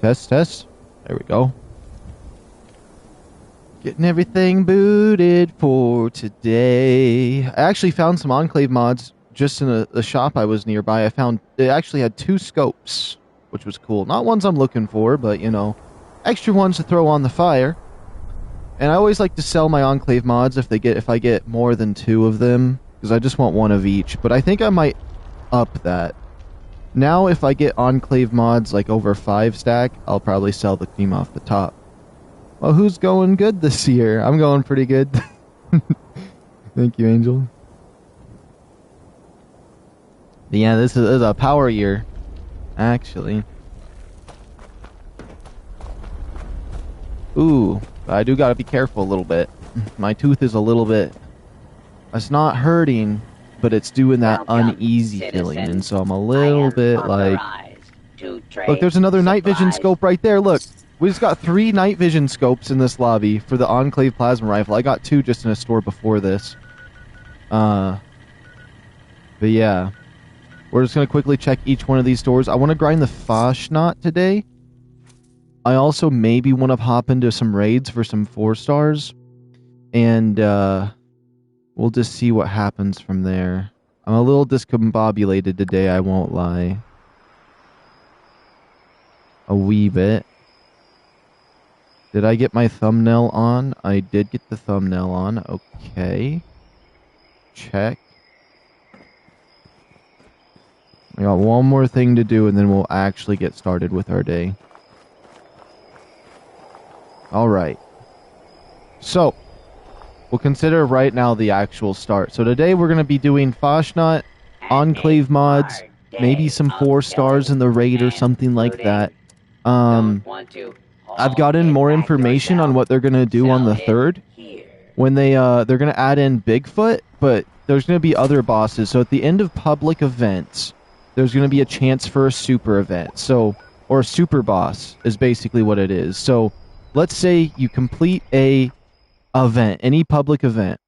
Test, test. There we go. Getting everything booted for today. I actually found some Enclave mods just in a shop I was nearby. I found it actually had 2 scopes, which was cool. Not ones I'm looking for, but, you know, extra ones to throw on the fire. And I always like to sell my Enclave mods if I get more than 2 of them, because I just want 1 of each. But I think I might up that. Now, if I get Enclave mods like over 5 stack, I'll probably sell the cream off the top. Well, who's going good this year? I'm going pretty good. Thank you, Angel. But yeah, this is a power year, actually. Ooh, I do gotta be careful a little bit. My tooth is a little bit... It's not hurting, but it's doing that uneasy feeling, and so I'm a little bit like... Look, there's another night vision scope right there, look! We just got 3 night vision scopes in this lobby for the Enclave plasma rifle. I got 2 just in a store before this. But yeah. We're just gonna quickly check each one of these stores. I want to grind the Fasnacht today. I also maybe want to hop into some raids for some 4 stars. And, we'll just see what happens from there. I'm a little discombobulated today, I won't lie. A wee bit. Did I get my thumbnail on? I did get the thumbnail on. Okay. Check. I got one more thing to do and then we'll actually get started with our day. Alright. So, we'll consider right now the actual start. So today we're going to be doing Fasnacht, Enclave mods, maybe some 4 stars in the raid or something like that. I've gotten more information on what they're going to do on the 3rd. When they're going to add in Bigfoot, but there's going to be other bosses. So at the end of public events, there's going to be a chance for a super event. So, or a super boss is basically what it is. So, let's say you complete a event, any public event.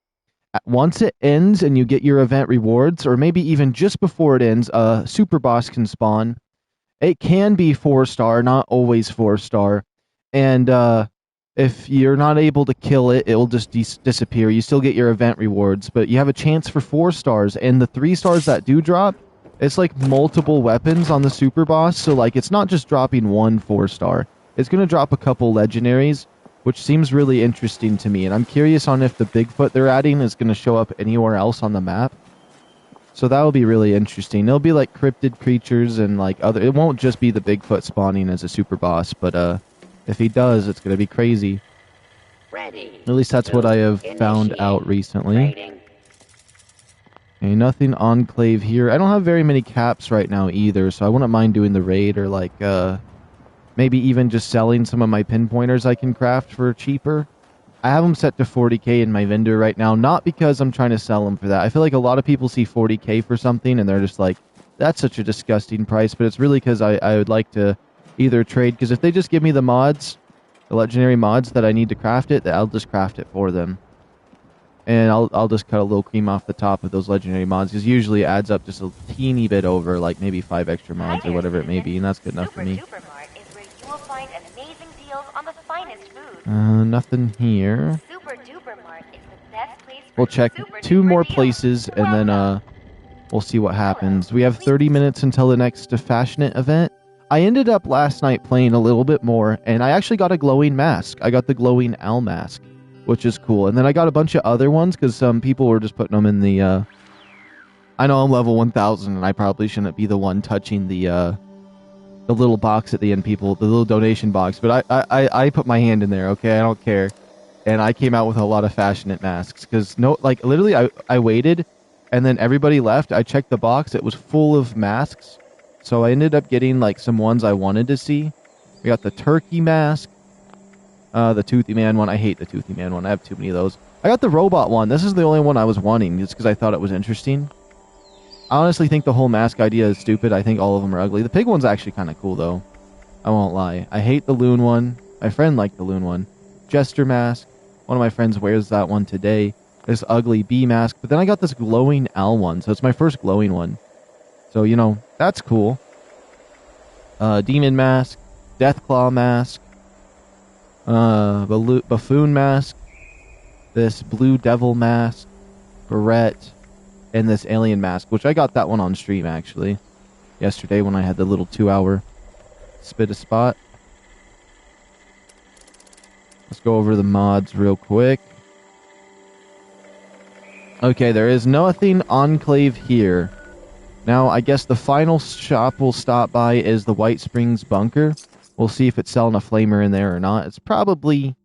Once it ends and you get your event rewards, or maybe even just before it ends, a super boss can spawn. It can be 4-star, not always 4-star. And if you're not able to kill it, it will just disappear. You still get your event rewards, but you have a chance for 4 stars. And the 3 stars that do drop, it's like multiple weapons on the super boss. So like it's not just dropping 1 4-star. It's going to drop a couple legendaries, which seems really interesting to me. And I'm curious on if the Bigfoot they're adding is going to show up anywhere else on the map. So that will be really interesting. It'll be like cryptid creatures and like other... It won't just be the Bigfoot spawning as a super boss, but if he does, it's going to be crazy. At least that's what I have found out recently. Okay, nothing Enclave here. I don't have very many caps right now either, so I wouldn't mind doing the raid or like... maybe even just selling some of my pinpointers I can craft for cheaper. I have them set to 40k in my vendor right now, not because I'm trying to sell them for that. I feel like a lot of people see 40k for something and they're just like, that's such a disgusting price, but it's really because I would like to either trade, because if they just give me the mods, the legendary mods that I need to craft it, I'll just craft it for them. And I'll just cut a little cream off the top of those legendary mods, because usually it adds up just a teeny bit over, like maybe 5 extra mods or whatever it may be, and that's good enough for me. Find an amazing deals on the finest food. Nothing here. Super Duper Mart is the best place for We'll check 2 more places and then we'll see what happens. We have 30 minutes until the next Fasnacht event. I ended up last night playing a little bit more and I actually got a glowing mask. I got the glowing owl mask, which is cool. And then I got a bunch of other ones because some people were just putting them in the I know I'm level 1000 and I probably shouldn't be the one touching the little box at the end, people, the little donation box, but I put my hand in there, okay? I don't care. And I came out with a lot of Fasnacht masks, because literally I waited, and then everybody left. I checked the box, it was full of masks, so I ended up getting, like, some ones I wanted to see. We got the turkey mask, the Toothy Man one. I hate the Toothy Man one, I have too many of those. I got the robot one. This is the only one I was wanting, just because I thought it was interesting. I honestly think the whole mask idea is stupid. I think all of them are ugly. The pig one's actually kind of cool, though. I won't lie. I hate the loon one. My friend liked the loon one. Jester mask. One of my friends wears that one today. This ugly bee mask. But then I got this glowing owl one. So it's my first glowing one. So, you know, that's cool. Demon mask. Deathclaw mask, Buffoon mask, this Blue Devil mask, Barrette, and this Alien mask, which I got that one on stream, actually, yesterday when I had the little 2-hour spit a spot. Let's go over the mods real quick. Okay, there is nothing Enclave here. Now, I guess the final shop we'll stop by is the White Springs Bunker. We'll see if it's selling a flamer in there or not. It's probably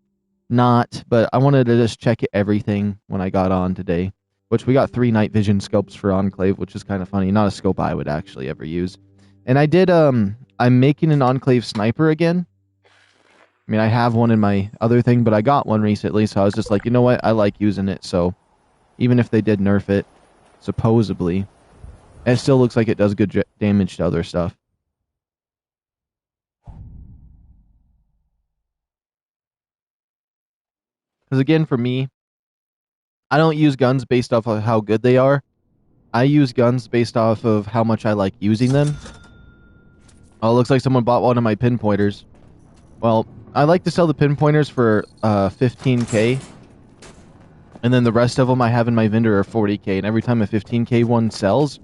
not, but I wanted to just check everything when I got on today. Which we got 3 night vision scopes for Enclave, which is kind of funny. Not a scope I would actually ever use. And I did, I'm making an Enclave sniper again. I mean, I have one in my other thing, but I got one recently, so I was just like, you know what? I like using it, so even if they did nerf it, supposedly, it still looks like it does good damage to other stuff. Because again, for me, I don't use guns based off of how good they are. I use guns based off of how much I like using them. Oh, it looks like someone bought one of my pinpointers. Well, I like to sell the pinpointers for 15k. And then the rest of them I have in my vendor are 40k. And every time a 15k one sells,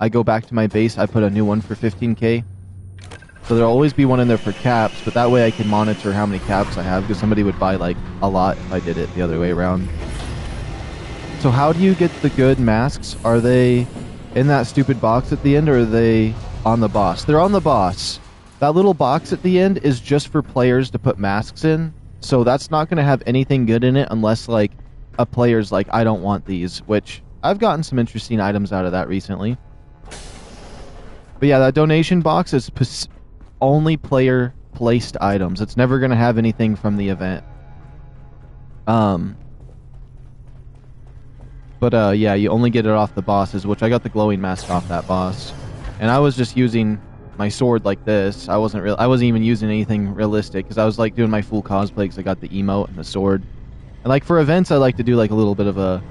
I go back to my base, I put a new one for 15k. So there'll always be one in there for caps, but that way I can monitor how many caps I have, because somebody would buy like a lot if I did it the other way around. So how do you get the good masks? Are they in that stupid box at the end, or are they on the boss? They're on the boss. That little box at the end is just for players to put masks in, so that's not going to have anything good in it unless like a player's like, I don't want these, which I've gotten some interesting items out of that recently. But yeah, that donation box is only player placed items. It's never going to have anything from the event. But yeah, you only get it off the bosses, which I got the glowing mask off that boss. And I was just using my sword like this. I wasn't even using anything realistic, because I was like doing my full cosplay, because I got the emote and the sword. And like for events, I like to do like a little bit of a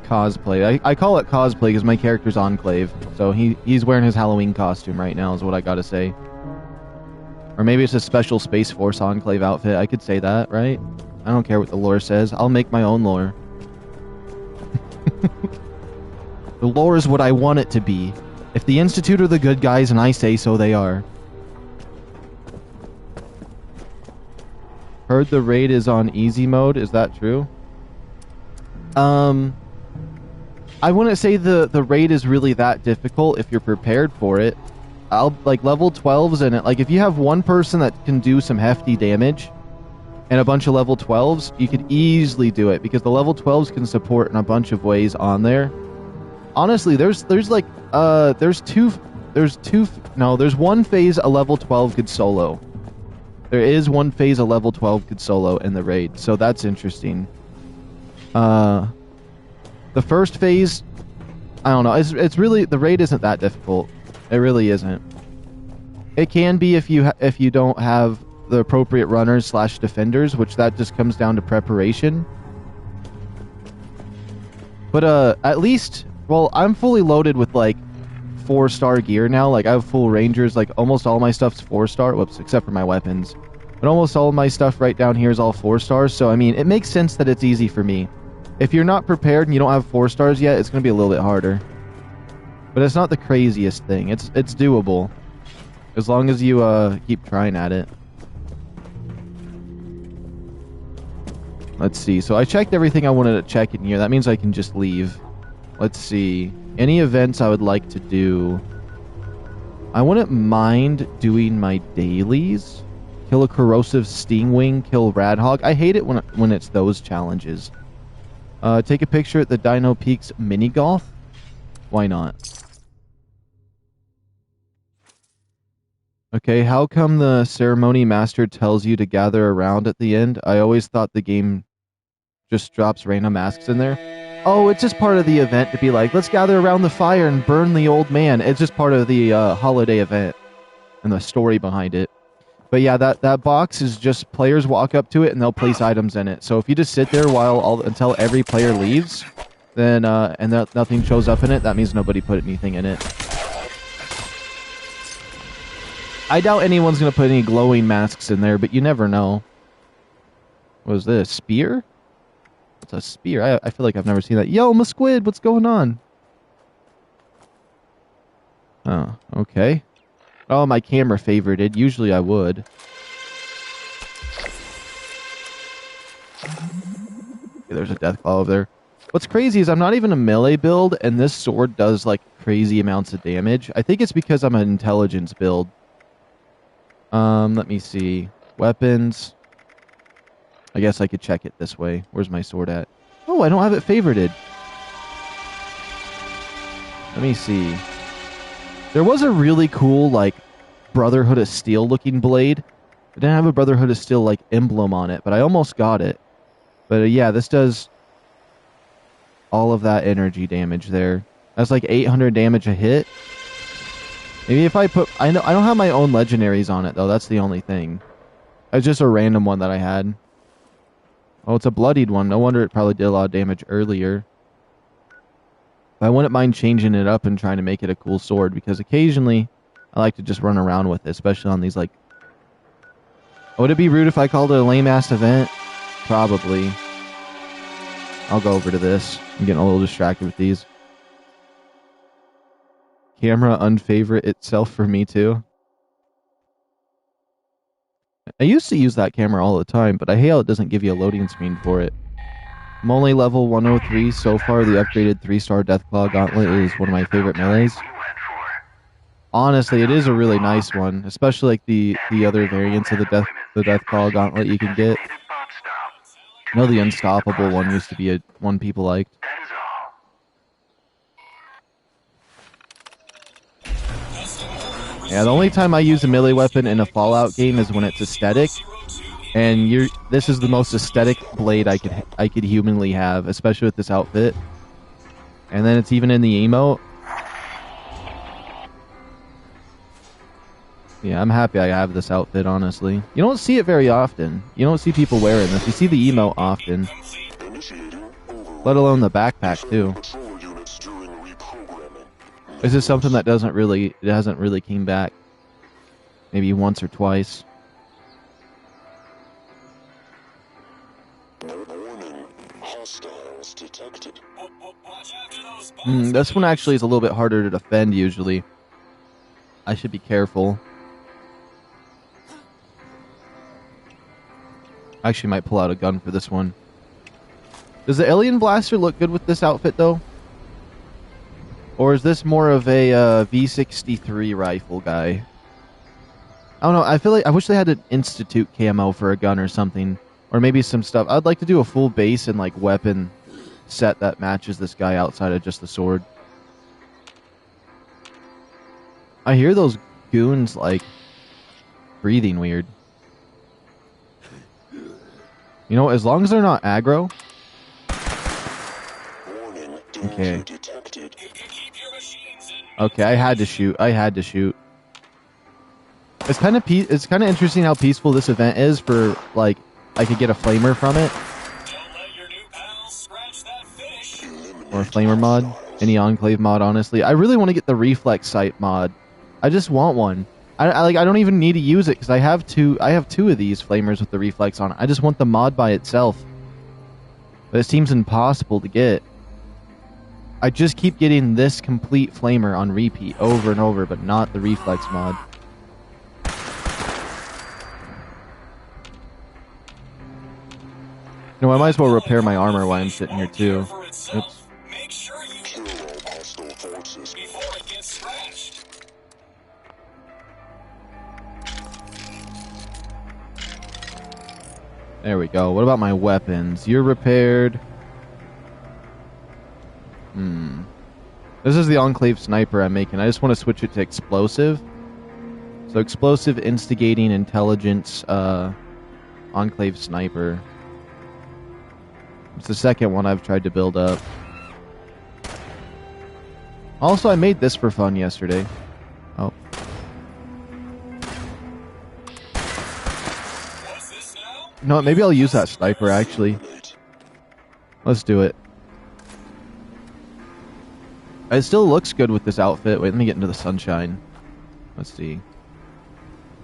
cosplay. I call it cosplay because my character's Enclave, so he's wearing his Halloween costume right now, is what I gotta say. Or maybe it's a special Space Force Enclave outfit. I could say that, right? I don't care what the lore says. I'll make my own lore. The lore is what I want it to be. If the Institute are the good guys and I say so, they are. Heard the raid is on easy mode. Is that true? I wouldn't say the raid is really that difficult if you're prepared for it. Like level 12s in it. Like if you have one person that can do some hefty damage and a bunch of level 12s, you could easily do it, because the level 12s can support in a bunch of ways on there. Honestly, there's one phase a level 12 could solo. There is one phase a level 12 could solo in the raid, so that's interesting. The first phase, I don't know, it's really, the raid isn't that difficult. It really isn't. It can be if you don't have the appropriate runners / defenders, which that just comes down to preparation. But at least, well, I'm fully loaded with like 4-star gear now. Like I have full Rangers, like almost all my stuff's 4-star, whoops, except for my weapons. But almost all of my stuff right down here is all 4 stars, so I mean, it makes sense that it's easy for me. If you're not prepared and you don't have 4 stars yet, it's going to be a little bit harder. But it's not the craziest thing. It's doable. As long as you keep trying at it. Let's see. So I checked everything I wanted to check in here. That means I can just leave. Let's see. Any events I would like to do. I wouldn't mind doing my dailies. Kill a corrosive stingwing. Kill radhog. I hate it when it's those challenges. Take a picture at the Dino Peaks mini golf. Why not? Okay, how come the ceremony master tells you to gather around at the end? I always thought the game just drops random masks in there. Oh, it's just part of the event to be like, let's gather around the fire and burn the old man. It's just part of the holiday event and the story behind it. But yeah, that box is just players walk up to it and they'll place items in it. So if you just sit there until every player leaves, then nothing shows up in it, that means nobody put anything in it. I doubt anyone's going to put any glowing masks in there, but you never know. What is this? Spear? What's a spear? I feel like I've never seen that. Yo, I'm a squid. What's going on? Oh, okay. Oh, my camera favorited. Usually I would. Okay, there's a deathclaw over there. What's crazy is I'm not even a melee build, and this sword does, like, crazy amounts of damage. I think it's because I'm an intelligence build. Let me see. Weapons. I guess I could check it this way. Where's my sword at? Oh, I don't have it favorited. Let me see. There was a really cool, like, Brotherhood of Steel looking blade. It didn't have a Brotherhood of Steel, like, emblem on it, but I almost got it. But yeah, this does all of that energy damage there. That's like 800 damage a hit. Maybe if I put... I don't have my own legendaries on it, though. That's the only thing. It's just a random one that I had. Oh, it's a bloodied one. No wonder it probably did a lot of damage earlier. But I wouldn't mind changing it up and trying to make it a cool sword, because occasionally I like to just run around with it, especially on these, like... Would it be rude if I called it a lame-ass event? Probably. I'll go over to this. I'm getting a little distracted with these. Camera unfavorite itself for me, too. I used to use that camera all the time, but I hate how it doesn't give you a loading screen for it. I'm only level 103 so far. The upgraded 3-star Deathclaw Gauntlet is one of my favorite melees. Honestly, it is a really nice one, especially like the other variants of the Deathclaw Gauntlet you can get. I know the Unstoppable one used to be one people liked. Yeah, the only time I use a melee weapon in a Fallout game is when it's aesthetic. And this is the most aesthetic blade I could humanly have, especially with this outfit. And then it's even in the emote. Yeah, I'm happy I have this outfit, honestly. You don't see it very often. You don't see people wearing this. You see the emote often. Let alone the backpack, too. This is something that hasn't really came back. Maybe once or twice. This one actually is a little bit harder to defend, usually. I should be careful. I actually might pull out a gun for this one. Does the Alien Blaster look good with this outfit, though? Or is this more of a V63 rifle guy? I don't know. I feel like I wish they had an Institute camo for a gun or something. Or maybe some stuff. I'd like to do a full base and like weapon set that matches this guy outside of just the sword. I hear those goons like breathing weird. You know, as long as they're not aggro. Okay. Okay, I had to shoot. It's kind of interesting how peaceful this event is for, like, I could get a flamer from it. Or a flamer mod. Any Enclave mod, honestly. I really want to get the reflex sight mod. I just want one. I don't even need to use it because I have two of these flamers with the reflex on it. I just want the mod by itself. But it seems impossible to get. I just keep getting this complete flamer on repeat over and over, but not the reflex mod. You know, I might as well repair my armor while I'm sitting here too. Oops. There we go. What about my weapons? You're repaired. This is the Enclave sniper I'm making. I just want to switch it to explosive. So explosive, instigating, intelligence, Enclave sniper. It's the second one I've tried to build up. Also, I made this for fun yesterday. Oh. No, maybe I'll use that sniper, actually. Let's do it. It still looks good with this outfit. Wait, let me get into the sunshine. Let's see.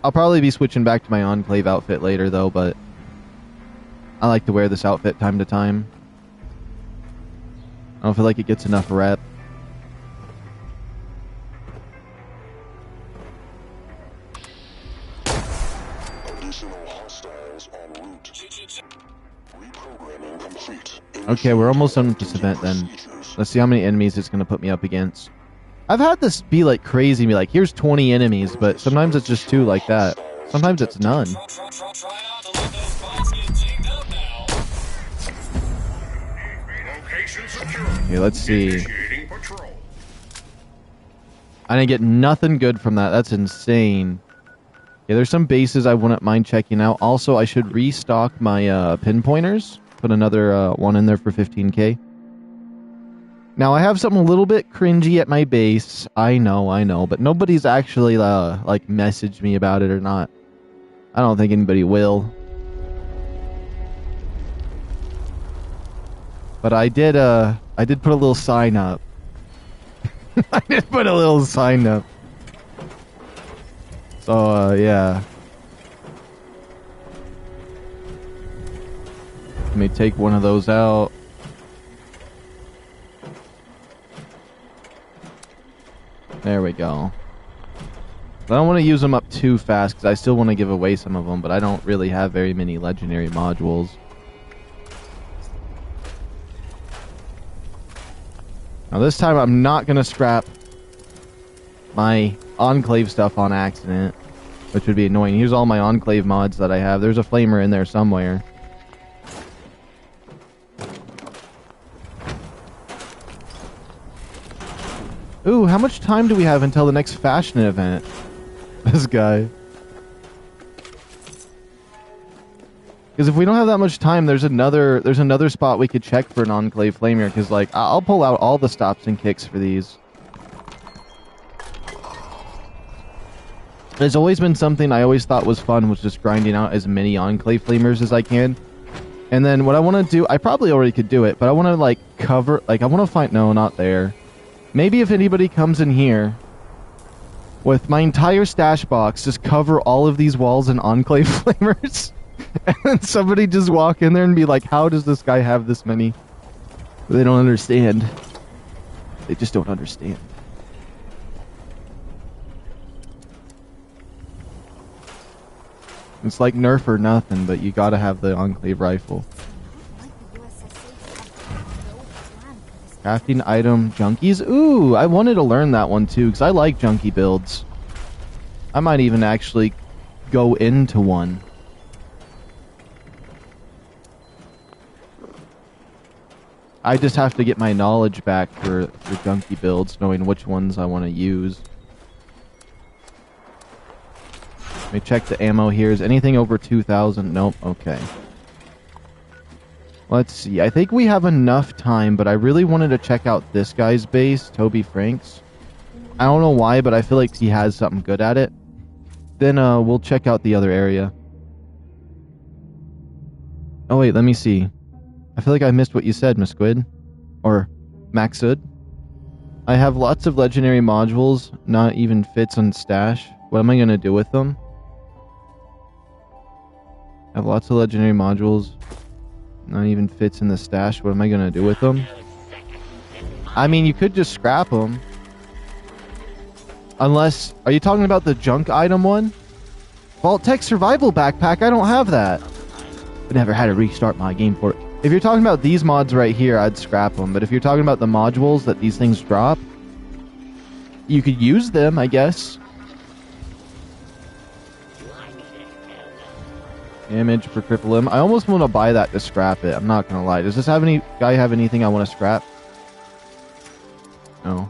I'll probably be switching back to my Enclave outfit later, though, but I like to wear this outfit time to time. I don't feel like it gets enough rep. Okay, we're almost done with this event then. Let's see how many enemies it's going to put me up against. I've had this be like crazy, be like, here's 20 enemies, but sometimes it's just 2 like that. Sometimes it's none. Okay, let's see. I didn't get nothing good from that. That's insane. Yeah, there's some bases I wouldn't mind checking out. Also, I should restock my pinpointers. Put another one in there for 15k. Now, I have something a little bit cringy at my base. I know. But nobody's actually, like, messaged me about it or not. I don't think anybody will. But I did put a little sign up. I did put a little sign up. So, yeah. Let me take one of those out. There we go. I don't want to use them up too fast because I still want to give away some of them, but I don't really have very many legendary modules. Now this time I'm not going to scrap my Enclave stuff on accident, which would be annoying. Here's all my Enclave mods that I have. There's a flamer in there somewhere. Ooh, how much time do we have until the next fashion event? This guy. Because if we don't have that much time, there's another spot we could check for an Enclave flamer. Because like I'll pull out all the stops and kicks for these. There's always been something I always thought was fun, was just grinding out as many Enclave flamers as I can. And then what I want to do, I probably already could do it, but I want to like cover, like I want to find, no, not there. Maybe if anybody comes in here with my entire stash box, just cover all of these walls in Enclave flamers. And then somebody just walk in there and be like, how does this guy have this many? They don't understand. They just don't understand. It's like Nerf or nothing, but you gotta have the Enclave rifle. Crafting item junkies? Ooh, I wanted to learn that one too, because I like junkie builds. I might even actually go into one. I just have to get my knowledge back for junkie builds, knowing which ones I want to use. Let me check the ammo here. Is anything over 2,000? Nope. Okay. Let's see. I think we have enough time, but I really wanted to check out this guy's base, Toby Franks. I don't know why, but I feel like he has something good at it. Then we'll check out the other area. Oh wait, let me see. I feel like I missed what you said, Miss Squid. Or Maxud. I have lots of legendary modules, not even fits on stash. What am I going to do with them? I have lots of legendary modules. Not even fits in the stash. What am I going to do with them? I mean, you could just scrap them. Unless... Are you talking about the junk item one? Vault Tech Survival Backpack? I don't have that. I never had to restart my game for it. If you're talking about these mods right here, I'd scrap them. But if you're talking about the modules that these things drop, you could use them, I guess. Damage for cripple him. I almost want to buy that to scrap it. I'm not gonna lie. Does this have any guy have anything I want to scrap? No.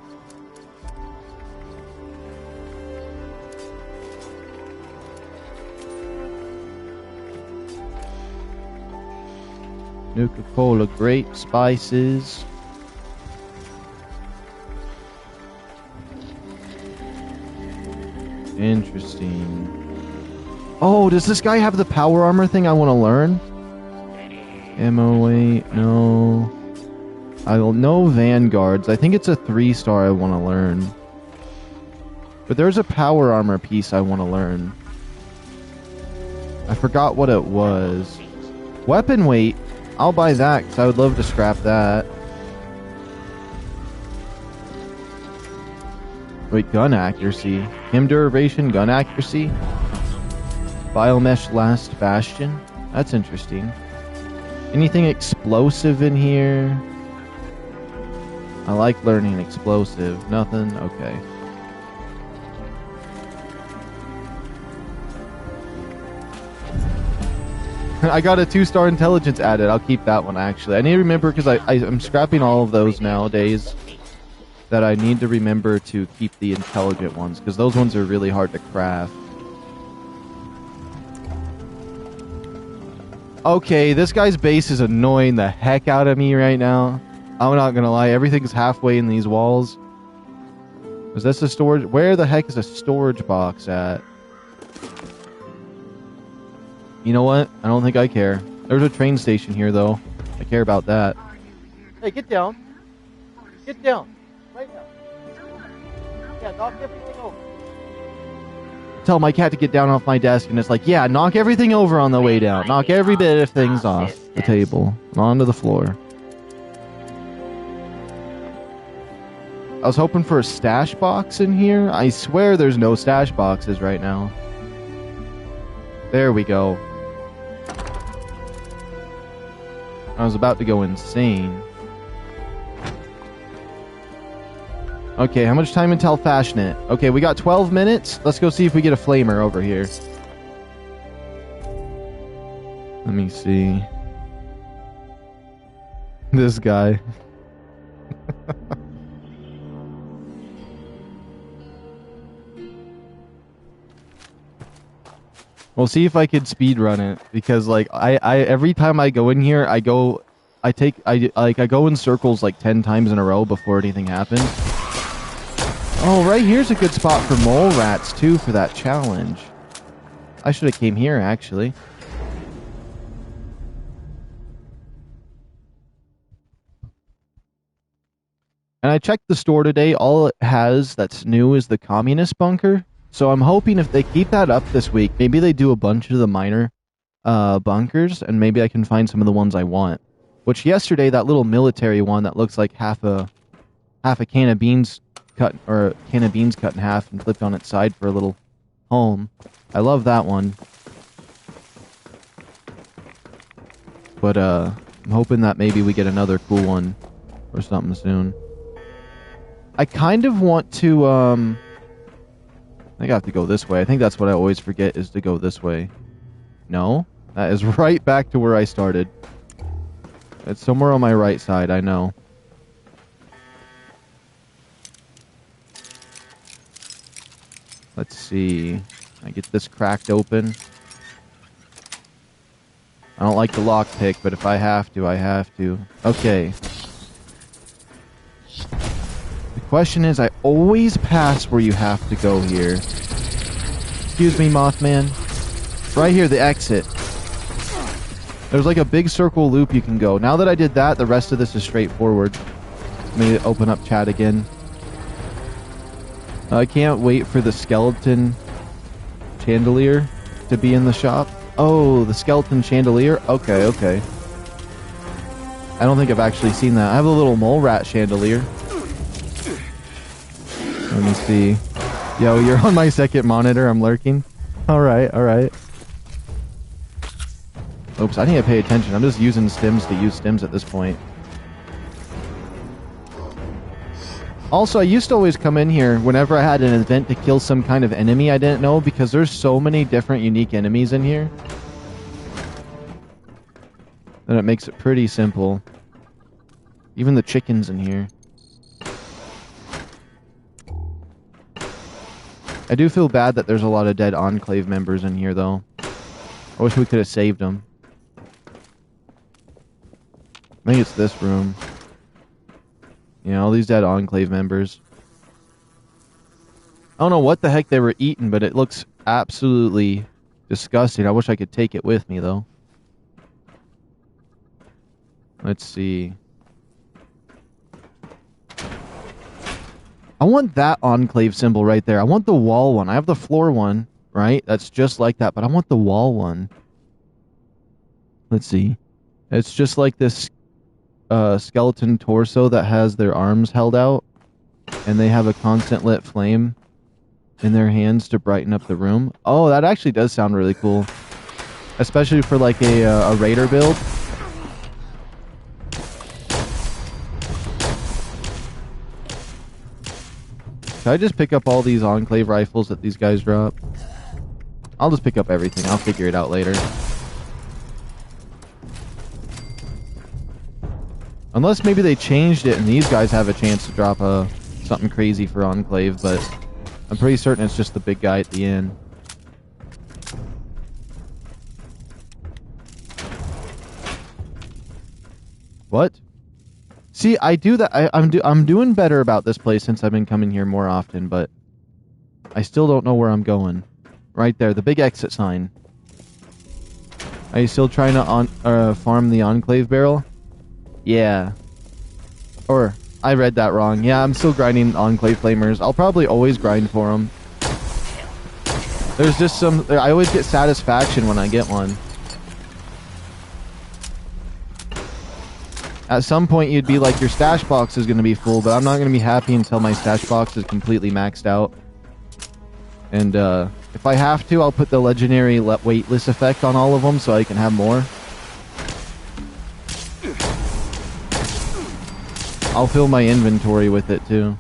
Nuka-Cola grape spices. Interesting. Oh, does this guy have the power armor thing I want to learn? Ammo weight, no. I'll know Vanguards. I think it's a 3-star I want to learn. But there's a power armor piece I want to learn. I forgot what it was. Weapon weight. I'll buy that because I would love to scrap that. Wait, gun accuracy. Him duration, gun accuracy. Biomesh last bastion. That's interesting. Anything explosive in here? I like learning explosive. Nothing? Okay. I got a 2-star intelligence added. I'll keep that one, actually. I need to remember, because I'm scrapping all of those nowadays, that I need to remember to keep the intelligent ones, because those ones are really hard to craft. Okay, this guy's base is annoying the heck out of me right now. I'm not gonna lie, everything's halfway in these walls. Is this a storage? Where the heck is a storage box at? You know what? I don't think I care. There's a train station here, though. I care about that. Hey, get down. Get down. Right now. Yeah, knock everything over. Tell my cat to get down off my desk, and it's like, yeah, knock everything over on the way down. Knock every bit of things off the table and onto the floor. I was hoping for a stash box in here. I swear there's no stash boxes right now. There we go. I was about to go insane. Okay, how much time until Fasnacht? Okay, we got 12 minutes. Let's go see if we get a flamer over here. Let me see. This guy. We'll see if I could speed run it, because like I every time I go in here, I go in circles like 10 times in a row before anything happens. Oh, right here's a good spot for mole rats too for that challenge. I should have came here actually. And I checked the store today. All it has that's new is the communist bunker. So I'm hoping if they keep that up this week, maybe they do a bunch of the minor bunkers, and maybe I can find some of the ones I want. Which yesterday, that little military one that looks like half a can of beans cut, or a can of beans cut in half and flipped on its side for a little home. I love that one. But I'm hoping that maybe we get another cool one or something soon. I kind of want to I think I have to go this way. I think that's what I always forget, is to go this way. No? That is right back to where I started. It's somewhere on my right side, I know. Let's see. I get this cracked open. I don't like the lockpick, but if I have to, I have to. Okay. The question is, I always pass where you have to go here. Excuse me, Mothman. Right here, the exit. There's like a big circle loop you can go. Now that I did that, the rest of this is straightforward. Let me open up chat again. I can't wait for the skeleton chandelier to be in the shop. Oh, the skeleton chandelier? Okay, okay. I don't think I've actually seen that. I have a little mole rat chandelier. Let me see. Yo, you're on my second monitor. I'm lurking. Alright, alright. Oops, I need to pay attention. I'm just using stims to use stims at this point. Also, I used to always come in here whenever I had an event to kill some kind of enemy I didn't know, because there's so many different unique enemies in here. Then it makes it pretty simple. Even the chickens in here. I do feel bad that there's a lot of dead Enclave members in here, though. I wish we could have saved them. I think it's this room. Yeah, all these dead Enclave members. I don't know what the heck they were eating, but it looks absolutely disgusting. I wish I could take it with me, though. Let's see. I want that Enclave symbol right there. I want the wall one. I have the floor one. right? That's just like that, but I want the wall one. Let's see. It's just like this skeleton torso that has their arms held out, and they have a constant lit flame in their hands to brighten up the room. Oh, that actually does sound really cool. Especially for like a raider build. Should I just pick up all these Enclave rifles that these guys drop? I'll just pick up everything. I'll figure it out later. Unless maybe they changed it and these guys have a chance to drop something crazy for Enclave, but I'm pretty certain it's just the big guy at the end. What? See, I do that. I'm doing better about this place since I've been coming here more often, but I still don't know where I'm going. Right there, the big exit sign. Are you still trying to farm the Enclave barrel? Yeah. Or, I read that wrong. Yeah, I'm still grinding Enclave flamers. I'll probably always grind for them. There's just some... I always get satisfaction when I get one. At some point, you'd be like, your stash box is going to be full, but I'm not going to be happy until my stash box is completely maxed out. And, if I have to, I'll put the legendary weightless effect on all of them so I can have more. I'll fill my inventory with it, too.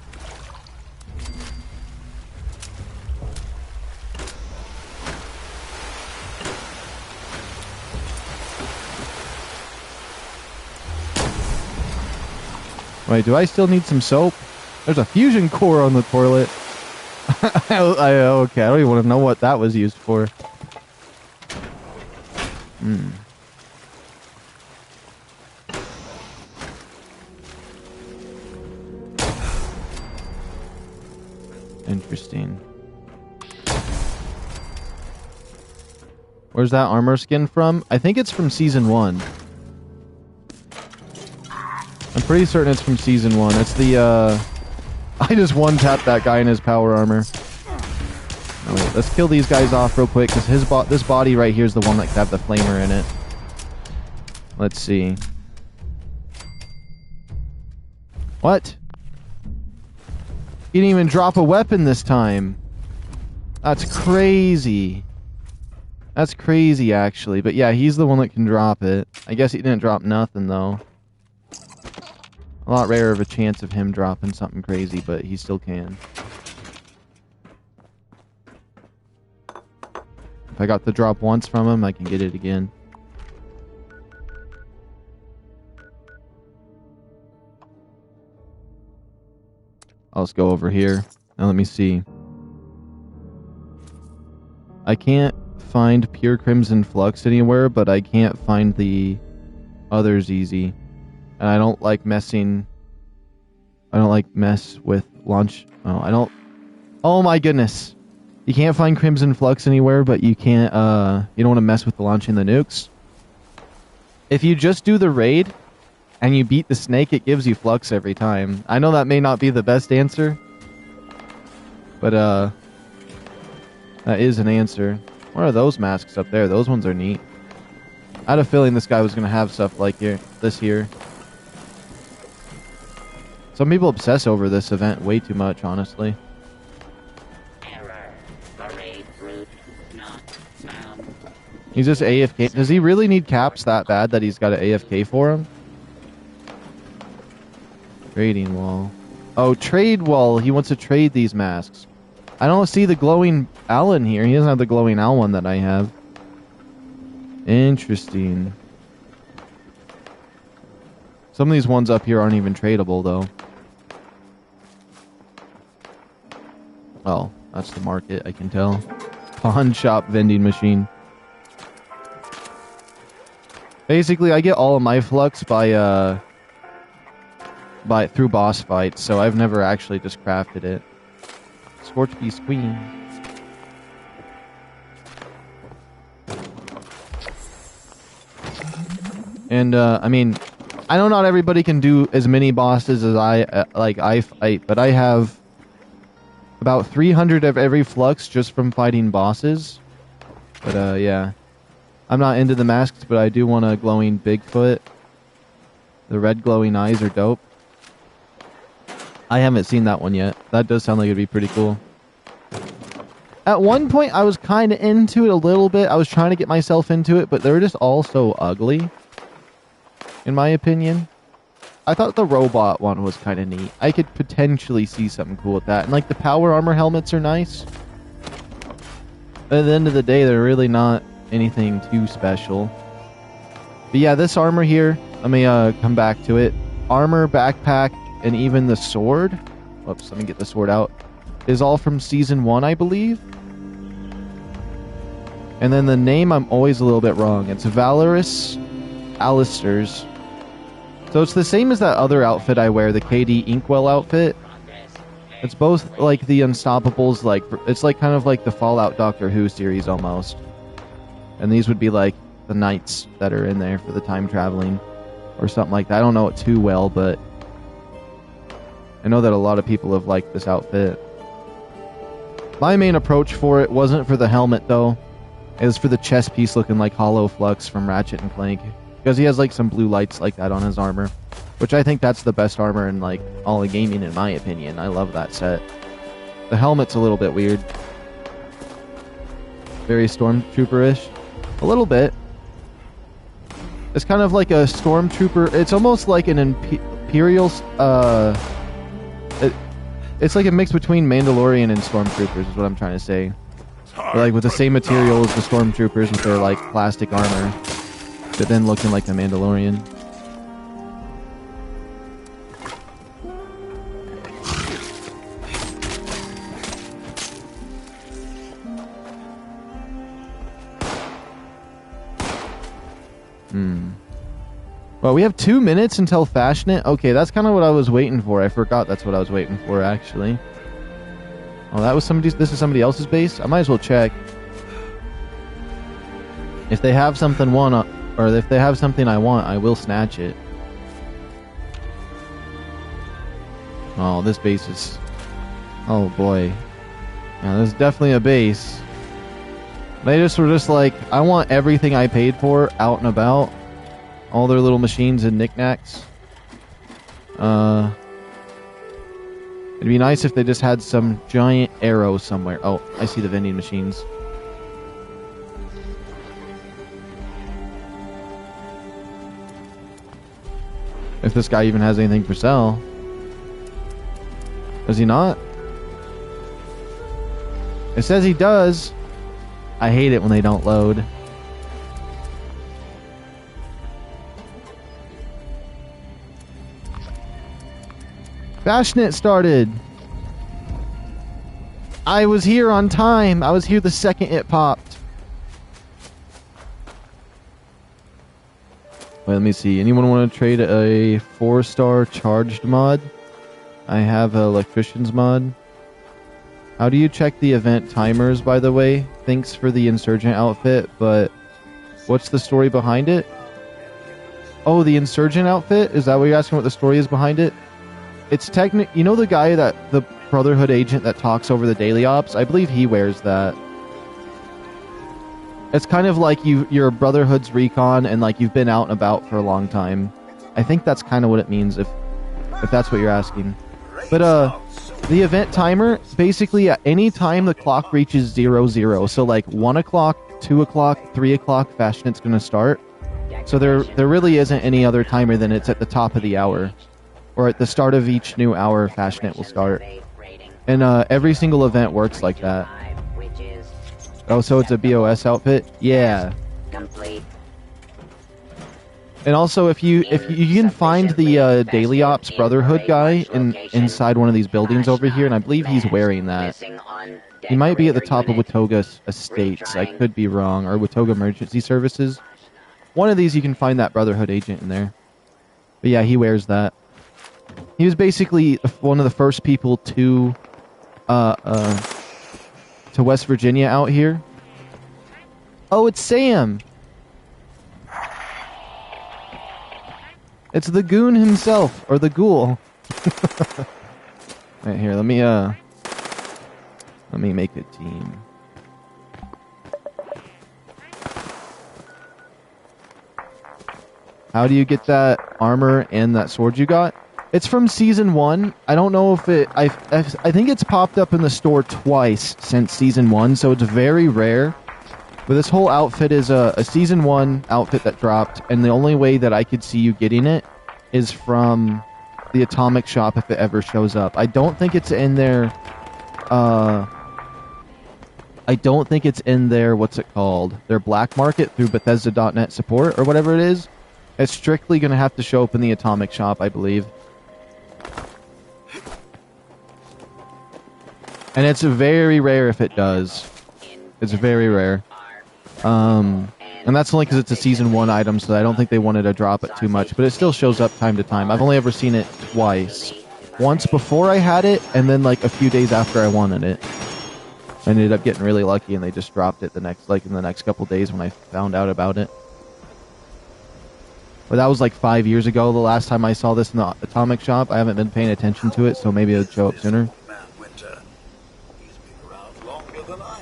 Wait, do I still need some soap? There's a fusion core on the toilet. Okay, I don't even want to know what that was used for. Interesting. Where's that armor skin from? I think it's from Season 1. I'm pretty certain it's from Season 1. It's the, I just one-tapped that guy in his power armor. Oh, wait, let's kill these guys off real quick, because this body right here is the one that could have the flamer in it. Let's see. What? He didn't even drop a weapon this time. That's crazy. That's crazy, actually. But yeah, he's the one that can drop it. I guess he didn't drop nothing, though. A lot rarer of a chance of him dropping something crazy, but he still can. If I got the drop once from him, I can get it again. I'll just go over here. Now let me see. I can't find Pure Crimson Flux anywhere, but I can't find the others easy. And I don't like messing... I don't like mess with launch... Oh, I don't... Oh my goodness! You can't find Crimson Flux anywhere, but you can't, you don't want to mess with the launching the nukes. If you just do the raid, and you beat the snake, it gives you Flux every time. I know that may not be the best answer, but, that is an answer. What are those masks up there? Those ones are neat. I had a feeling this guy was going to have stuff like this here. Some people obsess over this event way too much, honestly. Error. Parade route not found. He's just AFK. Does he really need caps that bad that he's got an AFK for him? Trading wall. Oh, trade wall. He wants to trade these masks. I don't see the glowing owl in here. He doesn't have the glowing owl one that I have. Interesting. Some of these ones up here aren't even tradable, though. Oh, that's the market, I can tell. Pawn shop vending machine. Basically, I get all of my flux by through boss fights, so I've never actually just crafted it. Scorch Beast Queen. And, I mean, I know not everybody can do as many bosses as I fight, but I have About 300 of every flux just from fighting bosses. But, yeah. I'm not into the masks, but I do want a glowing Bigfoot. The red glowing eyes are dope. I haven't seen that one yet. That does sound like it'd be pretty cool. At one point, I was kind of into it a little bit. I was trying to get myself into it, but they were just all so ugly. In my opinion. I thought the robot one was kind of neat. I could potentially see something cool with that. And, like, the power armor helmets are nice. But at the end of the day, they're really not anything too special. But yeah, this armor here, let me come back to it. Armor, backpack, and even the sword. Whoops, let me get the sword out. Is all from Season 1, I believe. And then the name, I'm always a little bit wrong. It's Valorous Alistairs. So it's the same as that other outfit I wear, the KD Inkwell outfit. It's both like the Unstoppables, like it's like kind of like the Fallout Doctor Who series almost. And these would be like the knights that are in there for the time traveling or something like that. I don't know it too well, but I know that a lot of people have liked this outfit. My main approach for it wasn't for the helmet though. It was for the chest piece looking like Hollow Flux from Ratchet and Clank. Because he has like some blue lights like that on his armor. Which I think that's the best armor in like all of gaming in my opinion. I love that set. The helmet's a little bit weird. Very Stormtrooper-ish. A little bit. It's kind of like a Stormtrooper. It's almost like an Imperial... it's like a mix between Mandalorian and Stormtroopers is what I'm trying to say. But like with the same material as the Stormtroopers with their like plastic armor. But then looking like the Mandalorian. Well, we have 2 minutes until Fasnacht. Okay, that's kind of what I was waiting for. I forgot that's what I was waiting for, actually. Oh, that was somebody's... This is somebody else's base? I might as well check. If they have something or if they have something I want, I will snatch it. Oh, this base is... Oh, boy. Yeah, this is definitely a base. They just were just like, I want everything I paid for out and about. All their little machines and knickknacks. It'd be nice if they just had some giant arrow somewhere. Oh, I see the vending machines. If this guy even has anything for sale. Does he not? It says he does. I hate it when they don't load. Fasnacht started. I was here on time. I was here the second it popped. Wait, let me see. Anyone want to trade a 4-star charged mod? I have an electrician's mod. How do you check the event timers, by the way? Thanks for the insurgent outfit, but what's the story behind it? Oh, the insurgent outfit? Is that what you're asking, what the story is behind it? It's you know the guy that the Brotherhood agent that talks over the daily ops? I believe he wears that. It's kind of like you're Brotherhood's recon and like you've been out and about for a long time. I think that's kind of what it means if that's what you're asking. But the event timer, basically at any time the clock reaches 00, so like 1 o'clock, 2 o'clock, 3 o'clock, Fasnacht's gonna start. So there really isn't any other timer than it's at the top of the hour. Or at the start of each new hour, Fasnacht will start. And every single event works like that. Oh, so it's a BOS outfit? Yeah. And also, if you can find the Daily Ops Brotherhood guy inside one of these buildings over here, and I believe he's wearing that. He might be at the top of Watoga Estates. I could be wrong. Or Watoga Emergency Services. One of these, you can find that Brotherhood agent in there. But yeah, he wears that. He was basically one of the first people to West Virginia out here. Oh, it's Sam! It's the goon himself, or the ghoul. Right here, let me Let me make a team. How do you get that armor and that sword you got? It's from Season 1. I don't know if it... I think it's popped up in the store twice since Season 1, so it's very rare. But this whole outfit is a Season 1 outfit that dropped, and the only way that I could see you getting it is from the Atomic Shop if it ever shows up. I don't think it's in their... I don't think it's in their... What's it called? Their black market through Bethesda.net support, or whatever it is. It's strictly going to have to show up in the Atomic Shop, I believe. And it's very rare if it does. It's very rare. And that's only because it's a Season 1 item, so I don't think they wanted to drop it too much. But it still shows up time to time. I've only ever seen it twice. Once before I had it, and then like a few days after I wanted it. I ended up getting really lucky, and they just dropped it in the next couple days when I found out about it. But that was like 5 years ago, the last time I saw this in the Atomic Shop. I haven't been paying attention to it, so maybe it'll show up sooner.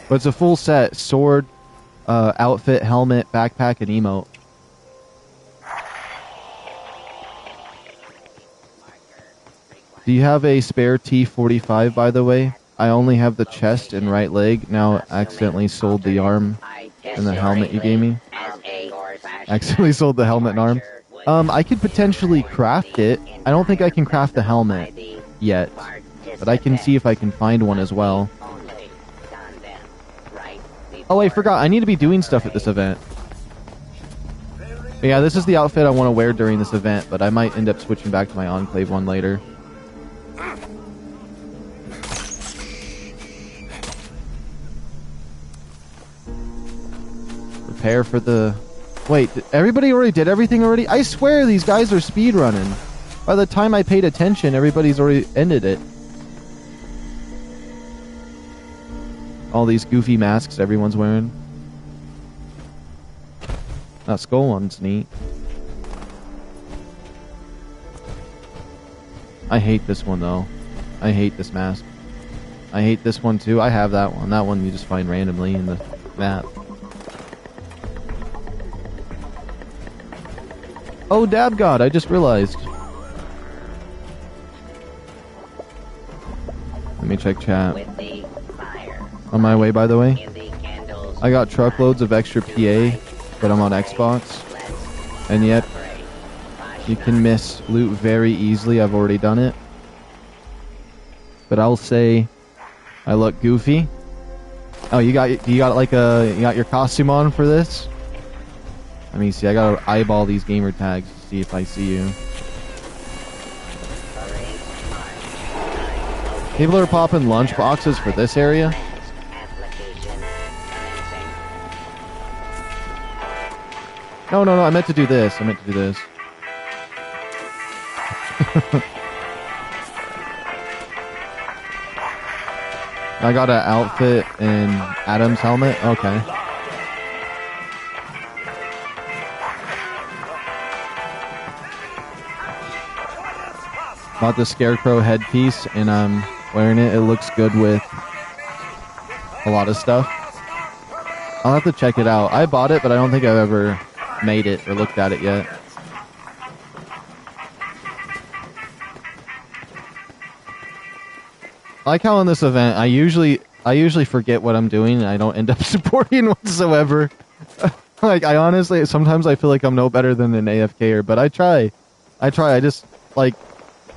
But it's a full set. Sword, outfit, helmet, backpack, and emote. Do you have a spare T-45, by the way? I only have the chest and right leg. Now accidentally sold the arm and the helmet you gave me. Accidentally sold the helmet and arm. I could potentially craft it. I don't think I can craft the helmet yet. But I can see if I can find one as well. Oh, I forgot. I need to be doing stuff at this event. Yeah, this is the outfit I want to wear during this event, but I might end up switching back to my Enclave one later. Prepare for the... Wait, everybody already did everything already? I swear these guys are speedrunning. By the time I paid attention, everybody's already ended it. All these goofy masks everyone's wearing. That skull one's neat. I hate this one though. I hate this mask. I hate this one too. I have that one. That one you just find randomly in the map. Oh, dab god, I just realized. Let me check chat. On my way, by the way. I got truckloads of extra PA, but I'm on Xbox. And yet, you can miss loot very easily. I've already done it. But I'll say I look goofy. Oh, you got your costume on for this? Let me see. I gotta eyeball these gamer tags to see if I see you. People are popping lunch boxes for this area. No, I meant to do this. I got an outfit and Adam's helmet. Okay. Bought the Scarecrow headpiece and I'm wearing it. It looks good with a lot of stuff. I'll have to check it out. I bought it, but I don't think I've ever made it or looked at it yet. I like how in this event, I usually forget what I'm doing and I don't end up supporting whatsoever. Like, I honestly, sometimes I feel like I'm no better than an AFKer, but I try. I just, like,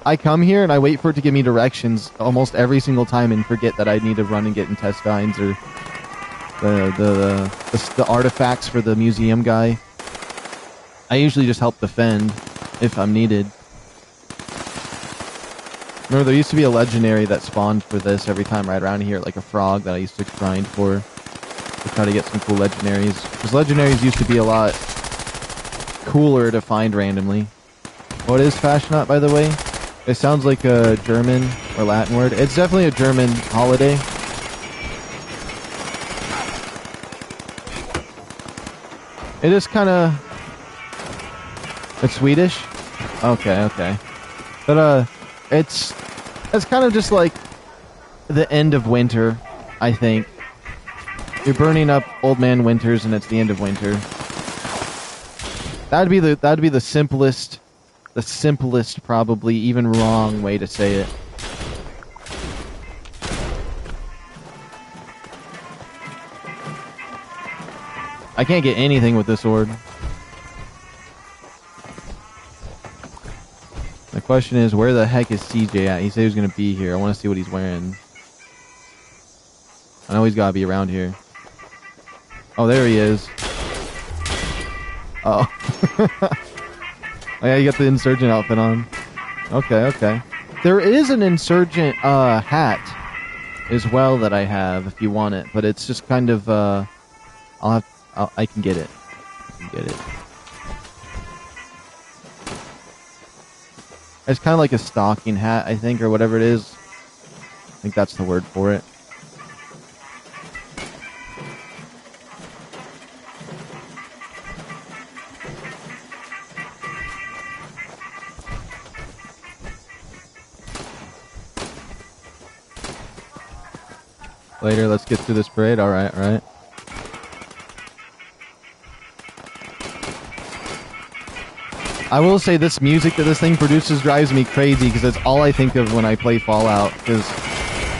I come here and I wait for it to give me directions almost every single time and forget that I need to run and get intestines or the artifacts for the museum guy. I usually just help defend if I'm needed. Remember, there used to be a legendary that spawned for this every time right around here, like a frog that I used to grind for to try to get some cool legendaries. Because legendaries used to be a lot cooler to find randomly. What is Fasnacht, by the way? It sounds like a German or Latin word. It's definitely a German holiday. It is kind of... It's Swedish? Okay. But, it's kind of just like the end of winter. I think. You're burning up Old Man Winters, and it's the end of winter. That'd be the simplest, probably even wrong way to say it. I can't get anything with this sword. The question is, where the heck is CJ at? He said he was going to be here. I want to see what he's wearing. I know he's got to be around here. Oh, there he is. Oh. Oh, yeah, you got the insurgent outfit on. Okay, okay. There is an insurgent hat as well that I have if you want it, but it's just kind of I can get it. I can get it. It's kind of like a stocking hat, I think, or whatever it is. I think that's the word for it. Later, let's get through this parade. Alright, alright. I will say this music that this thing produces drives me crazy because that's all I think of when I play Fallout. Because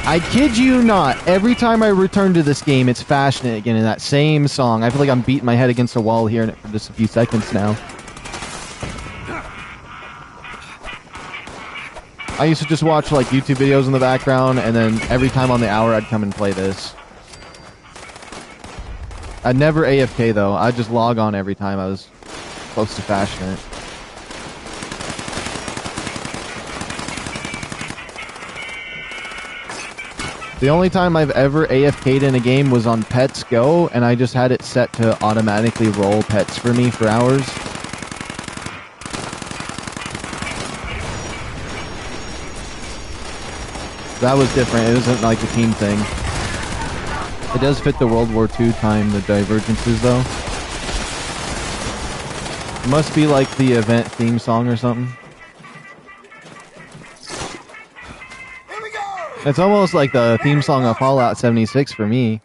I kid you not, every time I return to this game, it's Fasnacht again in that same song. I feel like I'm beating my head against a wall hearing it for just a few seconds now. I used to just watch like YouTube videos in the background, and then every time on the hour, I'd come and play this. I'd never AFK though. I'd just log on every time I was close to Fasnacht. The only time I've ever AFK'd in a game was on Pets Go, and I just had it set to automatically roll pets for me for hours. That was different. It isn't like a team thing. It does fit the World War II time, the divergences, though. It must be like the event theme song or something. It's almost like the theme song of Fallout 76 for me.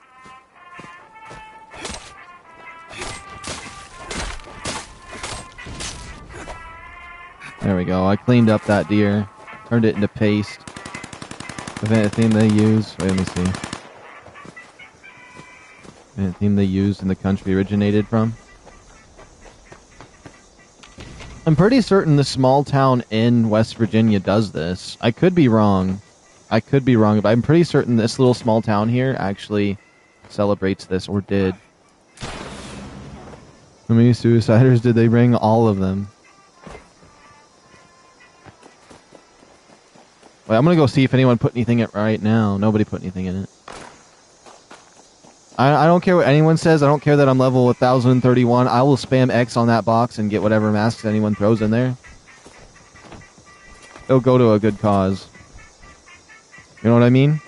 There we go. I cleaned up that deer. Turned it into paste. Event theme they use. Wait, let me see. Event theme they used and the country originated from. I'm pretty certain the small town in West Virginia does this. I could be wrong. I could be wrong, but I'm pretty certain this little small town here actually celebrates this, or did. How many suiciders did they bring? All of them. Wait, I'm gonna go see if anyone put anything in it right now. Nobody put anything in it. I don't care what anyone says. I don't care that I'm level 1031. I will spam X on that box and get whatever masks anyone throws in there. It'll go to a good cause. You know what I mean?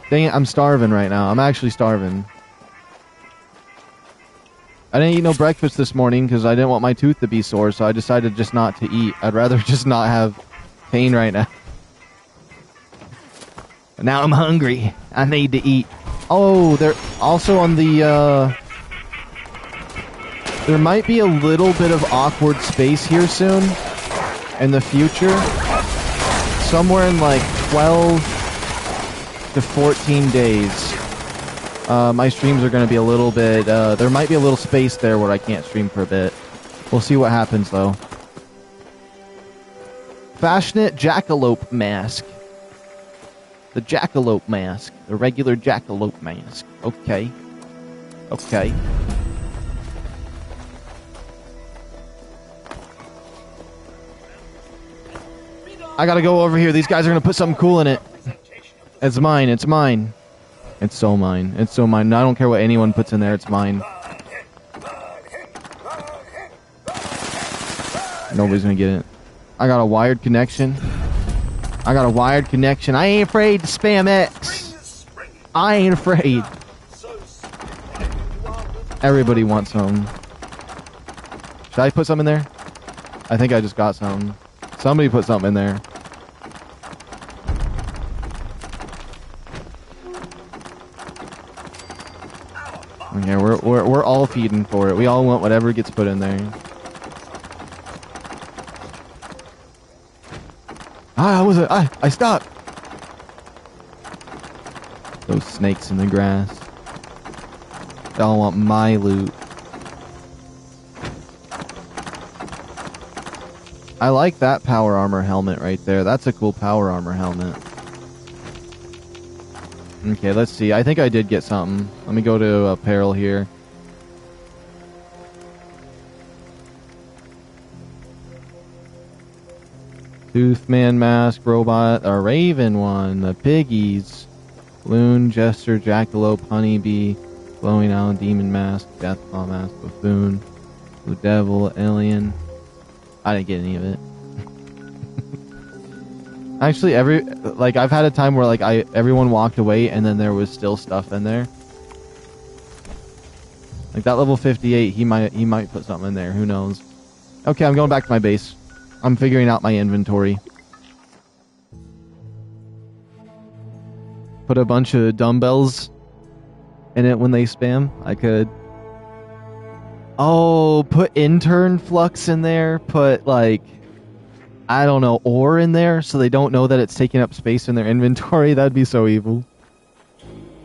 Dang it, I'm starving right now. I'm actually starving. I didn't eat no breakfast this morning because I didn't want my tooth to be sore, so I decided just not to eat. I'd rather just not have pain right now. But now I'm hungry. I need to eat. Oh, they're also on the, there might be a little bit of awkward space here soon. In the future. Somewhere in like 12 to 14 days. My streams are going to be a little bit, there might be a little space there where I can't stream for a bit. We'll see what happens though. Fasnacht Jackalope Mask. The Jackalope Mask. The regular Jackalope Mask. Okay. Okay. I gotta go over here. These guys are gonna put something cool in it. It's mine. It's mine. It's so mine. It's so mine. I don't care what anyone puts in there. It's mine. Nobody's gonna get it. I got a wired connection. I got a wired connection. I ain't afraid to spam X. I ain't afraid. Everybody wants some. Should I put some in there? I think I just got some. Somebody put something in there. Okay, we're all feeding for it. We all want whatever gets put in there. I stopped. Those snakes in the grass. They all want my loot. I like that power armor helmet right there. That's a cool power armor helmet. Okay, let's see. I think I did get something. Let me go to apparel here. Toothman mask, robot, a raven one, the piggies, loon, jester, jackalope, honeybee, glowing owl, demon mask, deathclaw mask, buffoon, blue devil, alien. I didn't get any of it. Actually, I've had a time where everyone walked away and then there was still stuff in there. Like that level 58, he might put something in there. Who knows? Okay, I'm going back to my base. I'm figuring out my inventory. Put a bunch of dumbbells in it when they spam. I could. Oh, put intern flux in there. Put I don't know, ore in there so they don't know that it's taking up space in their inventory. That'd be so evil.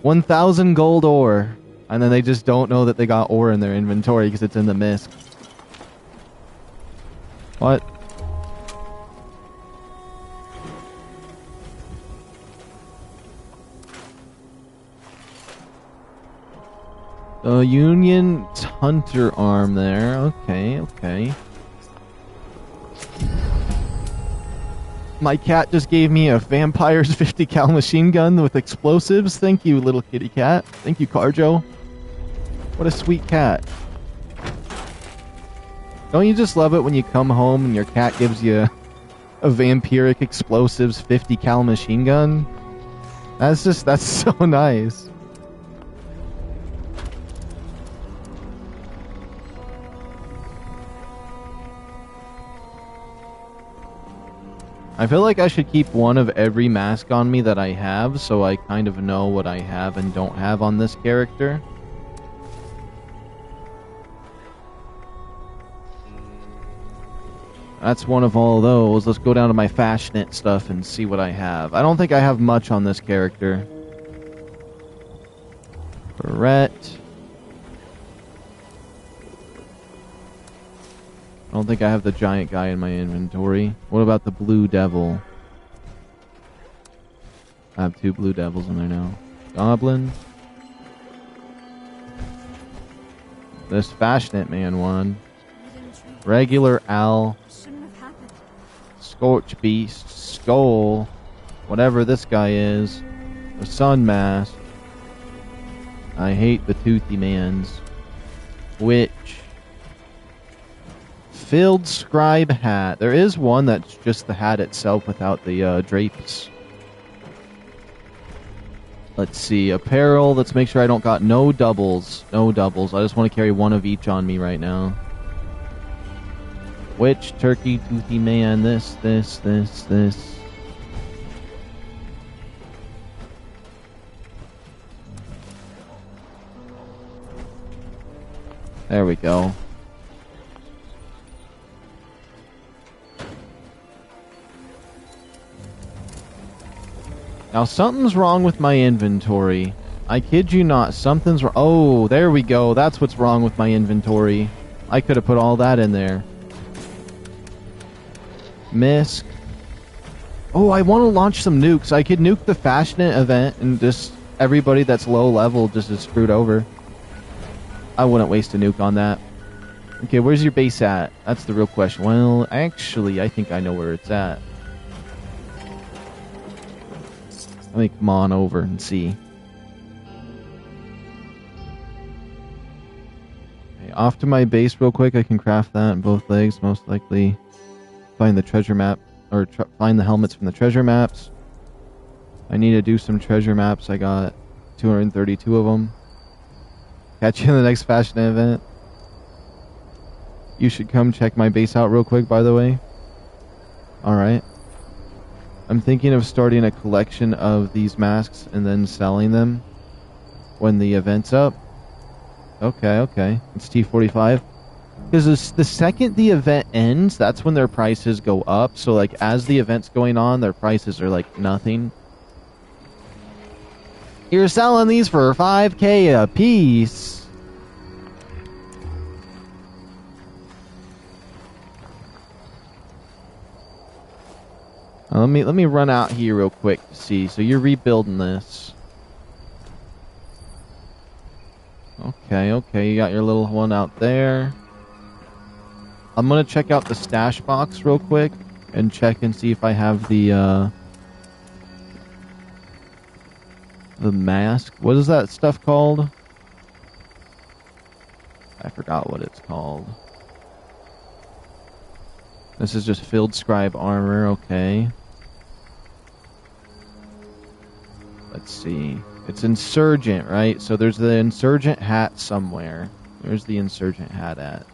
1,000 gold ore. And then they just don't know that they got ore in their inventory because it's in the mist. What? The Union's hunter arm there. Okay, okay. My cat just gave me a vampire's 50 cal machine gun with explosives. Thank you, little kitty cat. Thank you, Carjo. What a sweet cat. Don't you just love it when you come home and your cat gives you a vampiric explosives 50 cal machine gun? That's so nice. I feel like I should keep one of every mask on me that I have, so I kind of know what I have and don't have on this character. That's one of all those. Let's go down to my Fasnacht stuff and see what I have. I don't think I have much on this character. Barrette. I don't think I have the giant guy in my inventory. What about the blue devil? I have 2 blue devils in there now. Goblin. This Fasnacht man one. Regular owl. Scorch beast. Skull. Whatever this guy is. The sun mask. I hate the toothy mans. Witch. Filled scribe hat. There is one that's just the hat itself without the drapes. Let's see. Apparel. Let's make sure I don't got no doubles. No doubles. I just want to carry one of each on me right now. Witch, turkey, toothy man. This. There we go. Now, something's wrong with my inventory. I kid you not, something's wrong. Oh, there we go. That's what's wrong with my inventory. I could have put all that in there. Misk. Oh, I want to launch some nukes. I could nuke the Fasnacht event and just everybody that's low level just is screwed over. I wouldn't waste a nuke on that. Okay, where's your base at? That's the real question. Well, actually, I think I know where it's at. Let me come on over and see. Okay, off to my base real quick. I can craft that in both legs. Most likely find the treasure map, or find the helmets from the treasure maps. I need to do some treasure maps. I got 232 of them. Catch you in the next fashion event. You should come check my base out real quick, by the way. Alright. I'm thinking of starting a collection of these masks and then selling them when the event's up. Okay, okay. It's T45. Because the second the event ends, that's when their prices go up. So, like, as the event's going on, their prices are, like, nothing. You're selling these for $5K a piece. Let me run out here real quick to see. So you're rebuilding this. Okay, okay. You got your little one out there. I'm gonna check out the stash box real quick and check and see if I have the mask. What is that stuff called? I forgot what it's called. This is just Field Scribe armor, okay. Let's see. It's Insurgent, right? So there's the Insurgent hat somewhere. Where's the Insurgent hat at?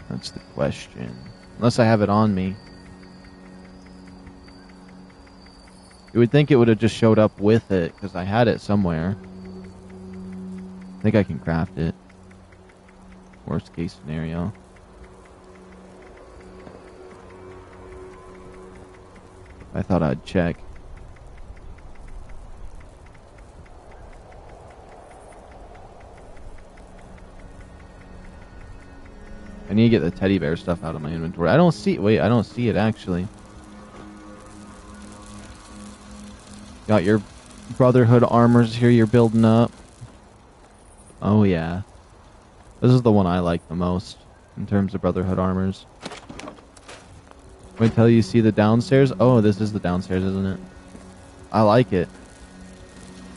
That's the question. Unless I have it on me. You would think it would have just showed up with it, because I had it somewhere. I think I can craft it. Worst case scenario. I thought I'd check. I need to get the teddy bear stuff out of my inventory. I don't see... Wait, I don't see it, actually. Got your Brotherhood armors here you're building up. Oh, yeah. This is the one I like the most in terms of Brotherhood armors. Wait till you see the downstairs. Oh, this is the downstairs, isn't it? I like it.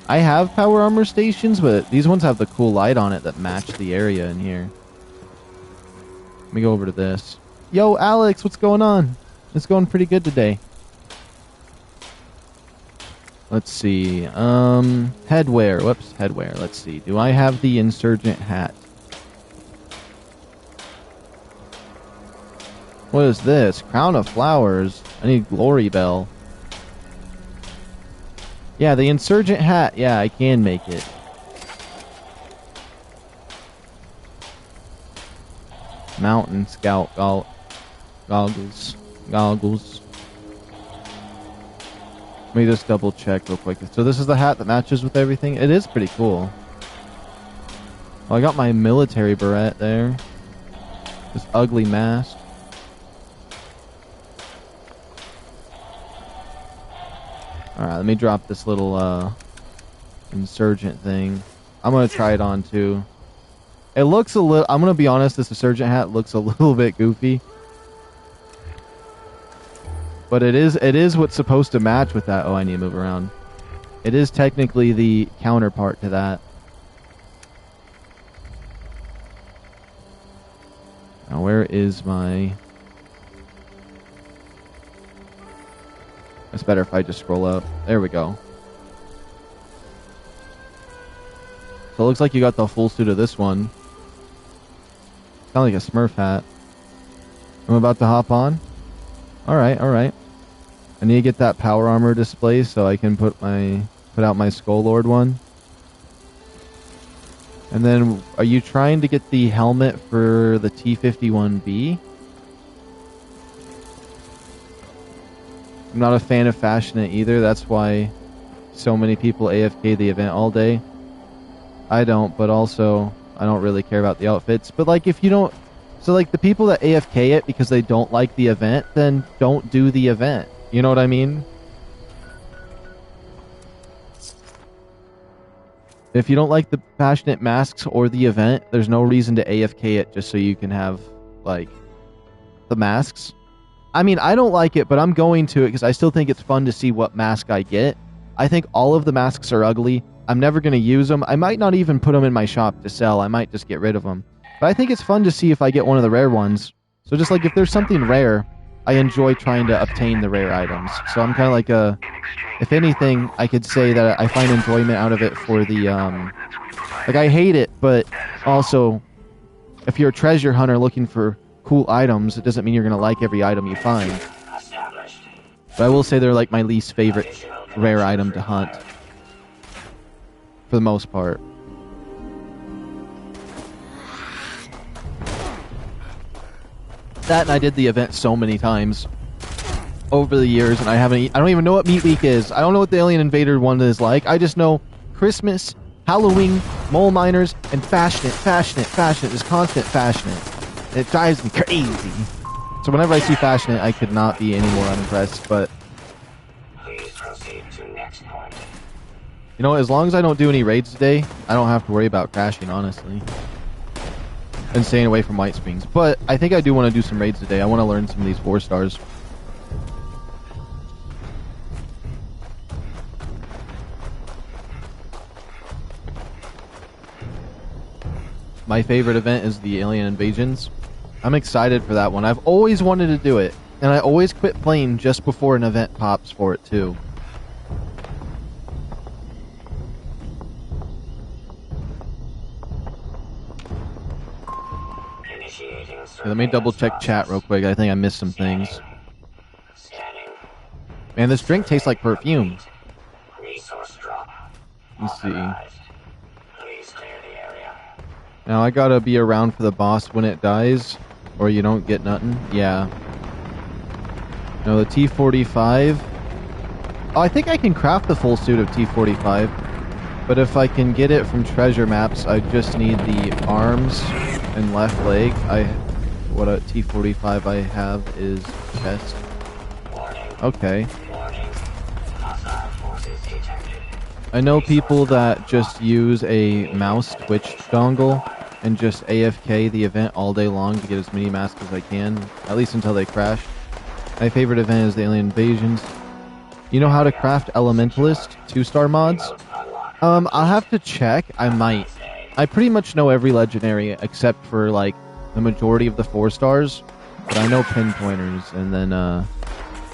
I have power armor stations, but these ones have the cool light on it that match the area in here. Let me go over to this. Yo, Alex, what's going on? It's going pretty good today. Let's see. Headwear. Whoops, headwear. Let's see. Do I have the Insurgent hat? What is this? Crown of Flowers. I need Glory Bell. Yeah, the Insurgent hat. Yeah, I can make it. Mountain Scout goggles. Let me just double check real quick. So this is the hat that matches with everything. It is pretty cool. Well, I got my military beret there. This ugly mask. Alright, let me drop this little Insurgent thing. I'm gonna try it on too. It looks a little... I'm gonna be honest, this Insurgent hat looks a little bit goofy. But it is what's supposed to match with that. Oh, I need to move around. It is technically the counterpart to that. Now, where is my... It's better if I just scroll up. There we go. So it looks like you got the full suit of this one. Kind of like a Smurf hat. I'm about to hop on. Alright, alright. I need to get that power armor display so I can put out my Skull Lord one. And then, are you trying to get the helmet for the T-51B? I'm not a fan of Fasnacht either. That's why so many people AFK the event all day. I don't, but also I don't really care about the outfits. But like if you don't... So like the people that AFK it because they don't like the event, then don't do the event. You know what I mean? If you don't like the Passionate masks or the event, there's no reason to AFK it just so you can have, like, the masks. I mean, I don't like it, but I'm going to it because I still think it's fun to see what mask I get. I think all of the masks are ugly. I'm never going to use them. I might not even put them in my shop to sell. I might just get rid of them. But I think it's fun to see if I get one of the rare ones. So just like if there's something rare, I enjoy trying to obtain the rare items. So I'm kind of like a... If anything, I could say that I find enjoyment out of it for the... Like, I hate it, but also, if you're a treasure hunter looking for cool items, it doesn't mean you're going to like every item you find. But I will say they're like my least favorite rare item to hunt. For the most part. That and I did the event so many times over the years, and I don't even know what Meat Week is. I don't know what the Alien Invader one is like. I just know Christmas, Halloween, mole miners, and Fasnacht. Fasnacht is constant Fasnacht. It drives me crazy. So whenever I see Fasnacht, I could not be any more unimpressed, but... Please proceed to next point. You know, as long as I don't do any raids today, I don't have to worry about crashing, honestly. And staying away from White Springs. But I think I do want to do some raids today. I want to learn some of these 4 stars. My favorite event is the Alien Invasions. I'm excited for that one. I've always wanted to do it, and I always quit playing just before an event pops for it too. Okay, let me double check chat real quick. I think I missed some things. Man, this drink tastes like perfume. Let's see. Now I gotta be around for the boss when it dies, or you don't get nothing. Yeah. No, the T-45. Oh, I think I can craft the full suit of T-45. But if I can get it from treasure maps, I just need the arms and left leg. What a T-45 I have is chest. Okay. I know people that just use a mouse Twitch dongle and just AFK the event all day long to get as many masks as I can, at least until they crash. My favorite event is the Alien Invasions. You know how to craft Elementalist 2-star mods? I'll have to check. I might. I pretty much know every legendary except for like the majority of the 4 stars, but I know pinpointers, and then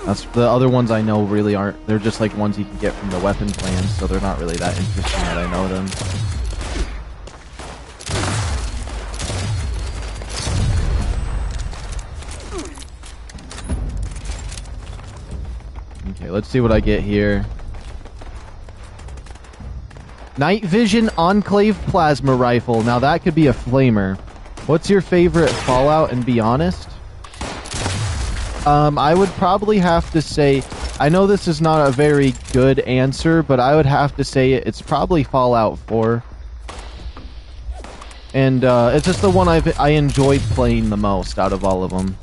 that's the other ones I know really aren't. They're just like ones you can get from the weapon plans, so they're not really that interesting that I know them. Okay, let's see what I get here. Night Vision Enclave Plasma Rifle. Now that could be a flamer. What's your favorite Fallout, and be honest? I would probably have to say, I know this is not a very good answer, but I would have to say it's probably Fallout 4. And it's just the one I enjoyed playing the most out of all of them.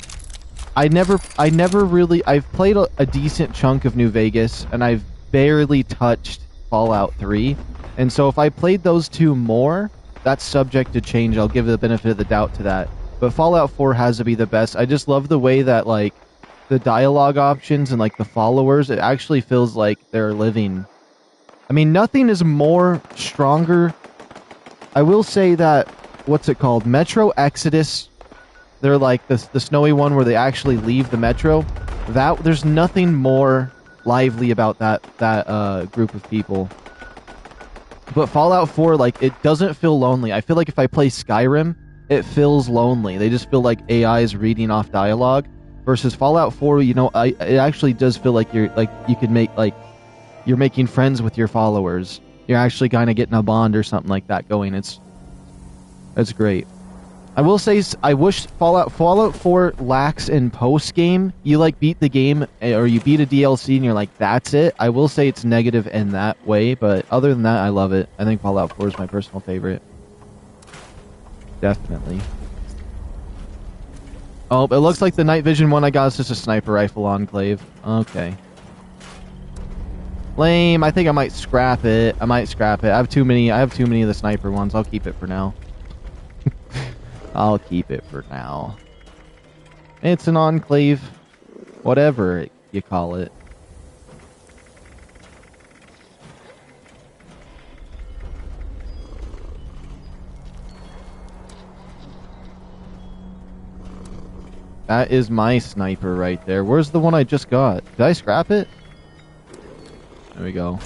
I've played a decent chunk of New Vegas, and I've barely touched Fallout 3. And so if I played those 2 more, that's subject to change. I'll give the benefit of the doubt to that. But Fallout 4 has to be the best. I just love the way that, like, the dialogue options and, like, the followers, it actually feels like they're living. I mean, nothing is more stronger. I will say that, what's it called? Metro Exodus. They're like the snowy one where they actually leave the metro. There's nothing more lively about that group of people. But Fallout 4, like, it doesn't feel lonely. I feel like if I play Skyrim, it feels lonely. They just feel like AIs reading off dialogue. Versus Fallout 4, you know, it actually does feel like you're making friends with your followers. You're actually kind of getting a bond or something like that going. It's great. I will say, I wish Fallout 4 lacks in post-game. You, like, beat the game, or you beat a DLC and you're like, that's it. I will say it's negative in that way, but other than that, I love it. I think Fallout 4 is my personal favorite. Definitely. Oh, it looks like the night vision one I got is just a sniper rifle Enclave. Okay. Lame. I think I might scrap it. I have too many of the sniper ones. I'll keep it for now. I'll keep it for now. It's an Enclave. Whatever you call it. That is my sniper right there. Where's the one I just got? Did I scrap it? There we go.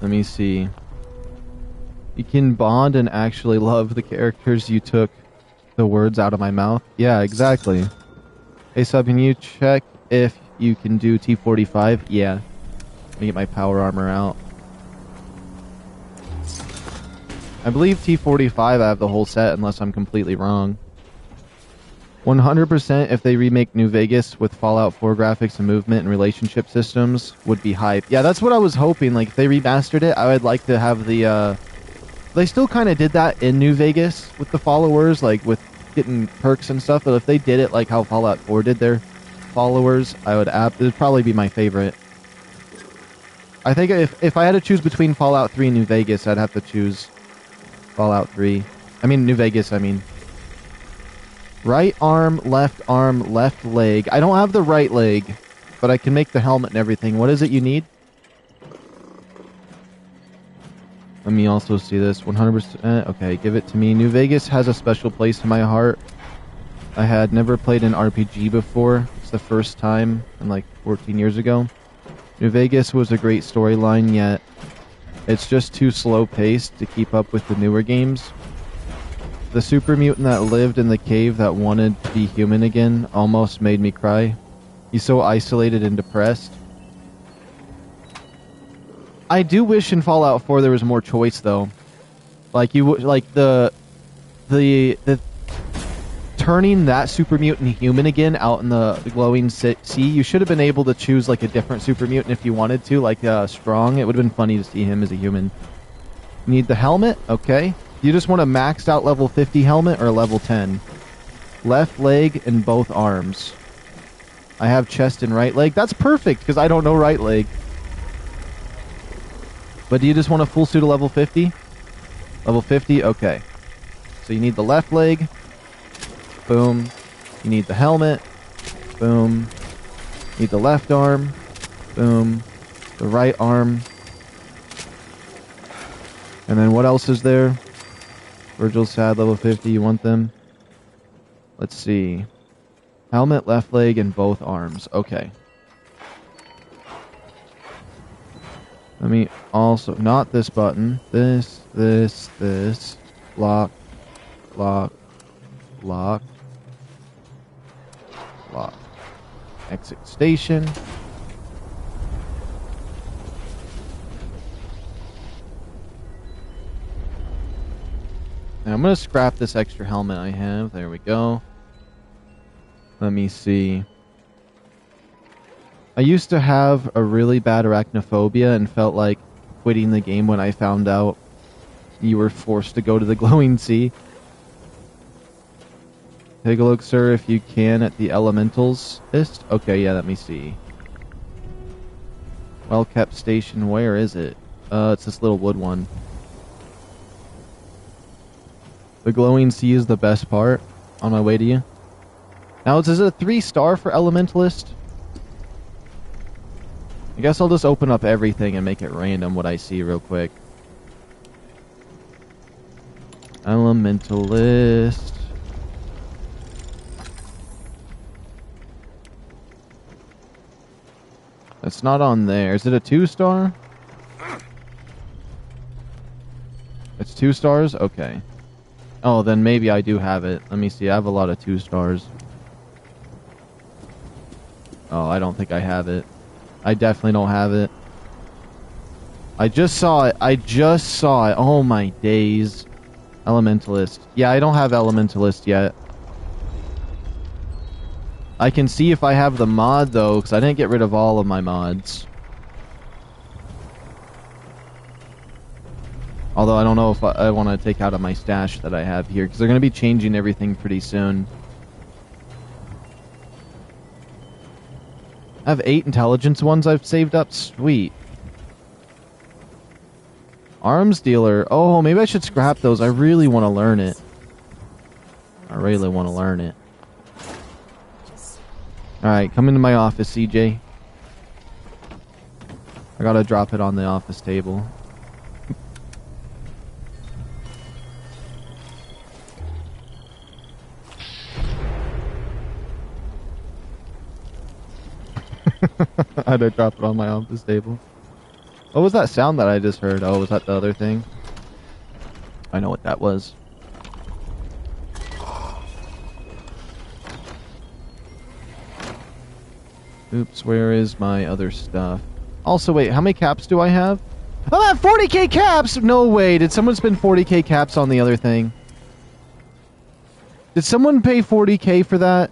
Let me see. You can bond and actually love the characters you took the words out of my mouth. Yeah, exactly. Hey, Sub, can you check if you can do T45? Yeah. Let me get my power armor out. I believe T45 I have the whole set unless I'm completely wrong. 100% if they remake New Vegas with Fallout 4 graphics and movement and relationship systems would be hype. Yeah, that's what I was hoping. Like, if they remastered it, I would like to have the, They still kind of did that in New Vegas with the followers, like, with getting perks and stuff, but if they did it like how Fallout 4 did their followers, it would probably be my favorite. I think if I had to choose between Fallout 3 and New Vegas, I'd have to choose Fallout 3. I mean, New Vegas, I mean. Right arm, left leg. I don't have the right leg, but I can make the helmet and everything. What is it you need? Let me also see this. 100%. Okay, give it to me. New Vegas has a special place in my heart. I had never played an RPG before. It's the first time, and like 14 years ago. New Vegas was a great storyline, yet it's just too slow-paced to keep up with the newer games. The super mutant that lived in the cave that wanted to be human again almost made me cry. He's so isolated and depressed. I do wish in Fallout 4 there was more choice, though. Like the turning that super mutant human again out in the glowing sea. You should have been able to choose like a different super mutant if you wanted to, like Strong. It would have been funny to see him as a human. You need the helmet, okay. You just want a maxed out level 50 helmet or level 10? Left leg and both arms. I have chest and right leg. That's perfect, because I don't know right leg. But do you just want a full suit of level 50? Level 50? Okay. So you need the left leg. Boom. You need the helmet. Boom. You need the left arm. Boom. The right arm. And then what else is there? Virgil's sad, level 50, you want them? Let's see. Helmet, left leg, and both arms. Okay. Let me also... Not this button. This. Lock. Lock. Lock. Lock. Exit station. And I'm going to scrap this extra helmet I have. There we go. Let me see. I used to have a really bad arachnophobia and felt like quitting the game when I found out you were forced to go to the glowing sea. Take a look, sir, if you can, at the elementals list. Okay, yeah, let me see. Well-kept station, where is it? It's this little wood one. The glowing sea is the best part. On my way to you. Now, is it a 3-star for Elementalist? I guess I'll just open up everything and make it random what I see real quick. Elementalist. That's not on there. Is it a 2-star? It's 2 stars? Okay. Oh, then maybe I do have it. Let me see. I have a lot of 2 stars. Oh, I don't think I have it. I definitely don't have it. I just saw it. Oh my days. Elementalist. Yeah, I don't have Elementalist yet. I can see if I have the mod, though, because I didn't get rid of all of my mods. Although I don't know if I want to take out of my stash that I have here, because they're going to be changing everything pretty soon. I have 8 intelligence ones I've saved up. Sweet. Arms dealer. Oh, maybe I should scrap those. I really want to learn it. Alright, come into my office, CJ. I gotta drop it on the office table. I had to drop it on my office table. What was that sound that I just heard? Oh, was that the other thing? I know what that was. Oops, where is my other stuff? Also, wait, how many caps do I have? I'm at 40k caps! No way, did someone spend 40k caps on the other thing? Did someone pay 40k for that?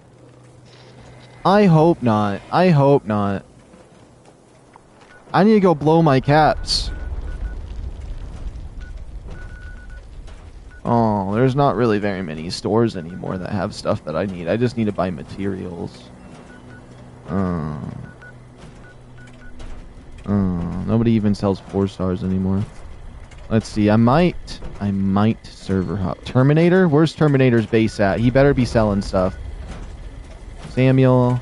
I hope not. I hope not. I need to go blow my caps. Oh, there's not really very many stores anymore that have stuff that I need. I just need to buy materials. Nobody even sells 4 stars anymore. Let's see. I might server hop. Terminator? Where's Terminator's base at? He better be selling stuff. Samuel.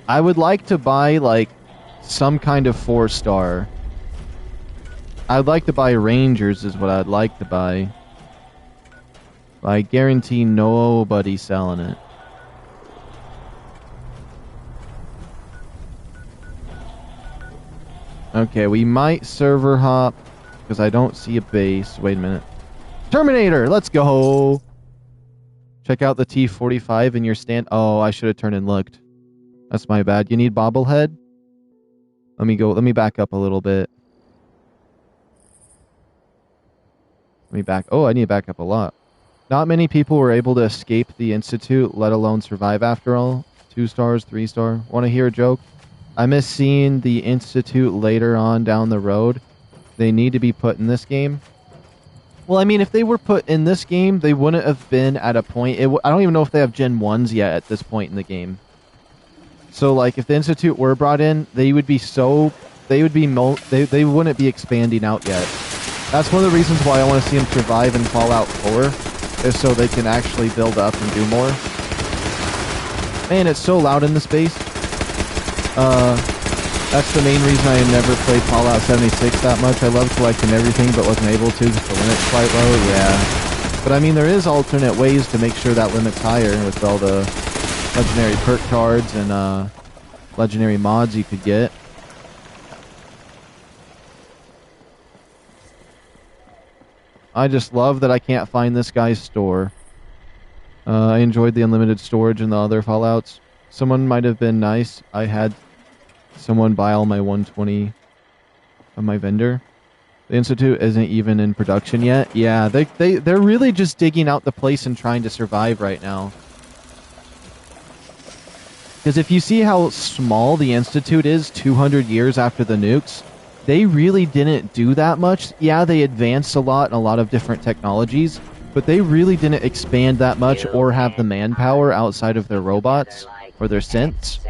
I would like to buy, like, some kind of 4-star. I'd like to buy Rangers is what I'd like to buy. But I guarantee nobody's selling it. Okay, we might server hop because I don't see a base. Wait a minute. Terminator, let's go. Check out the T-45 in your stand. Oh, I should have turned and looked. That's my bad. You need bobblehead? Let me back up a little bit. Oh, I need to back up a lot. Not many people were able to escape the Institute, let alone survive after all. 2 stars, 3 star. Want to hear a joke? I miss seeing the Institute later on down the road. They need to be put in this game. Well, I mean, if they were put in this game, they wouldn't have been at a point... I don't even know if they have Gen 1s yet at this point in the game. So, like, if the Institute were brought in, they would be so... They wouldn't be expanding out yet. That's one of the reasons why I want to see them survive in Fallout 4, is so they can actually build up and do more. Man, it's so loud in this base. That's the main reason I never played Fallout 76 that much. I loved collecting everything, but wasn't able to because the limit's quite low. Yeah. But I mean, there is alternate ways to make sure that limit's higher with all the legendary perk cards and legendary mods you could get. I just love that I can't find this guy's store. I enjoyed the unlimited storage in the other Fallouts. Someone might have been nice. I had someone buy all my 120 of my vendor. The Institute isn't even in production yet. Yeah, they're really just digging out the place and trying to survive right now. Because if you see how small the Institute is 200 years after the nukes, they really didn't do that much. Yeah, they advanced a lot in a lot of different technologies, but they really didn't expand that much or have the manpower outside of their robots or their synths.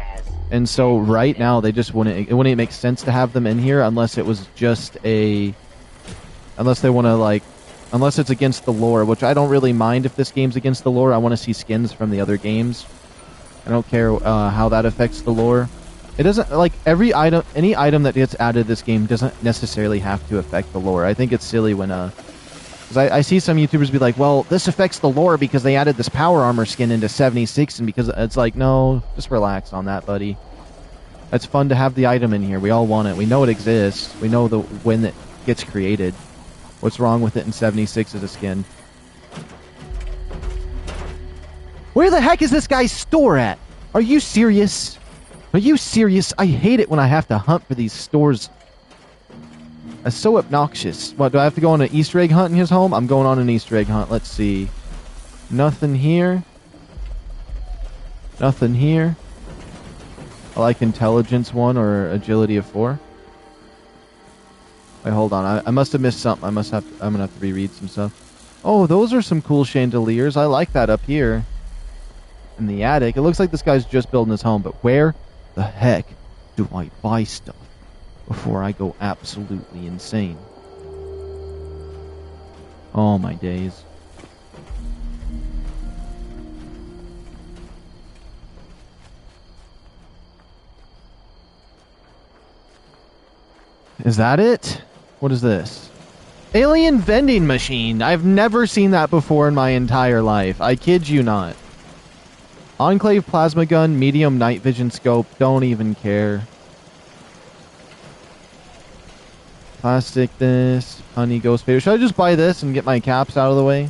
And so right now they just it wouldn't make sense to have them in here unless it was just unless they want to unless it's against the lore, which I don't really mind if this game's against the lore. I want to see skins from the other games. I don't care how that affects the lore. It doesn't, any item that gets added to this game doesn't necessarily have to affect the lore. I think it's silly when, because I see some YouTubers be like, well, this affects the lore because they added this power armor skin into 76, and because it's like, no, just relax on that, buddy. It's fun to have the item in here. We all want it. We know it exists. We know when it gets created. What's wrong with it in 76 as a skin? Where the heck is this guy's store at? Are you serious? Are you serious? I hate it when I have to hunt for these stores. It's so obnoxious. What, do I have to go on an Easter egg hunt in his home? I'm going on an Easter egg hunt. Let's see. Nothing here. Nothing here. I like intelligence 1 or agility of 4. Wait, hold on. I must have missed something. I'm gonna have to reread some stuff. Oh, those are some cool chandeliers. I like that up here. In the attic. It looks like this guy's just building his home, but where the heck do I buy stuff before I go absolutely insane? Oh my days. Is that it? What is this? Alien vending machine. I've never seen that before in my entire life. I kid you not. Enclave plasma gun, medium night vision scope. Don't even care. Plastic this. Honey ghost paper. Should I just buy this and get my caps out of the way?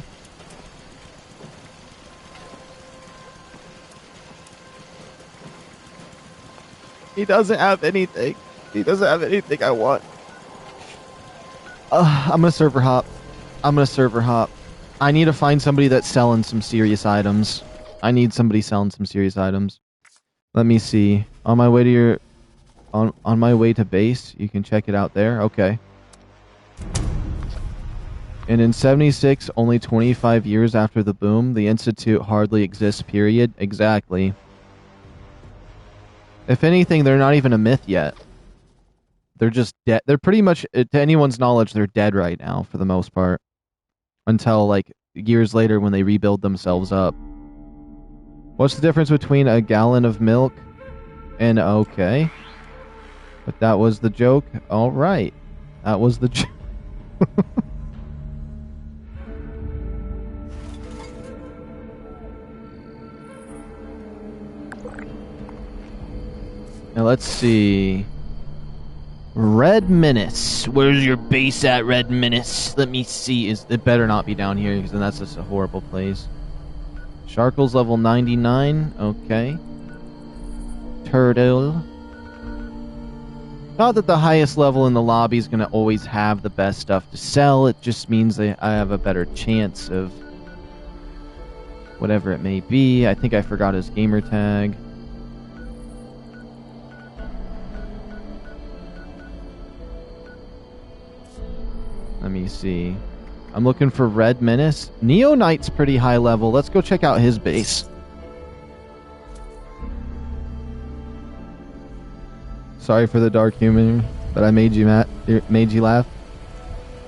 He doesn't have anything. He doesn't have anything I want. I'm gonna server hop. I'm gonna server hop. I need to find somebody that's selling some serious items. I need somebody selling some serious items. Let me see. On my way to your... On my way to base, you can check it out there. Okay. And in 76, only 25 years after the boom, the Institute hardly exists, period. Exactly. If anything, they're not even a myth yet. They're just dead. They're pretty much, to anyone's knowledge, they're dead right now, for the most part. Until, like, years later when they rebuild themselves up. What's the difference between a gallon of milk and... Okay. But that was the joke. Alright. That was the joke. Now let's see. Red Menace. Where's your base at, Red Menace? Let me see. It better not be down here, because then that's just a horrible place. Sharkle's level 99. Okay. Turtle. Not that the highest level in the lobby is going to always have the best stuff to sell. It just means I have a better chance of whatever it may be. I think I forgot his gamer tag. Let me see. I'm looking for Red Menace. Neo Knight's pretty high level. Let's go check out his base. Sorry for the dark humor, but I made you laugh.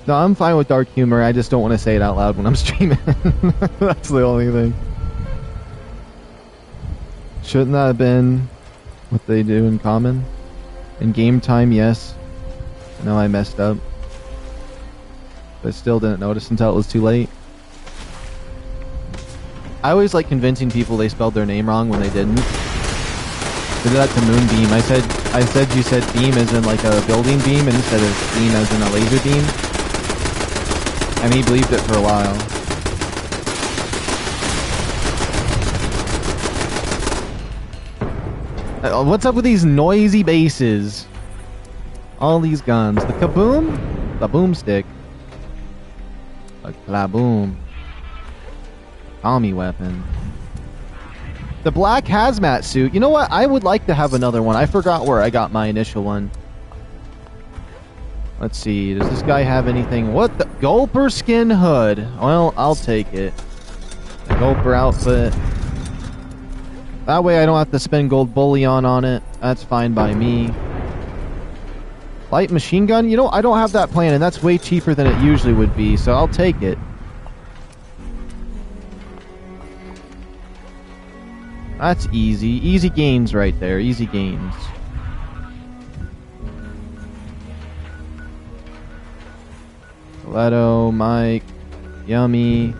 No, I'm fine with dark humor. I just don't want to say it out loud when I'm streaming. That's the only thing. Shouldn't that have been what they do in common? In game time, yes. I know I messed up. But I still didn't notice until it was too late. I always like convincing people they spelled their name wrong when they didn't. I did that to Moonbeam. I said you said beam as in like a building beam instead of beam as in a laser beam. And he believed it for a while. What's up with these noisy bases? All these guns. The kaboom? The boomstick. The klaboom. Tommy weapon. The black hazmat suit. You know what? I would like to have another one. I forgot where I got my initial one. Let's see. Does this guy have anything? What the? Gulper skin hood. Well, I'll take it. The Gulper outfit. That way I don't have to spend gold bullion on it. That's fine by me. Light machine gun? You know, I don't have that plan, and that's way cheaper than it usually would be, so I'll take it. That's easy. Easy gains right there. Easy gains. Leto, Mike, Yummy.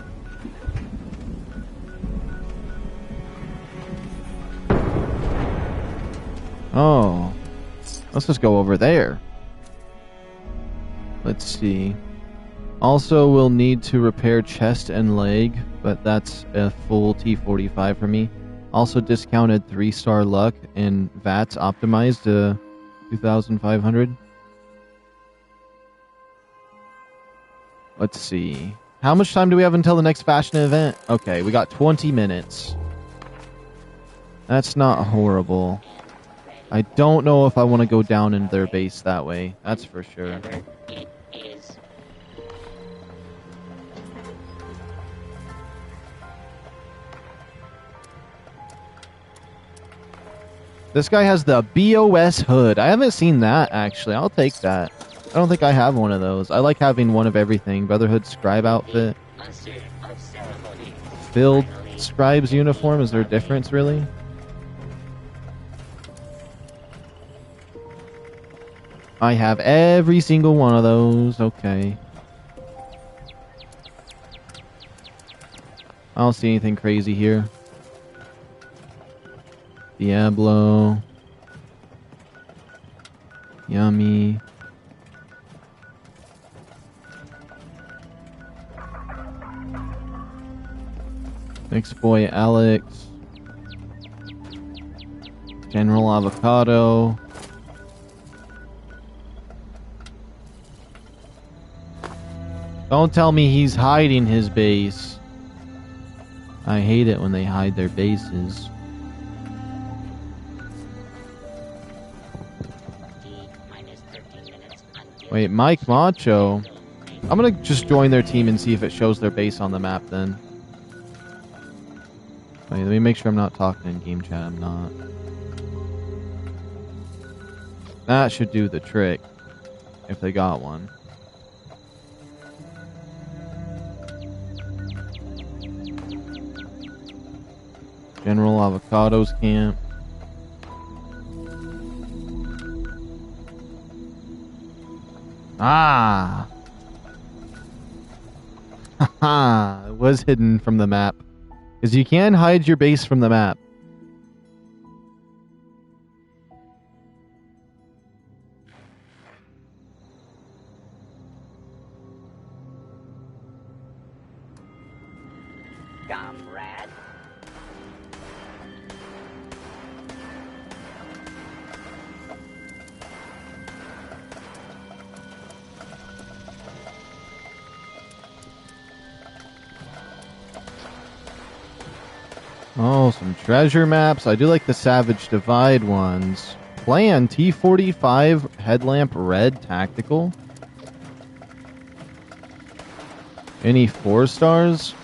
Oh. Let's just go over there. Let's see. Also, we'll need to repair chest and leg, but that's a full T45 for me. Also discounted 3-star luck and VATS optimized to 2,500. Let's see. How much time do we have until the next fashion event? Okay, we got 20 minutes. That's not horrible. I don't know if I want to go down in their base that way. That's for sure. This guy has the BOS hood. I haven't seen that, actually. I'll take that. I don't think I have one of those. I like having one of everything. Brotherhood scribe outfit. Filled scribe's uniform. Is there a difference, really? I have every single one of those. Okay. I don't see anything crazy here. Diablo. Yummy. Next boy Alex. General Avocado. Don't tell me he's hiding his base. I hate it when they hide their bases. Wait, Mike Macho? I'm gonna just join their team and see if it shows their base on the map then. Wait, let me make sure I'm not talking in game chat. I'm not. That should do the trick. If they got one. General Avocado's camp. Ah! Haha! It was hidden from the map. Because you can hide your base from the map. Comrade. Oh, some treasure maps. I do like the Savage Divide ones. Plan T-45 Headlamp Red Tactical. Any 4 stars?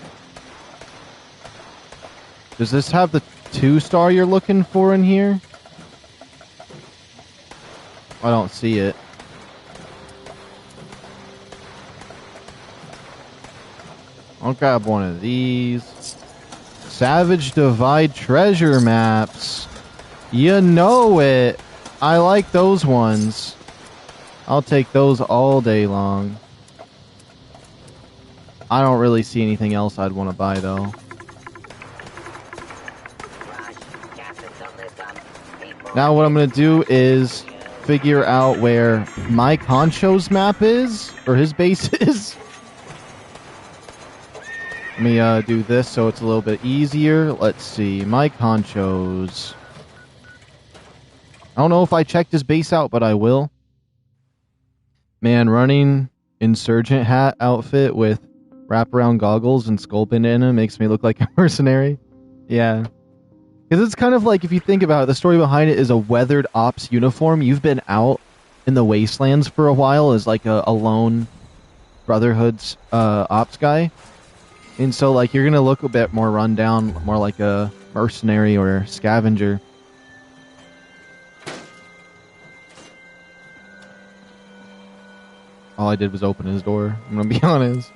Does this have the 2-star you're looking for in here? I don't see it. I'll grab one of these. Savage Divide treasure maps. You know it. I like those ones. I'll take those all day long. I don't really see anything else I'd want to buy though. Now what I'm going to do is figure out where Mike Honcho's map is, or his base is. Let me do this so it's a little bit easier. Let's see. Mike Honcho's. I don't know if I checked his base out, but I will. Man, running insurgent hat outfit with wraparound goggles and skull bandana makes me look like a mercenary. Yeah. Because it's kind of like, if you think about it, the story behind it is a weathered ops uniform. You've been out in the wastelands for a while as like a lone Brotherhood's ops guy. And so, like, you're going to look a bit more run down, more like a mercenary or scavenger. All I did was open his door, I'm going to be honest.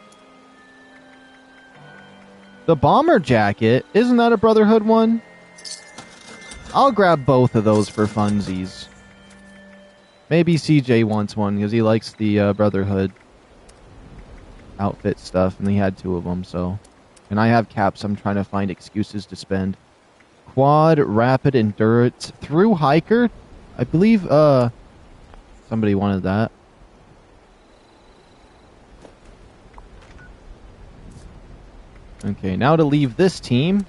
The bomber jacket, isn't that a Brotherhood one? I'll grab both of those for funsies. Maybe CJ wants one, because he likes the Brotherhood outfit stuff, and he had 2 of them, so. And I have caps, I'm trying to find excuses to spend. Quad Rapid Endurance through Hiker? I believe, somebody wanted that. Okay, now to leave this team.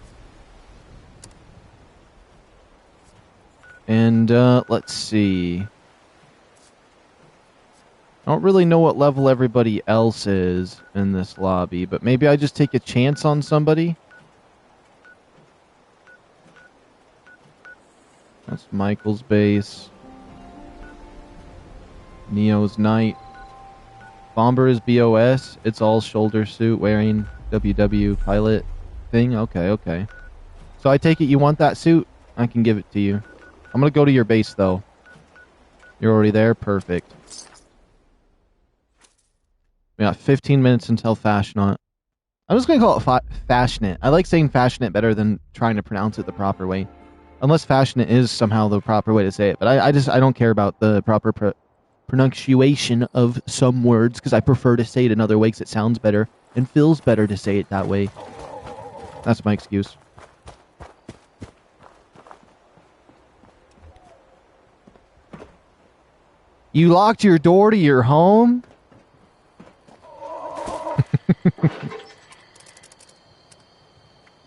And, let's see. I don't really know what level everybody else is in this lobby, but maybe I just take a chance on somebody. That's Michael's base. Neo's Knight. Bomber is BOS. It's all shoulder suit wearing WW pilot thing. Okay, okay. So I take it you want that suit? I can give it to you. I'm going to go to your base, though. You're already there? Perfect. We got 15 minutes until Fasnacht. I'm just going to call it Fasnacht. I like saying Fasnacht better than trying to pronounce it the proper way. Unless Fasnacht is somehow the proper way to say it. But I don't care about the proper pronunciation of some words, because I prefer to say it another way because it sounds better and feels better to say it that way. That's my excuse. You locked your door to your home?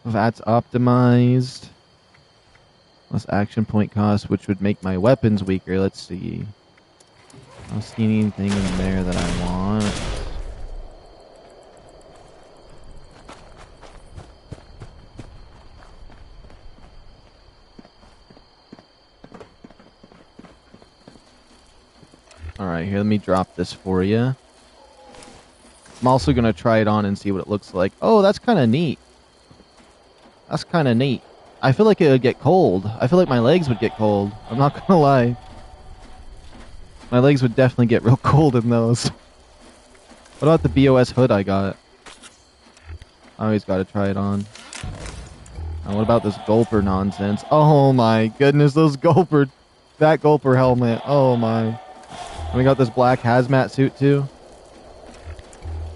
That's optimized. Less action point cost, which would make my weapons weaker. Let's see. I don't see anything in there that I want. Alright, here, let me drop this for you. I'm also going to try it on and see what it looks like. Oh, that's kind of neat. That's kind of neat. I feel like it would get cold. I feel like my legs would get cold. I'm not going to lie. My legs would definitely get real cold in those. What about the BOS hood I got? I always got to try it on. Now, what about this gulper nonsense? Oh my goodness, those gulper... That gulper helmet. Oh my. And we got this black hazmat suit too.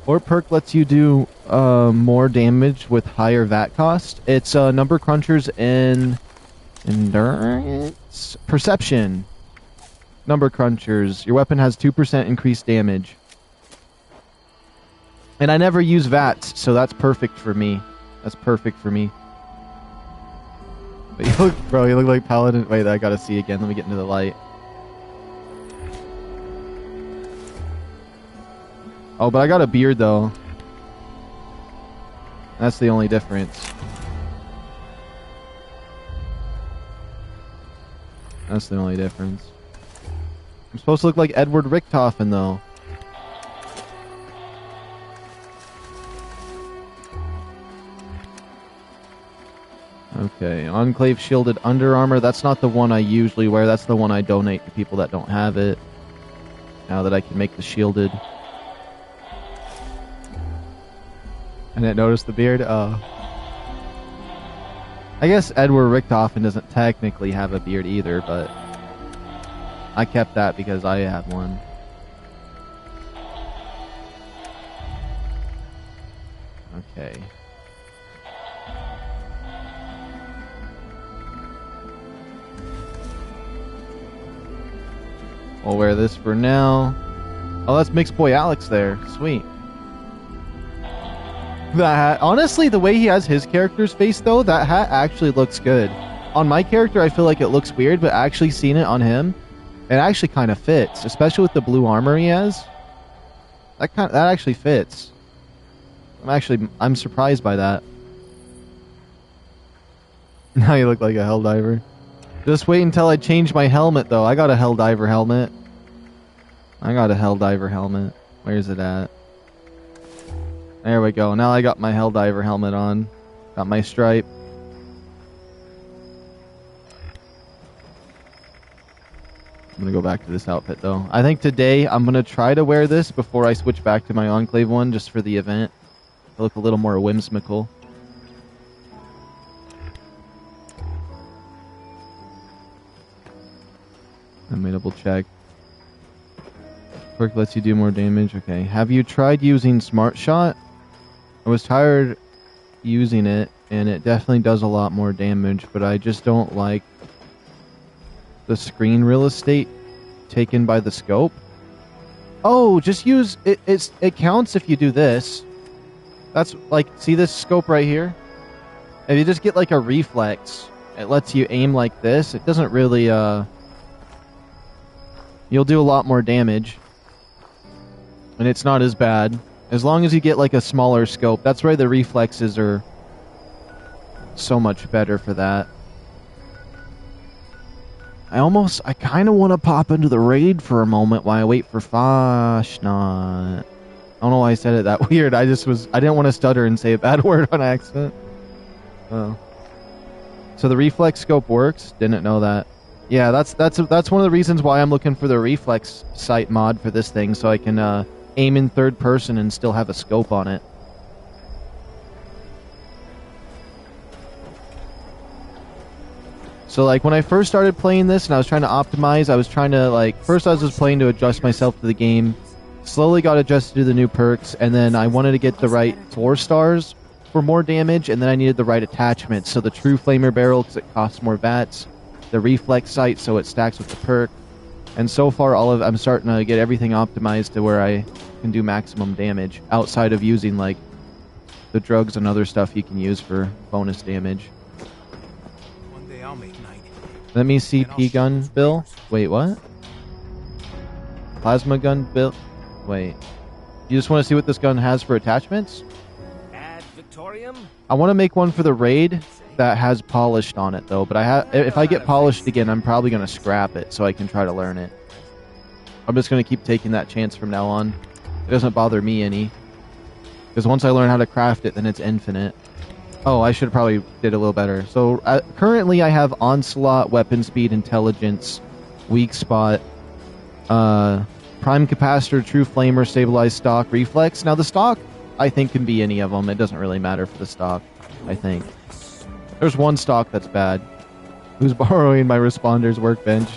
Or perk lets you do more damage with higher VAT cost. It's number crunchers and endurance perception. Number crunchers. Your weapon has 2% increased damage. And I never use VATs, so that's perfect for me. That's perfect for me. But you look, bro, you look like Paladin. Wait, I gotta see again. Let me get into the light. Oh, but I got a beard, though. That's the only difference. That's the only difference. I'm supposed to look like Edward Richtofen, though. Okay, Enclave shielded under armor. That's not the one I usually wear. That's the one I donate to people that don't have it. Now that I can make the shielded. I didn't notice the beard. I guess Edward Richtofen doesn't technically have a beard either, but I kept that because I have one. Okay. We'll wear this for now. Oh, that's Mixed Boy Alex there. Sweet. That hat, honestly, the way he has his character's face, though, that hat actually looks good. On my character, I feel like it looks weird, but actually seeing it on him, it actually kind of fits, especially with the blue armor he has. That actually fits. I'm surprised by that. Now you look like a Helldiver. Just wait until I change my helmet, though. I got a Helldiver helmet. Where's it at? There we go. Now I got my Helldiver helmet on. Got my stripe. I'm gonna go back to this outfit, though. I think today I'm gonna try to wear this before I switch back to my Enclave one, just for the event. To look a little more whimsical. Let me double check. Perk lets you do more damage. Okay. Have you tried using Smart Shot? I was tired using it, and it definitely does a lot more damage, but I just don't like the screen real estate taken by the scope. Oh, just use it. It counts if you do this. That's like, see this scope right here? If you just get like a reflex, it lets you aim like this. It doesn't really, you'll do a lot more damage. And it's not as bad. As long as you get like a smaller scope. That's why the reflexes are so much better for that. I kind of want to pop into the raid for a moment while I wait for Fasnacht. I don't know why I said it that weird. I didn't want to stutter and say a bad word on accident. Oh. So the reflex scope works? Didn't know that. Yeah, that's one of the reasons why I'm looking for the reflex sight mod for this thing, so I can aim in third person and still have a scope on it. So like when I first started playing this and I was trying to optimize, I was trying to like, first I was just playing to adjust myself to the game, slowly got adjusted to the new perks, and then I wanted to get the right 4 stars for more damage, and then I needed the right attachment. So the true flamer barrel, because it costs more VATs, the reflex sight so it stacks with the perk, and so far I'm starting to get everything optimized to where I can do maximum damage outside of using like the drugs and other stuff you can use for bonus damage. One day I'll make night. Let me see P gun, Bill. Wait, what? Plasma gun, Bill. Wait. You just want to see what this gun has for attachments? Ad Victorium? I want to make one for the raid that has polished on it, though. But if I get polished again, I'm probably going to scrap it so I can try to learn it. I'm just going to keep taking that chance from now on. It doesn't bother me any. Because once I learn how to craft it, then it's infinite. Oh, I should probably did a little better. So currently I have Onslaught, Weapon Speed, Intelligence, Weak Spot, Prime Capacitor, True Flamer, Stabilized Stock, Reflex. Now the stock, I think, can be any of them. It doesn't really matter for the stock, I think. There's one stock that's bad. Who's borrowing my Responder's workbench?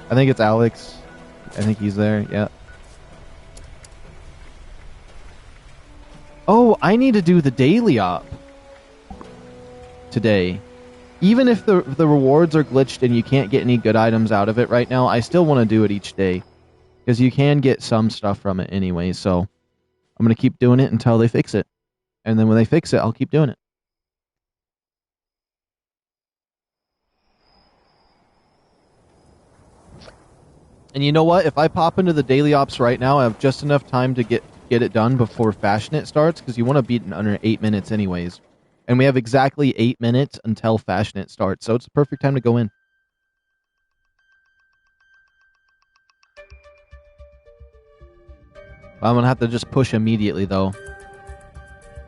I think it's Alex. I think he's there, yeah. Oh, I need to do the daily op today. Even if the rewards are glitched and you can't get any good items out of it right now, I still want to do it each day. Because you can get some stuff from it anyway, so I'm going to keep doing it until they fix it. And then when they fix it, I'll keep doing it. And you know what? If I pop into the daily ops right now, I have just enough time to get it done before Fasnacht starts, because you want to beat in under 8 minutes anyways. And we have exactly 8 minutes until Fasnacht starts, so it's the perfect time to go in. I'm going to have to just push immediately, though.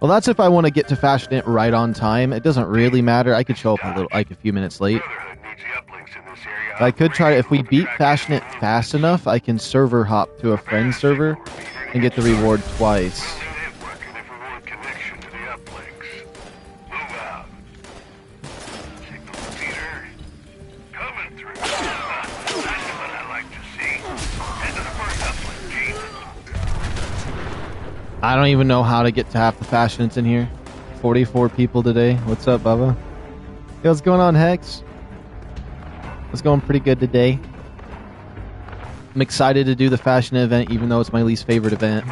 Well, that's if I want to get to Fasnacht right on time. It doesn't really matter. I could show up a few minutes late. But I could try, if we beat Fasnacht fast enough, I can server hop to a friend's server and get the reward twice. I don't even know how to get to half the Fasnachts in here. 44 people today. What's up, Bubba? Hey, what's going on, Hex? It's going pretty good today. I'm excited to do the Fasnacht event, even though it's my least favorite event.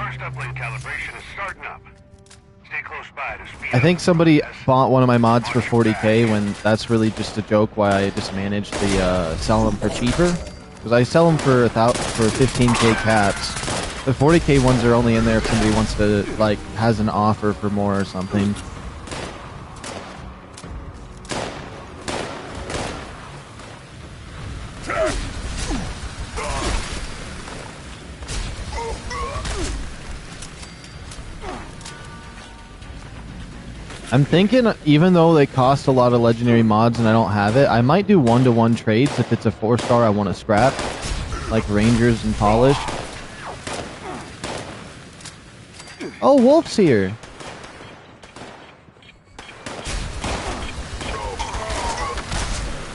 I think somebody bought one of my mods for 40k, when that's really just a joke why I just managed to sell them for cheaper. Because I sell them for 15k caps. The 40k ones are only in there if somebody wants to, like, has an offer for more or something. I'm thinking, even though they cost a lot of legendary mods and I don't have it, I might do 1-to-1 trades if it's a 4-star I want to scrap. Like Rangers and Polished. Oh, Wolf's here!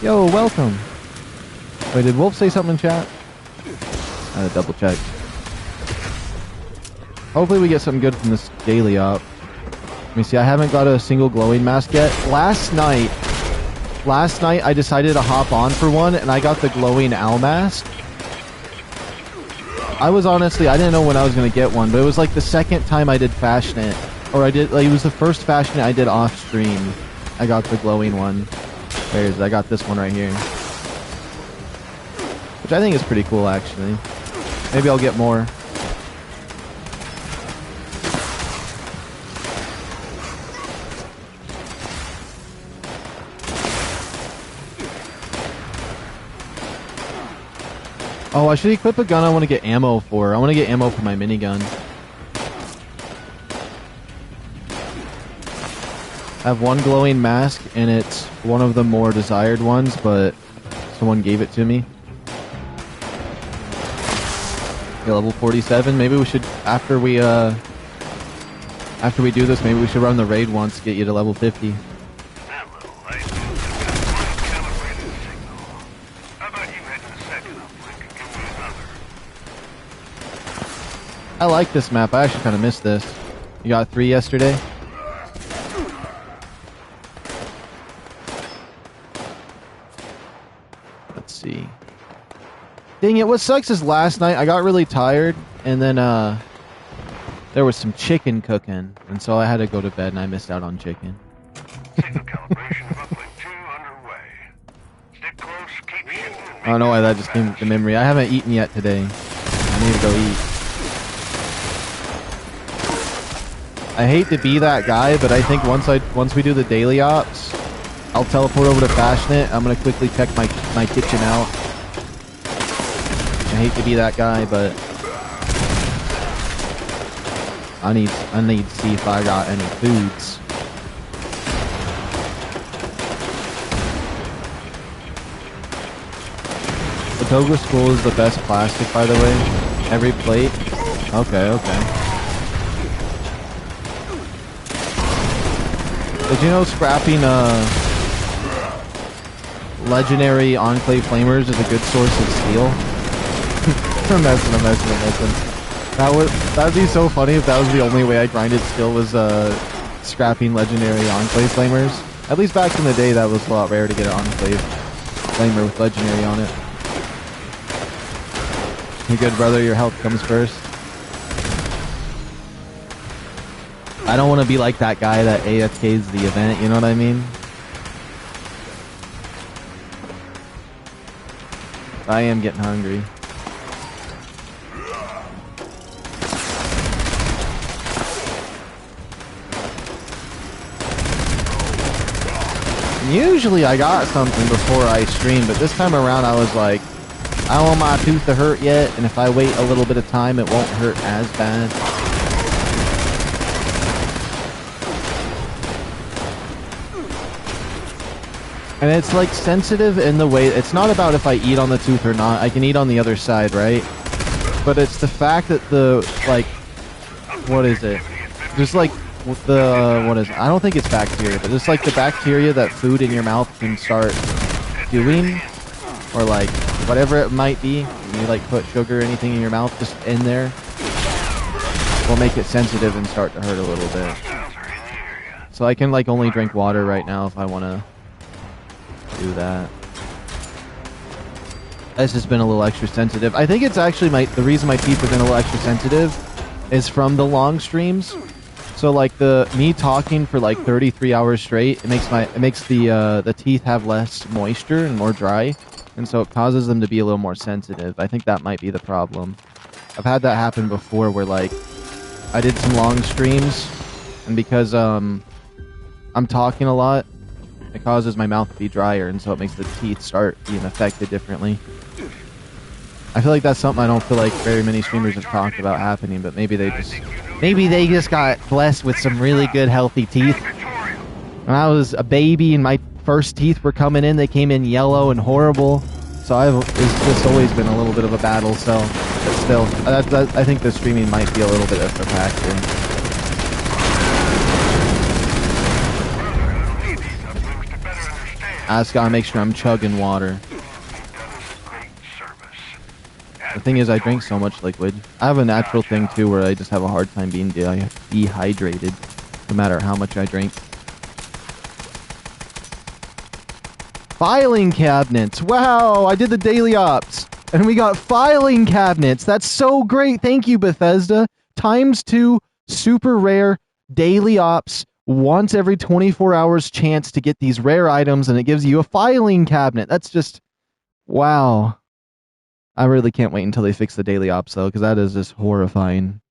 Yo, welcome! Wait, did Wolf say something in chat? I had to double check. Hopefully we get something good from this daily op. Let me see, I haven't got a single glowing mask yet. Last night I decided to hop on for one, and I got the glowing owl mask. I didn't know when I was going to get one, but it was like the second time I did Fasnacht. Or it was the first Fasnacht I did off stream. I got the glowing one. There it is, I got this one right here. Which I think is pretty cool, actually. Maybe I'll get more. Oh, I should equip a gun I want to get ammo for. I want to get ammo for my minigun. I have one glowing mask, and it's one of the more desired ones, but someone gave it to me. Okay, level 47. Maybe we should, after we do this, maybe we should run the raid once to get you to level 50. I like this map. I actually kind of missed this. You got 3 yesterday? Let's see. Dang it, what sucks is last night I got really tired, and then there was some chicken cooking, and so I had to go to bed and I missed out on chicken. Signal calibration of uplink 2 underway. Stick close, keep I don't know why that just came to memory. I haven't eaten yet today. I need to go eat. I hate to be that guy, but I think once we do the daily ops, I'll teleport over to Fasnacht. I'm gonna quickly check my kitchen out. I hate to be that guy, but I need to see if I got any foods. The Toga School is the best plastic, by the way. Every plate. Okay, okay. Did you know scrapping legendary Enclave flamers is a good source of steel? I'm messing. That'd be so funny if that was the only way I grinded steel was scrapping legendary Enclave flamers. At least back in the day, that was a lot rare to get an Enclave flamer with legendary on it. You good, brother? Your health comes first. I don't want to be like that guy that AFKs the event, you know what I mean? I am getting hungry. Usually I got something before I stream, but this time around I was like, I don't want my tooth to hurt yet, and if I wait a little bit of time, it won't hurt as bad. And it's like sensitive in the way, it's not about if I eat on the tooth or not, I can eat on the other side, right? But it's the fact that the, like, what is it? Just like the, what is it? I don't think it's bacteria, but it's like the bacteria that food in your mouth can start doing, or like, whatever it might be, when you like put sugar or anything in your mouth just in there, will make it sensitive and start to hurt a little bit. So I can like only drink water right now if I want to do that. That's just been a little extra sensitive. I think it's actually the reason my teeth have been a little extra sensitive is from the long streams. So like me talking for like 33 hours straight, it makes the teeth have less moisture and more dry. And so it causes them to be a little more sensitive. I think that might be the problem. I've had that happen before where like I did some long streams and because I'm talking a lot, it causes my mouth to be drier and so it makes the teeth start being affected differently. I feel like that's something I don't feel like very many streamers have talked about happening, but maybe they just got blessed with some really good healthy teeth. When I was a baby and my first teeth were coming in, they came in yellow and horrible. So it's just always been a little bit of a battle. So, but still, I think the streaming might be a little bit of a factor. I just gotta make sure I'm chugging water. The thing is, I drink so much liquid. I have a natural thing too, where I just have a hard time being dehydrated, no matter how much I drink. Filing cabinets. Wow, I did the daily ops and we got filing cabinets. That's so great. Thank you, Bethesda. ×2 super rare daily ops once every 24 hours chance to get these rare items, and it gives you a filing cabinet. That's just wow. I really can't wait until they fix the daily ops though, because that is just horrifying.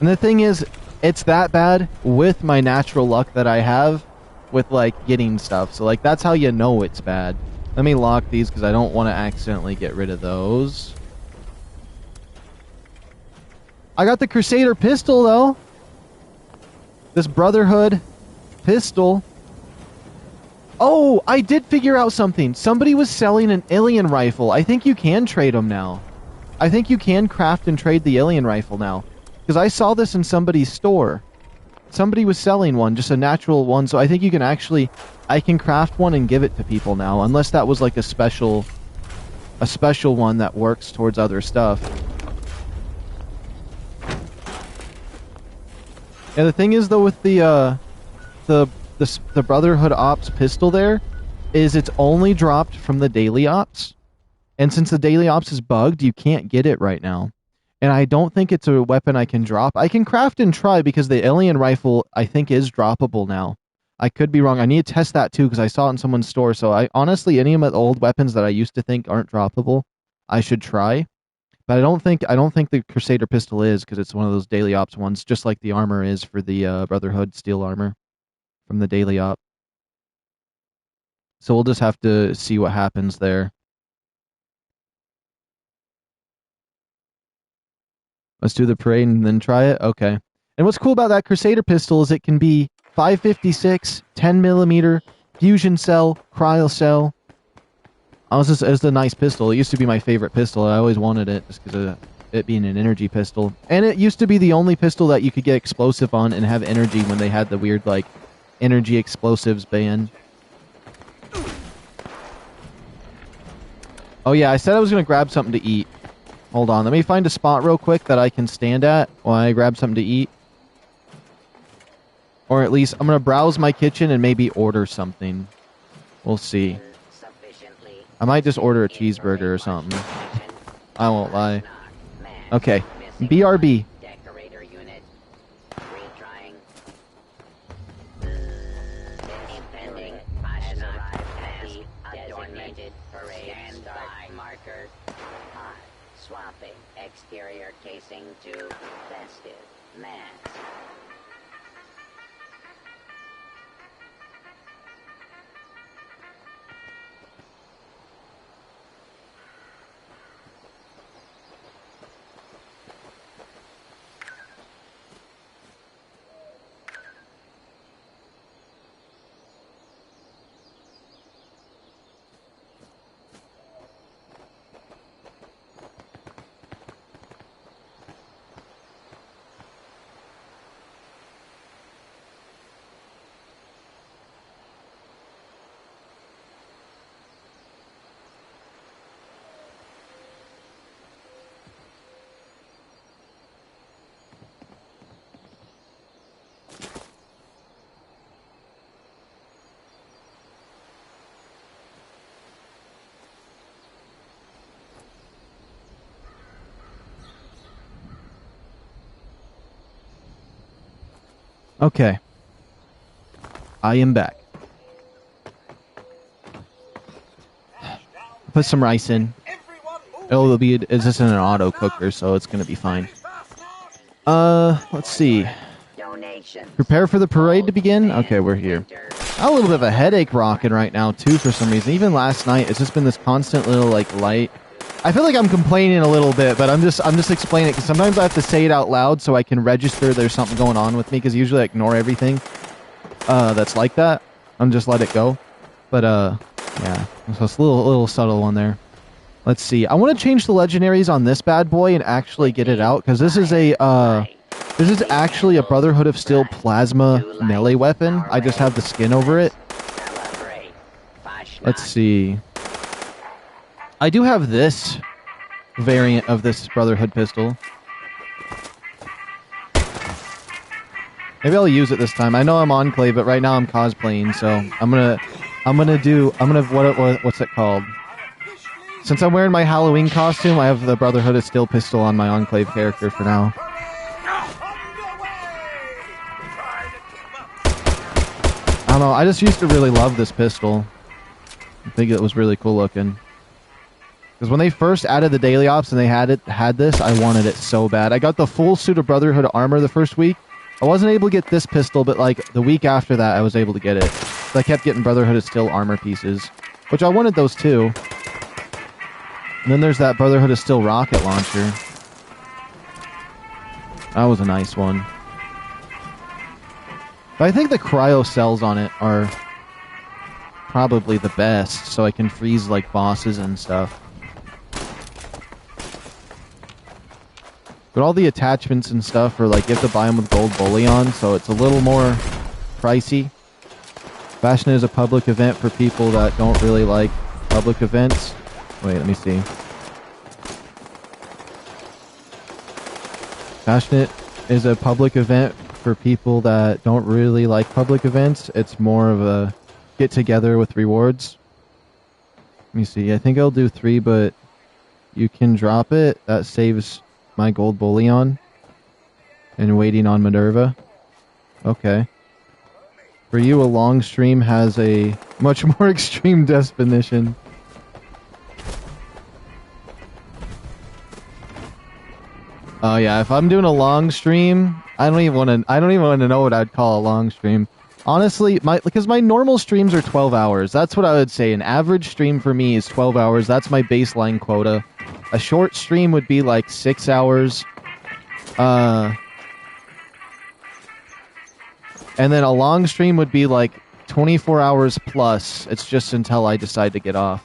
And the thing is, it's that bad with my natural luck that I have with like getting stuff. So like that's how you know it's bad. Let me lock these because I don't want to accidentally get rid of those. I got the Crusader pistol though. This Brotherhood pistol. Oh, I did figure out something. Somebody was selling an alien rifle. I think you can trade them now. I think you can craft and trade the alien rifle now. Because I saw this in somebody's store. Somebody was selling one, just a natural one, so I think you can actually... I can craft one and give it to people now, unless that was like a special one that works towards other stuff. And the thing is, though, with the Brotherhood Ops pistol there, is it's only dropped from the daily ops. And since the daily ops is bugged, you can't get it right now. And I don't think it's a weapon I can drop. I can craft and try because the alien rifle, I think, is droppable now. I could be wrong. I need to test that too because I saw it in someone's store. So I honestly, any of my old weapons that I used to think aren't droppable, I should try. But I don't think the Crusader pistol is because it's one of those daily ops ones, just like the armor is for the Brotherhood steel armor from the daily op. So we'll just have to see what happens there. Let's do the parade and then try it. Okay. And what's cool about that Crusader pistol is it can be 5.56, 10 millimeter, fusion cell, cryo cell. It's a nice pistol. It used to be my favorite pistol. I always wanted it just because of it being an energy pistol. And it used to be the only pistol that you could get explosive on and have energy when they had the weird, like, energy explosives ban. Oh yeah, I said I was going to grab something to eat. Hold on, let me find a spot real quick that I can stand at while I grab something to eat. Or at least, I'm going to browse my kitchen and maybe order something. We'll see. I might just order a cheeseburger or something. I won't lie. Okay. BRB. Decorator unit. Retrying. Impending. Fasnacht has designated parade start marker. Hot. Swapping. Exterior casing to festive. Mass. Okay. I am back. Put some rice in. It's just in an auto cooker, so it's gonna be fine. Let's see. Prepare for the parade to begin? Okay, we're here. I have a little bit of a headache rocking right now, too, for some reason. Even last night, it's just been this constant little, like, light. I feel like I'm complaining a little bit, but I'm just explaining it, because sometimes I have to say it out loud so I can register there's something going on with me, because usually I ignore everything that's like that. I'm just let it go. But, yeah. So it's a little subtle one there. Let's see. I want to change the legendaries on this bad boy and actually get it out, because this is actually a Brotherhood of Steel plasma melee weapon. I just have the skin over it. Let's see. I do have this variant of this Brotherhood pistol. Maybe I'll use it this time. I know I'm Enclave, but right now I'm cosplaying, so what's it called? Since I'm wearing my Halloween costume, I have the Brotherhood of Steel pistol on my Enclave character for now. I don't know, I just used to really love this pistol. I think it was really cool looking. Because when they first added the daily ops and they had this, I wanted it so bad. I got the full suit of Brotherhood armor the first week. I wasn't able to get this pistol, but like the week after that, I was able to get it. So I kept getting Brotherhood of Steel armor pieces, which I wanted those too. And then there's that Brotherhood of Steel rocket launcher. That was a nice one. But I think the cryo cells on it are probably the best, so I can freeze like bosses and stuff. But all the attachments and stuff are like, you have to buy them with gold bullion, so it's a little more pricey. Fasnacht is a public event for people that don't really like public events. Wait, let me see. Fasnacht is a public event for people that don't really like public events. It's more of a get-together with rewards. Let me see. I think I'll do 3, but you can drop it. That saves my gold bullion. And waiting on Minerva. Okay. For you, a long stream has a much more extreme definition. Oh yeah, if I'm doing a long stream, I don't even want to know what I'd call a long stream. Honestly, because my normal streams are 12 hours. That's what I would say. An average stream for me is 12 hours. That's my baseline quota. A short stream would be like 6 hours. And then a long stream would be like 24 hours plus. It's just until I decide to get off.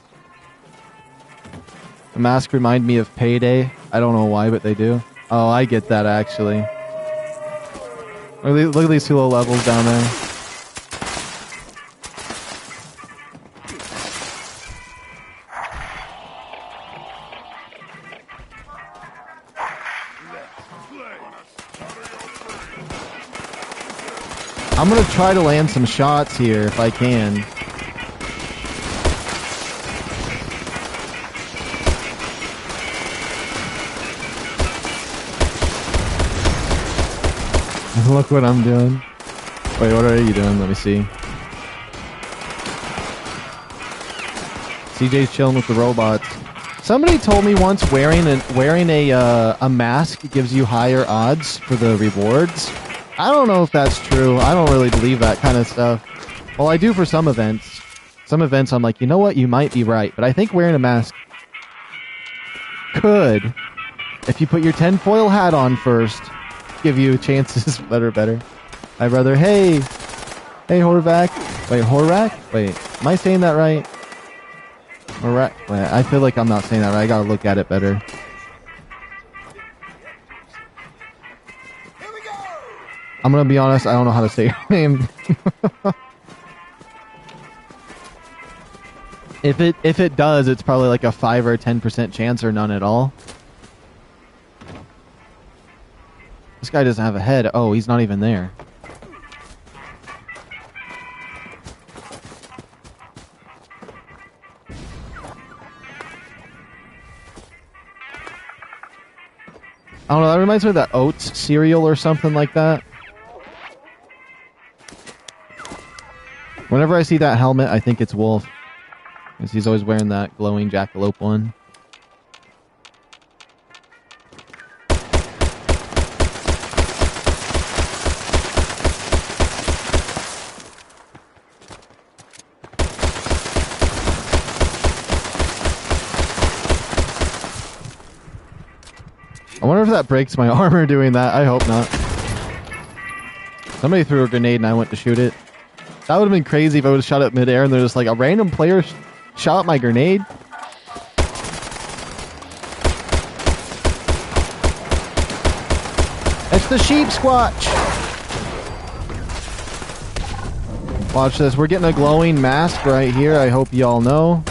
The mask remind me of Payday. I don't know why, but they do. Oh, I get that actually. Look at these two low levels down there. I'm gonna try to land some shots here if I can. Look what I'm doing. Wait, what are you doing? Let me see. CJ's chilling with the robots. Somebody told me once wearing a mask gives you higher odds for the rewards. I don't know if that's true. I don't really believe that kind of stuff. Well, I do for some events. Some events I'm like, you know what? You might be right. But I think wearing a mask could, if you put your tinfoil hat on first, give you chances better. My brother, hey Horvac. Wait, Horak? Wait, am I saying that right? Horak? Wait, I feel like I'm not saying that right. I gotta look at it better. I'm gonna be honest, I don't know how to say your name. If it does, it's probably like a 5 or 10% chance or none at all. This guy doesn't have a head. Oh, he's not even there. I don't know, that reminds me of that oats cereal or something like that. Whenever I see that helmet, I think it's Wolf. Because he's always wearing that glowing jackalope one. I wonder if that breaks my armor doing that. I hope not. Somebody threw a grenade and I went to shoot it. That would have been crazy if I would have shot it midair and they're just like, a random player shot my grenade? It's the sheep squatch! Watch this. We're getting a glowing mask right here. I hope y'all know.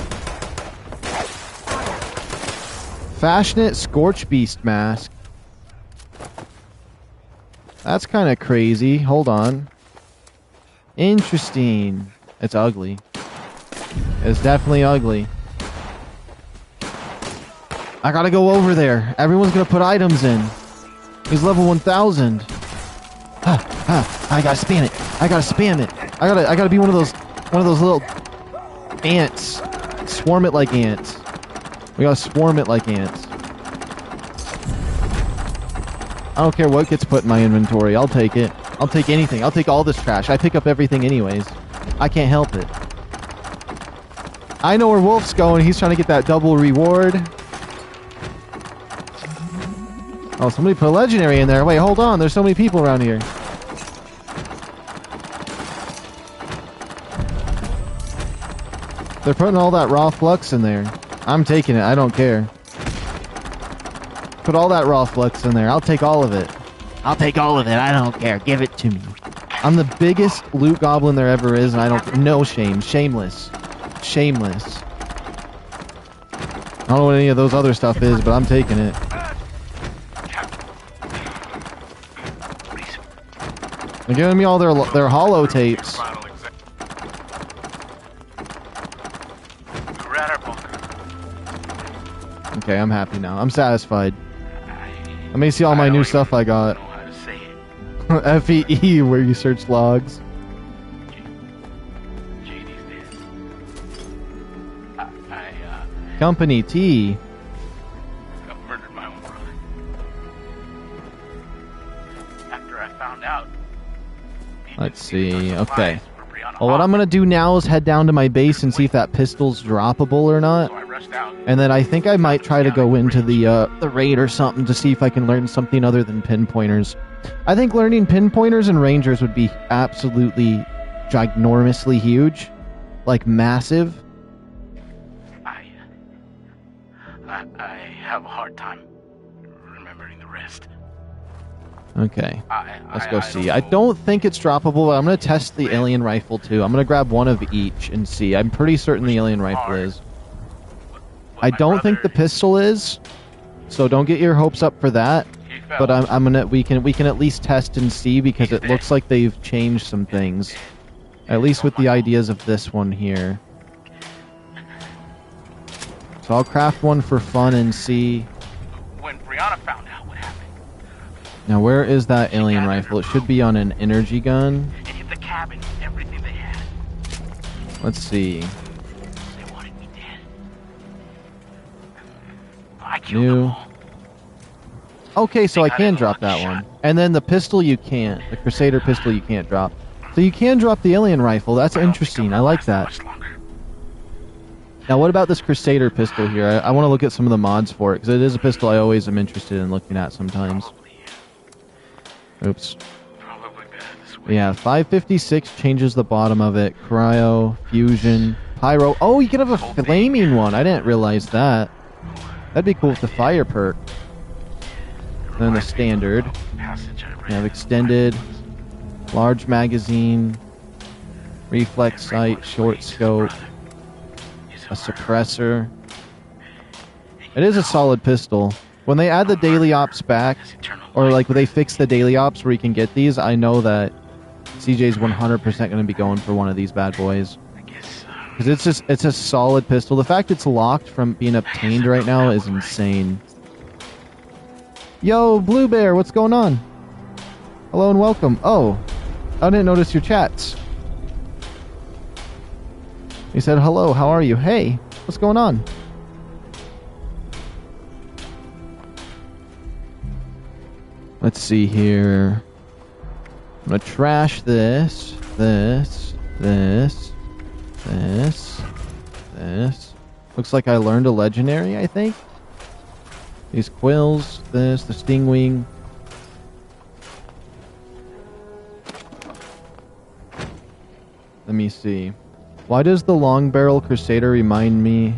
Fasnacht Scorch Beast mask. That's kind of crazy. Hold on. Interesting. It's ugly. It's definitely ugly. I gotta go over there. Everyone's gonna put items in. He's level 1000. I gotta spam it. I gotta spam it. I gotta be one of those little ants. Swarm it like ants. We gotta swarm it like ants. I don't care what gets put in my inventory. I'll take it. I'll take anything. I'll take all this trash. I pick up everything anyways. I can't help it. I know where Wolf's going. He's trying to get that double reward. Oh, somebody put a legendary in there. Wait, hold on. There's so many people around here. They're putting all that raw flux in there. I'm taking it. I don't care. Put all that raw flux in there. I'll take all of it. I'll take all of it. I don't care. Give it to me. I'm the biggest loot goblin there ever is, and I don't... No shame. Shameless. Shameless. I don't know what any of those other stuff is, but I'm taking it. They're giving me all their holo tapes. Okay, I'm happy now. I'm satisfied. Let me see all my new stuff I got. FEE, where you search logs. Company T. I murdered my own brother. After I found out. Let's see. Okay. Well, what I'm going to do now is head down to my base and see if that pistol's droppable or not. And then I think I might try to go into the raid or something to see if I can learn something other than pinpointers. I think learning pinpointers and rangers would be absolutely ginormously huge. Like, massive. I have a hard time remembering the rest. Okay, let's go see. I don't think it's droppable, but I'm going to test the alien rifle too. I'm going to grab one of each and see. I'm pretty certain the alien rifle is. I don't think the pistol is, so don't get your hopes up for that. But I'm gonna we can at least test and see, because it looks like they've changed some things, at least with the ideas of this one here. So I'll craft one for fun and see. When Brianna found out what happened. Now where is that alien rifle? It should be on an energy gun. It hit the cabin, everything they had. Let's see. They wanted me dead. I killed them New. all. Okay, so I can drop that one. And then the pistol you can't. The Crusader pistol you can't drop. So you can drop the alien rifle. That's interesting. I like that. Now what about this Crusader pistol here? I want to look at some of the mods for it, because it is a pistol I always am interested in looking at sometimes. Oops. Yeah, 556 changes the bottom of it. Cryo, fusion, pyro. Oh, you can have a flaming one. I didn't realize that. That'd be cool with the fire perk. And then the standard. You have extended, large magazine, reflex sight, short scope, a suppressor. It is a solid pistol. When they add the daily ops back, or like when they fix the daily ops where you can get these, I know that CJ's 100% going to be going for one of these bad boys. Because it's a solid pistol. The fact it's locked from being obtained right now is insane. Yo, Blue Bear, what's going on? Hello and welcome. Oh, I didn't notice your chats. He said, hello, how are you? Hey, what's going on? Let's see here. I'm going to trash this. Looks like I learned a legendary, I think. These quills, the stingwing. Let me see. Why does the long barrel Crusader remind me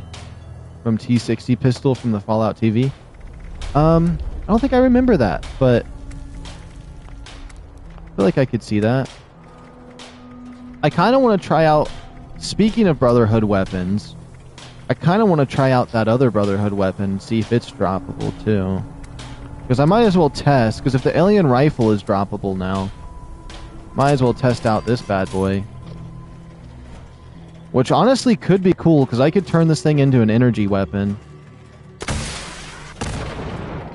from T60 pistol from the Fallout TV? I don't think I remember that, but I feel like I could see that. I kind of want to try out, speaking of Brotherhood weapons, I kind of want to try out that other Brotherhood weapon, see if it's droppable too. Because I might as well test, because if the alien rifle is droppable now, might as well test out this bad boy. Which honestly could be cool, because I could turn this thing into an energy weapon.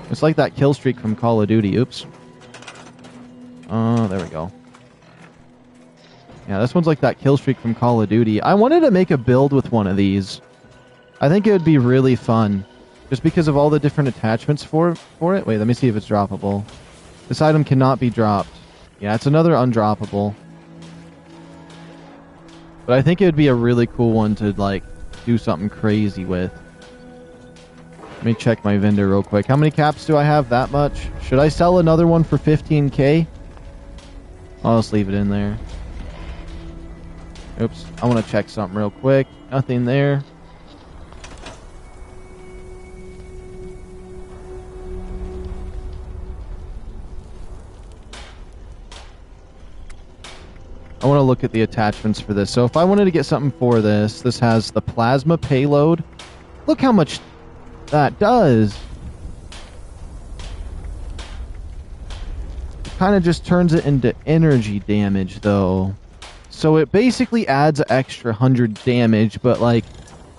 It's like that kill streak from Call of Duty. Oops. There we go. Yeah, this one's like that kill streak from Call of Duty. I wanted to make a build with one of these. I think it would be really fun. Just because of all the different attachments for it. Wait, let me see if it's droppable. This item cannot be dropped. Yeah, it's another undroppable. But I think it would be a really cool one to, like, do something crazy with. Let me check my vendor real quick. How many caps do I have? That much? Should I sell another one for 15k? I'll just leave it in there. Oops. I want to check something real quick. Nothing there. I want to look at the attachments for this. So if I wanted to get something for this, this has the plasma payload. Look how much that does. It kind of just turns it into energy damage, though. So it basically adds an extra 100 damage, but like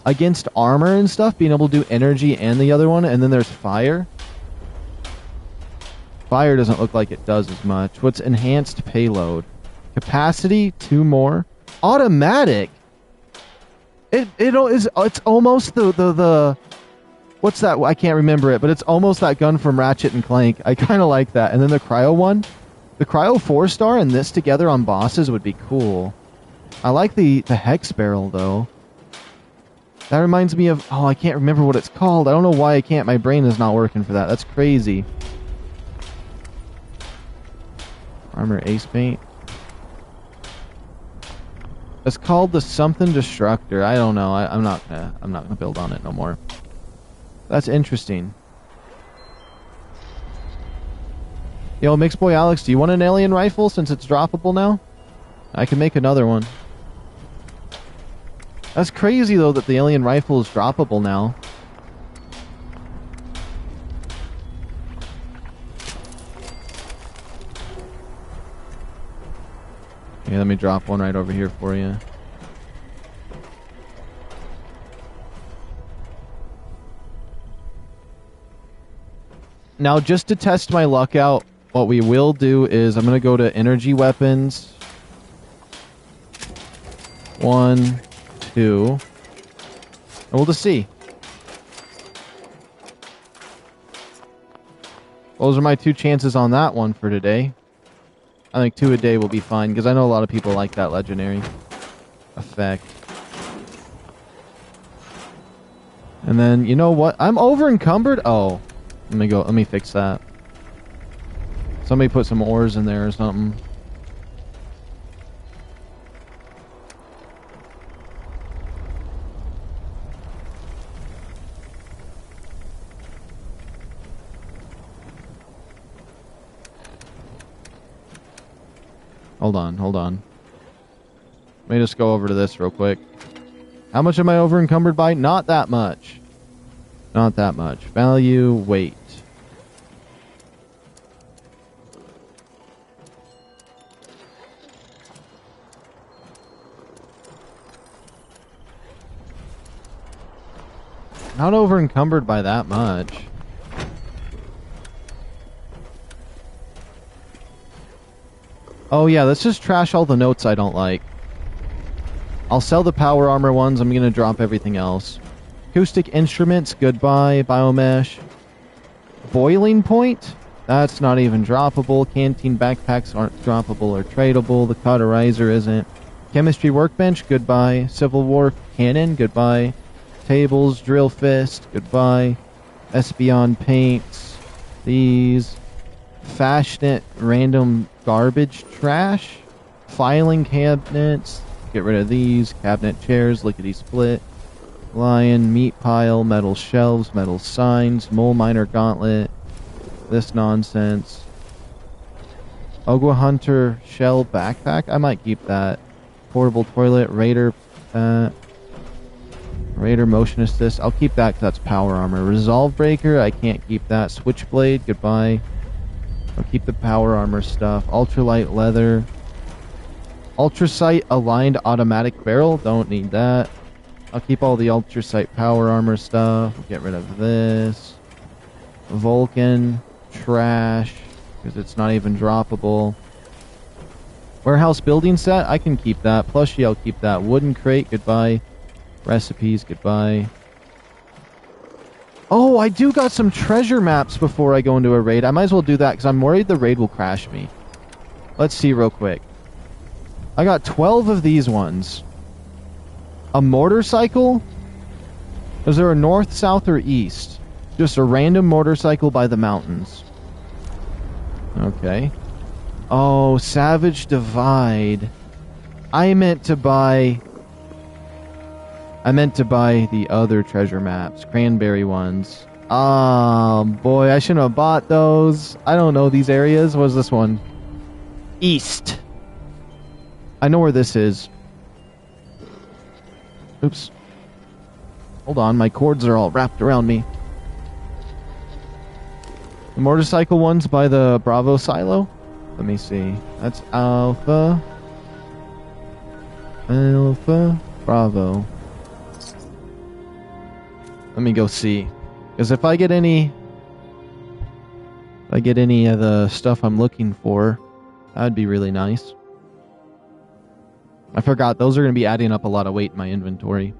against armor and stuff, being able to do energy and the other one, and then there's fire. Fire doesn't look like it does as much. What's enhanced payload? Capacity, 2 more. Automatic. It's almost the what's that? I can't remember it, but it's almost that gun from Ratchet and Clank. I kind of like that. And then the cryo one, the cryo 4-star and this together on bosses would be cool. I like the hex barrel though. That reminds me of, oh, I can't remember what it's called. I don't know why I can't. My brain is not working for that. That's crazy. Armor ace paint. It's called the something destructor. I don't know. I'm not gonna build on it no more. That's interesting. Yo, Mixed Boy Alex, do you want an alien rifle since it's droppable now? I can make another one. That's crazy though that the alien rifle is droppable now. Okay, let me drop one right over here for you. Now, just to test my luck out, what we will do is I'm going to go to energy weapons. 1, 2. And we'll just see. Those are my 2 chances on that one for today. I think 2 a day will be fine, because I know a lot of people like that legendary effect. And then, you know what? I'm over encumbered. Oh, let me fix that. Somebody put some ores in there or something. Hold on. Let me just go over to this real quick. How much am I over encumbered by? Not that much. Not that much. Value, weight. Not over encumbered by that much. Oh yeah, let's just trash all the notes I don't like. I'll sell the power armor ones. I'm gonna drop everything else. Acoustic instruments, goodbye. Biomesh. Boiling point? That's not even droppable. Canteen backpacks aren't droppable or tradable. The cauterizer isn't. Chemistry workbench, goodbye. Civil War cannon, goodbye. Tables, drill fist, goodbye. Espeon paints. These. Fasnacht random garbage trash. Filing cabinets. Get rid of these. Cabinet chairs, lickety split. Lion, meat pile, metal shelves, metal signs, mole miner gauntlet. This nonsense. Ogwa Hunter shell backpack. I might keep that. Portable toilet, Raider, Raider motion assist. I'll keep that because that's power armor. Resolve breaker. I can't keep that. Switchblade. Goodbye. I'll keep the power armor stuff. Ultralight leather. Ultrasight aligned automatic barrel. Don't need that. I'll keep all the ultrasight power armor stuff. Get rid of this. Vulcan. Trash. Because it's not even droppable. Warehouse building set. I can keep that. Plushie. I'll keep that. Wooden crate. Goodbye. Recipes. Goodbye. Oh, I do got some treasure maps before I go into a raid. I might as well do that because I'm worried the raid will crash me. Let's see real quick. I got 12 of these ones. A motorcycle? Is there a north, south, or east? Just a random motorcycle by the mountains. Okay. Oh, Savage Divide. I meant to buy the other treasure maps. Cranberry ones. Oh, boy. I shouldn't have bought those. I don't know these areas. What's this one? East. I know where this is. Oops. Hold on. My cords are all wrapped around me. The motorcycle ones by the Bravo silo? Let me see. That's Alpha. Alpha. Bravo. Let me go see. Because if I get any of the stuff I'm looking for, that'd be really nice. I forgot. Those are going to be adding up a lot of weight in my inventory.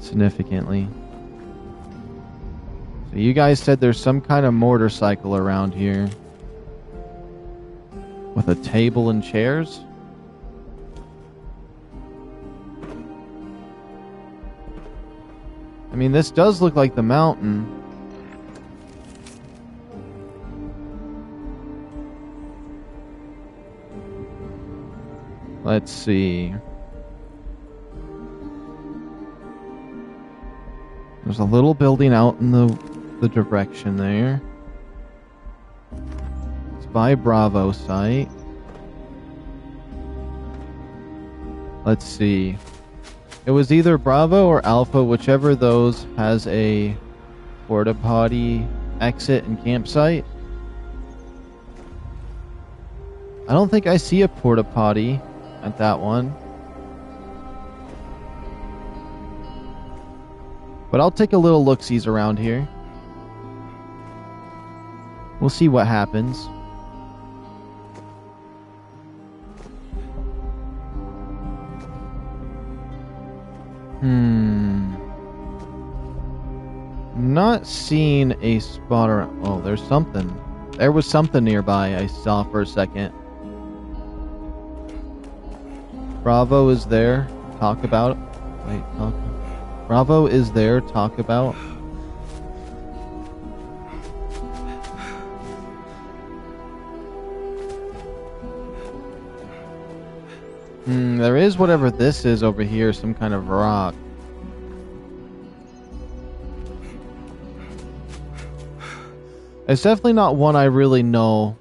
significantly. So you guys said there's some kind of motorcycle around here. With a table and chairs? I mean, this does look like the mountain. Let's see. There's a little building out in the direction there. It's by Bravo site. Let's see. It was either Bravo or Alpha, whichever of those has a porta potty exit and campsite. I don't think I see a porta potty at that one. But I'll take a little look-sees around here. We'll see what happens. Not seeing a spot around. Oh, there's something. There was something nearby I saw for a second. Bravo is there. Talk about. Wait, talk. Bravo is there. Talk about. There is whatever this is over here, some kind of rock. It's definitely not one I really know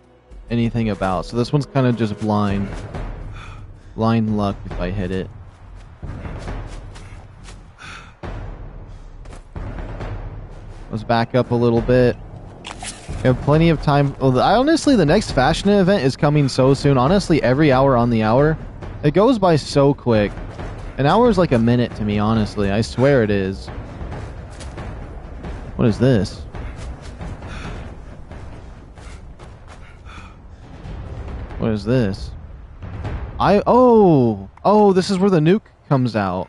anything about, so this one's kind of just blind. Blind luck if I hit it. Let's back up a little bit. We have plenty of time. Well, honestly, the next Fasnacht event is coming so soon. Honestly, every hour on the hour. It goes by so quick. An hour is like a minute to me, honestly. I swear it is. What is this? What is this? Oh, this is where the nuke comes out.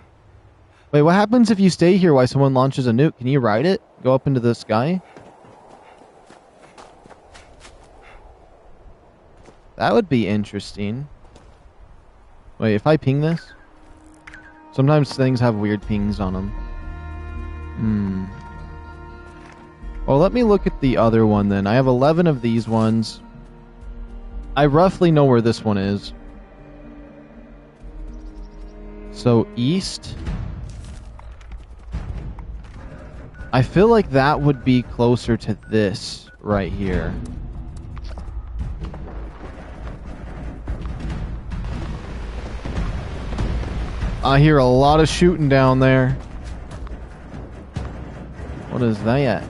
Wait, what happens if you stay here while someone launches a nuke? Can you ride it? Go up into the sky? That would be interesting. Wait, if I ping this? Sometimes things have weird pings on them. Well, let me look at the other one then. I have 11 of these ones. I roughly know where this one is. So, east. I feel like that would be closer to this right here. I hear a lot of shooting down there. What is that?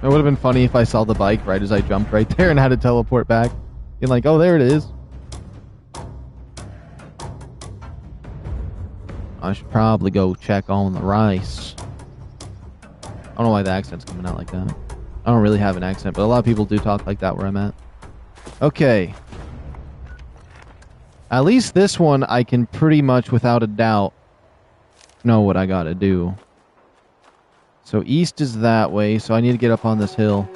It would have been funny if I saw the bike right as I jumped right there and had to teleport back. Being like, oh, there it is. I should probably go check on the rice. I don't know why the accent's coming out like that. I don't really have an accent, but a lot of people do talk like that where I'm at. Okay. At least this one I can pretty much without a doubt know what I gotta do. So east is that way, so I need to get up on this hill.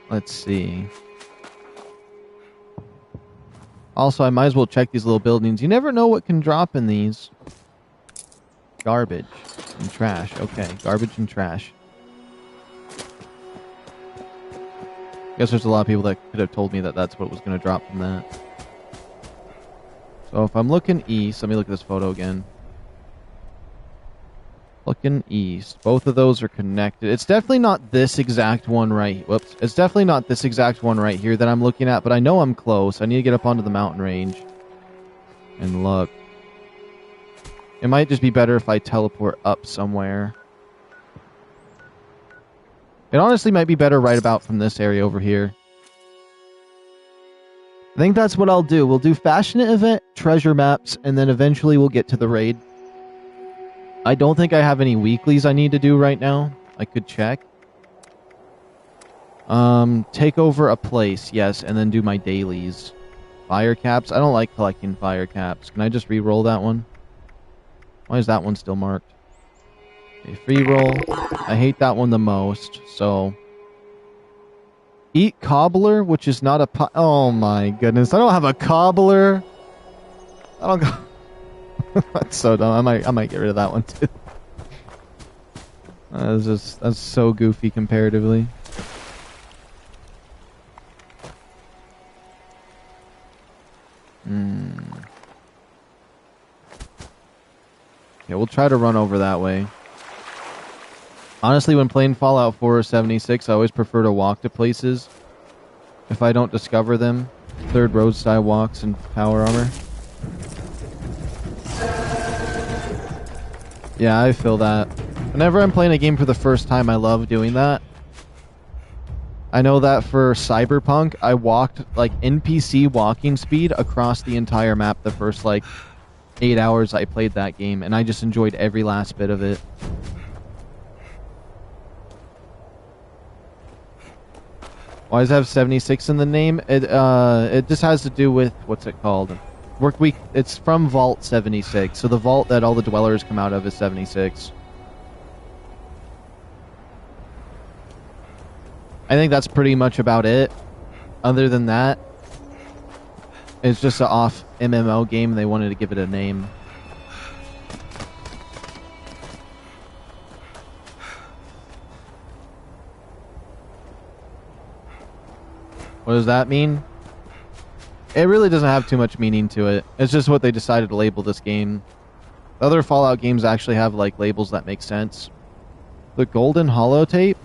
Let's see. Also, I might as well check these little buildings. You never know what can drop in these. Garbage and trash. Okay, garbage and trash. Guess there's a lot of people that could have told me that that's what was going to drop from that. So if I'm looking east, let me look at this photo again. Looking east. Both of those are connected. It's definitely not this exact one right... Whoops. It's definitely not this exact one right here that I'm looking at, but I know I'm close. I need to get up onto the mountain range. And look. It might just be better if I teleport up somewhere. It honestly might be better right about from this area over here. I think that's what I'll do. We'll do Fasnacht event, treasure maps, and then eventually we'll get to the raid. I don't think I have any weeklies I need to do right now. I could check. Take over a place, yes, and then do my dailies. Fire caps? I don't like collecting fire caps. Can I just re-roll that one? Why is that one still marked? Okay, free roll. I hate that one the most, so... Eat cobbler, which is not a oh my goodness, I don't have a cobbler! I don't go... That's so dumb, I might get rid of that one too. That's so goofy comparatively. Okay, we'll try to run over that way. Honestly, when playing Fallout 4 or 76, I always prefer to walk to places if I don't discover them. Third road style walks and power armor. Yeah, I feel that. Whenever I'm playing a game for the first time, I love doing that. I know that for Cyberpunk, I walked, like, NPC walking speed across the entire map the first, like, 8 hours I played that game, and I just enjoyed every last bit of it. Why does it have 76 in the name? It just has to do with, what's it called? Work week. It's from Vault 76, so the vault that all the dwellers come out of is 76. I think that's pretty much about it. Other than that, it's just an off MMO game. They wanted to give it a name. What does that mean? It really doesn't have too much meaning to it. It's just what they decided to label this game. Other Fallout games actually have like labels that make sense. The golden holotape?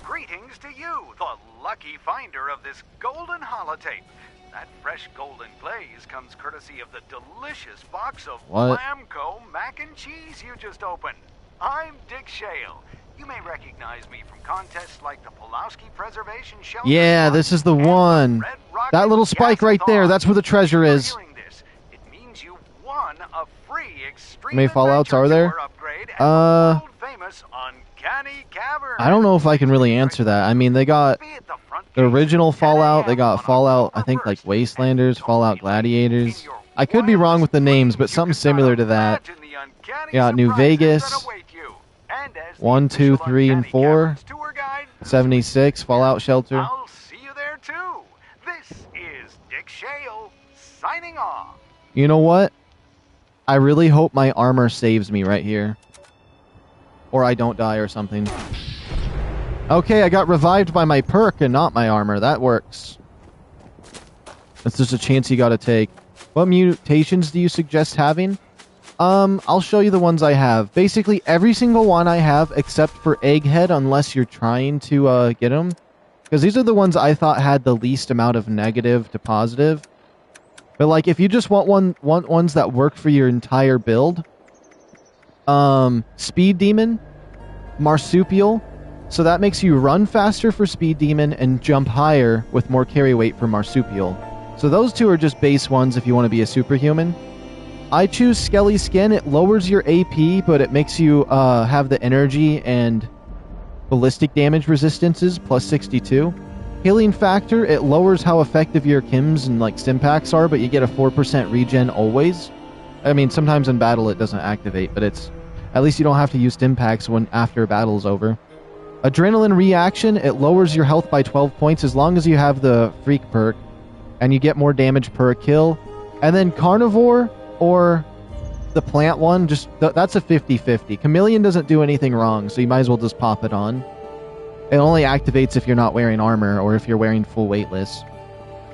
Greetings to you, the lucky finder of this golden holotape. That fresh golden glaze comes courtesy of the delicious box of Lamco mac and cheese you just opened. I'm Dick Shale. You may recognize me from contests like the Pulowski Preservation Shelter. Yeah, this is the one. That little spike right there, that's where the treasure is. It means you won a free extreme How many Fallouts are there? I don't know if I can really answer that. I mean, they got the original Fallout, they got Fallout, I think, like Wastelanders, Fallout Gladiators. I could be wrong with the names, but something similar to that. You got New Vegas, 1, 2, 3, and 4, 76, Fallout Shelter. I'll see you there too. This is Dick Shale signing off. You know what? I really hope my armor saves me right here. Or I don't die or something. Okay, I got revived by my perk and not my armor. That works. That's just a chance you gotta take. What mutations do you suggest having? I'll show you the ones I have. Basically, every single one I have except for Egghead, unless you're trying to get them. Because these are the ones I thought had the least amount of negative to positive. But like, if you just want ones that work for your entire build, Speed Demon, Marsupial. So that makes you run faster for Speed Demon and jump higher with more carry weight for Marsupial. So those two are just base ones if you want to be a superhuman. I choose Skelly Skin. It lowers your AP, but it makes you have the energy and ballistic damage resistances, plus 62. Healing Factor, it lowers how effective your Kims and like Stimpaks are, but you get a 4% regen always. I mean, sometimes in battle it doesn't activate, but it's at least you don't have to use Stimpaks when after battle's over. Adrenaline Reaction, it lowers your health by 12 points as long as you have the Freak perk, and you get more damage per kill. And then Carnivore, or the plant one, just that's a 50-50. Chameleon doesn't do anything wrong, so you might as well just pop it on. It only activates if you're not wearing armor or if you're wearing full weightless.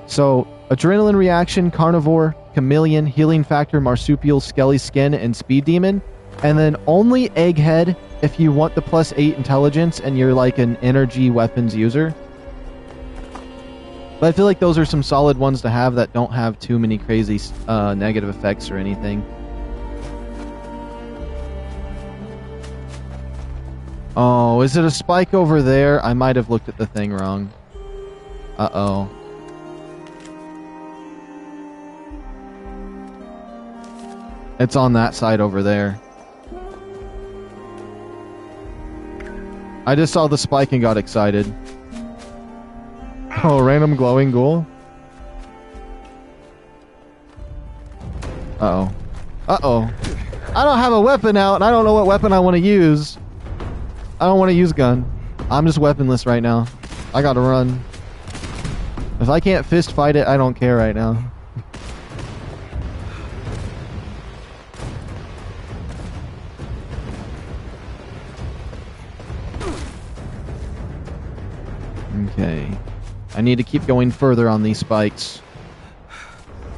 So, Adrenaline Reaction, Carnivore, Chameleon, Healing Factor, Marsupial, Skelly Skin, and Speed Demon. And then only Egghead if you want the plus 8 intelligence and you're like an energy weapons user. But I feel like those are some solid ones to have that don't have too many crazy negative effects or anything. Oh, is it a spike over there? I might have looked at the thing wrong. Uh-oh. It's on that side over there. I just saw the spike and got excited. Oh, random glowing ghoul. Uh-oh. Uh-oh. I don't have a weapon out, and I don't know what weapon I want to use. I don't want to use gun. I'm just weaponless right now. I gotta run. If I can't fist fight it, I don't care right now. Okay. I need to keep going further on these spikes.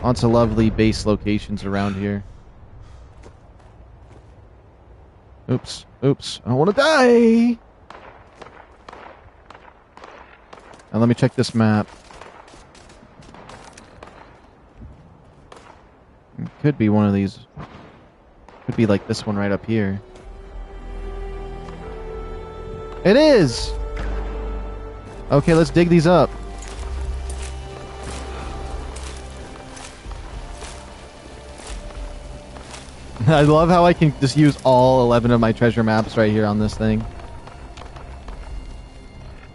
Lots of lovely base locations around here. Oops. Oops. I don't want to die! Now let me check this map. It could be one of these. Could be like this one right up here. It is! Okay, let's dig these up. I love how I can just use all 11 of my treasure maps right here on this thing.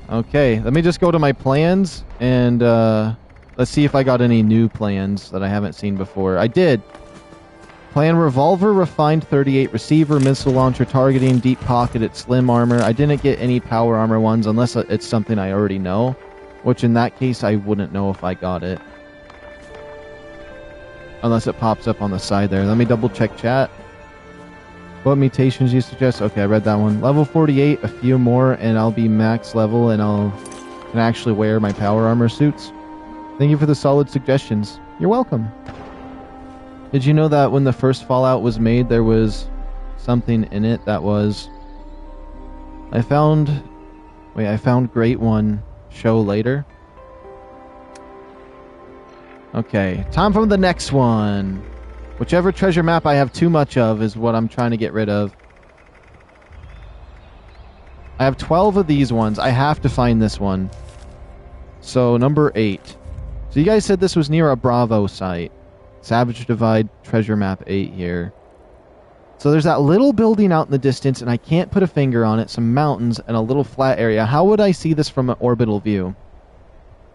Okay, let me just go to my plans and let's see if I got any new plans that I haven't seen before. I did. Plan revolver, refined 38 receiver, missile launcher targeting, deep pocketed slim armor. I didn't get any power armor ones unless it's something I already know, which in that case I wouldn't know if I got it. Unless it pops up on the side there. Let me double check chat. What mutations you suggest? Okay, I read that one. Level 48, a few more, and I'll be max level, and can actually wear my power armor suits. Thank you for the solid suggestions. You're welcome. Did you know that when the first Fallout was made, there was something in it that was... I found Great One show later. Okay, time for the next one. Whichever treasure map I have too much of is what I'm trying to get rid of. I have 12 of these ones. I have to find this one. So, number 8. So you guys said this was near a Bravo site. Savage Divide treasure map 8 here. So there's that little building out in the distance, and I can't put a finger on it. Some mountains and a little flat area. How would I see this from an orbital view?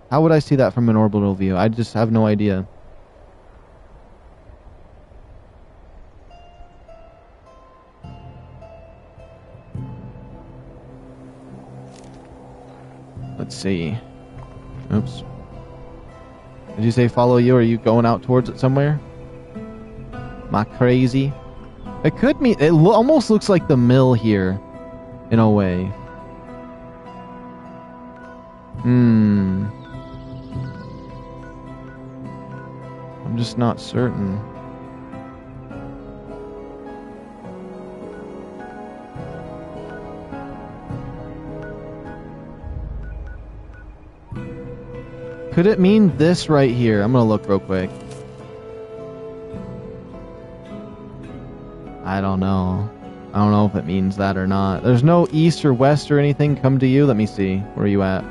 How would I see that from an orbital view? I just have no idea. Let's see. Oops. Did you say follow you? Are you going out towards it somewhere? Am I crazy? It could mean... It almost looks like the mill here. In a way. I'm just not certain. Could it mean this right here? I'm gonna look real quick. I don't know. I don't know if it means that or not. There's no east or west or anything come to you. Let me see. Where are you at?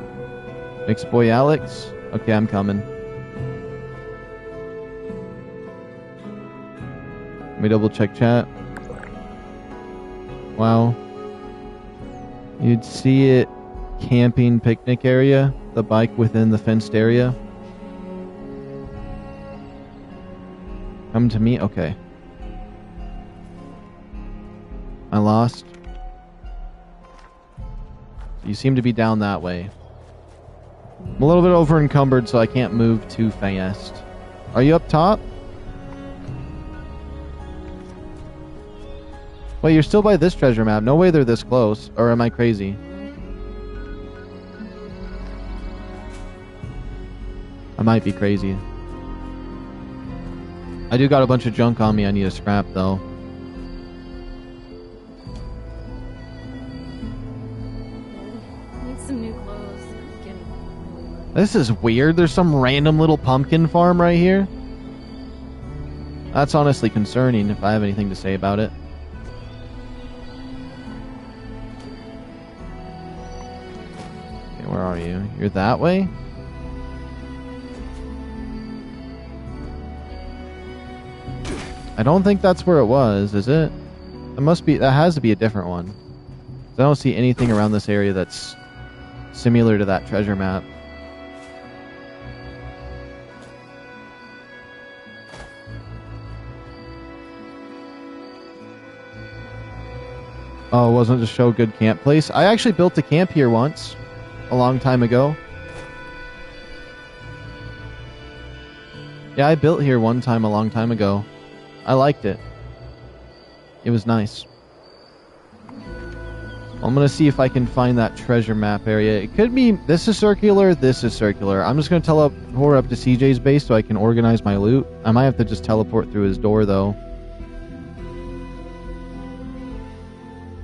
Mixed boy Alex? Okay, I'm coming. Let me double check chat. Wow. You'd see it camping picnic area. The bike within the fenced area. Come to me? Okay. I lost. You seem to be down that way. I'm a little bit over encumbered, so I can't move too fast. Are you up top? Wait, you're still by this treasure map. No way they're this close. Or am I crazy? I might be crazy. I do got a bunch of junk on me I need to scrap, though. Need some new clothes. This is weird. There's some random little pumpkin farm right here. That's honestly concerning if I have anything to say about it. Okay, where are you? You're that way? I don't think that's where it was, is it? It must be. That has to be a different one. I don't see anything around this area that's similar to that treasure map. Oh, it wasn't to show good camp place? I actually built a camp here once. A long time ago. Yeah, I built here one time a long time ago. I liked it. It was nice. I'm gonna see if I can find that treasure map area. It could be this is circular, this is circular. I'm just gonna teleport up to CJ's base so I can organize my loot. I might have to just teleport through his door though.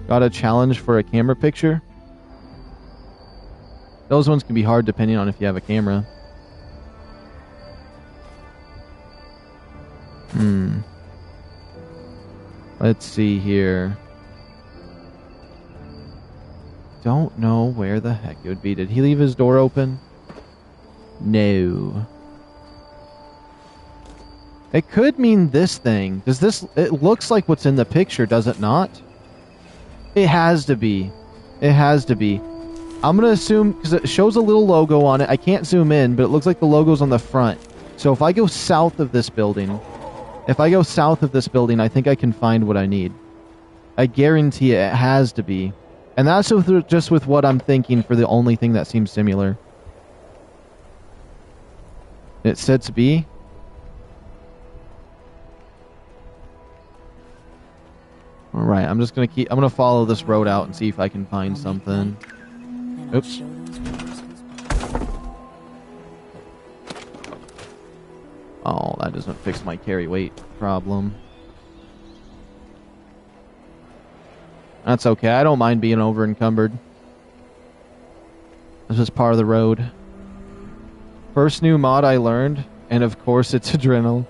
Got a challenge for a camera picture. Those ones can be hard depending on if you have a camera. Let's see here. Don't know where the heck it would be. Did he leave his door open? No. It could mean this thing. Does this... It looks like what's in the picture, does it not? It has to be. It has to be. I'm going to assume... Because it shows a little logo on it. I can't zoom in, but it looks like the logo's on the front. So if I go south of this building... If I go south of this building, I think I can find what I need. I guarantee it has to be. And that's just with what I'm thinking for the only thing that seems similar. It sets B. Alright, I'm just gonna I'm gonna follow this road out and see if I can find something. Oops. Oh, that doesn't fix my carry weight problem. That's okay. I don't mind being over encumbered. This is part of the road. First new mod I learned, and of course it's Adrenal.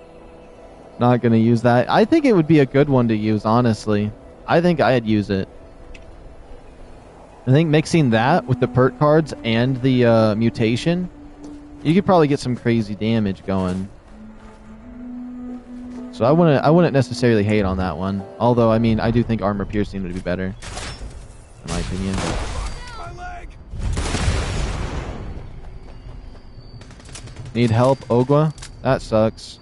Not gonna use that. I think it would be a good one to use, honestly. I think I'd use it. I think mixing that with the perk cards and the mutation, you could probably get some crazy damage going. So I wouldn't necessarily hate on that one. Although, I mean, I do think armor piercing would be better. In my opinion. Need help, Ogwa? That sucks.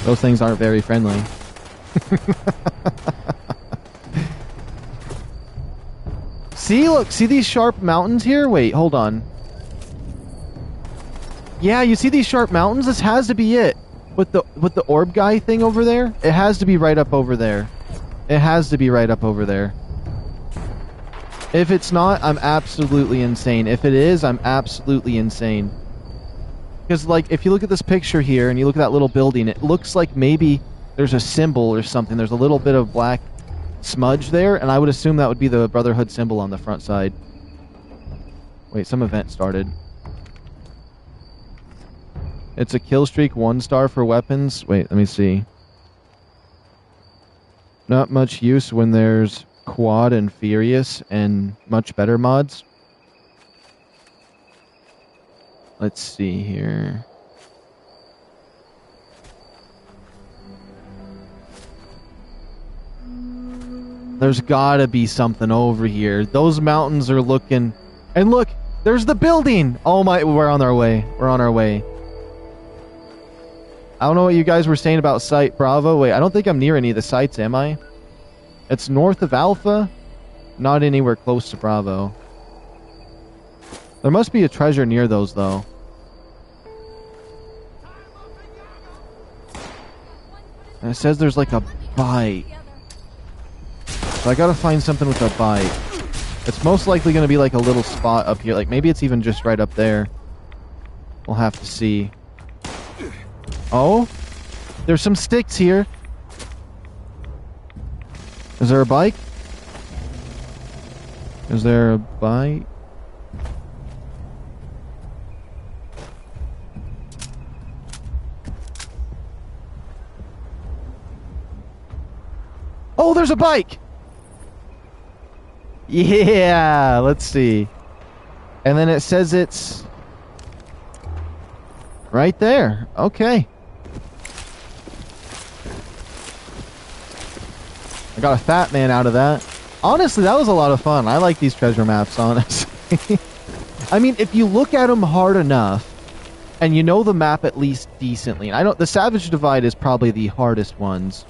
Those things aren't very friendly. See, look, see these sharp mountains here? Wait, hold on. Yeah, you see these sharp mountains? This has to be it. With the orb guy thing over there, it has to be right up over there. It has to be right up over there. If it's not, I'm absolutely insane. If it is, I'm absolutely insane. Because, like, if you look at this picture here and you look at that little building, it looks like maybe there's a symbol or something. There's a little bit of black smudge there, and I would assume that would be the Brotherhood symbol on the front side. Wait, some event started. It's a kill streak, 1 star for weapons. Wait, let me see. Not much use when there's Quad and Furious and much better mods. Let's see here. There's gotta be something over here. Those mountains are looking... And look! There's the building! Oh my... We're on our way. We're on our way. I don't know what you guys were saying about Site Bravo. Wait, I don't think I'm near any of the sites, am I? It's north of Alpha. Not anywhere close to Bravo. There must be a treasure near those, though. And it says there's like a bite. So I gotta find something with a bite. It's most likely gonna be like a little spot up here. Like maybe it's even just right up there. We'll have to see. Oh, there's some sticks here. Is there a bike? Is there a bike? Oh, there's a bike! Yeah, let's see. And then it says it's right there. Okay. I got a fat man out of that. Honestly, that was a lot of fun. I like these treasure maps, honestly. I mean, if you look at them hard enough, and you know the map at least decently, and the Savage Divide is probably the hardest ones.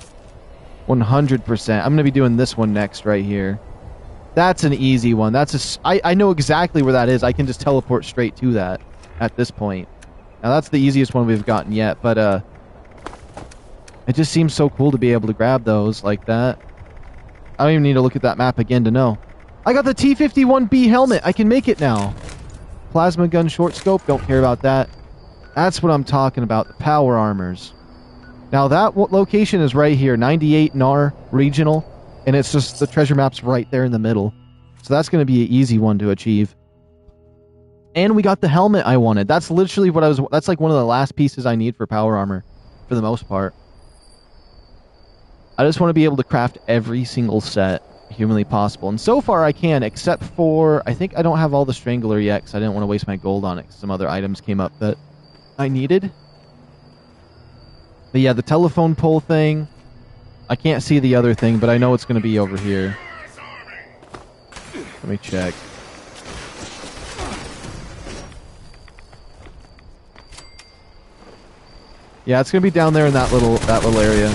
100%. I'm going to be doing this one next right here. That's an easy one. I know exactly where that is. I can just teleport straight to that at this point. Now, that's the easiest one we've gotten yet, but it just seems so cool to be able to grab those like that. I don't even need to look at that map again to know. I got the T-51B helmet. I can make it now. Plasma gun short scope. Don't care about that. That's what I'm talking about. The power armors. Now that location is right here. 98 NAR regional. And it's just the treasure map's right there in the middle. So that's going to be an easy one to achieve. And we got the helmet I wanted. That's literally what that's like one of the last pieces I need for power armor. For the most part. I just want to be able to craft every single set humanly possible. And so far I can, except for... I think I don't have all the Strangler yet, because I didn't want to waste my gold on it. Some other items came up that I needed. But yeah, the telephone pole thing... I can't see the other thing, but I know it's going to be over here. Let me check. Yeah, it's going to be down there in that little area.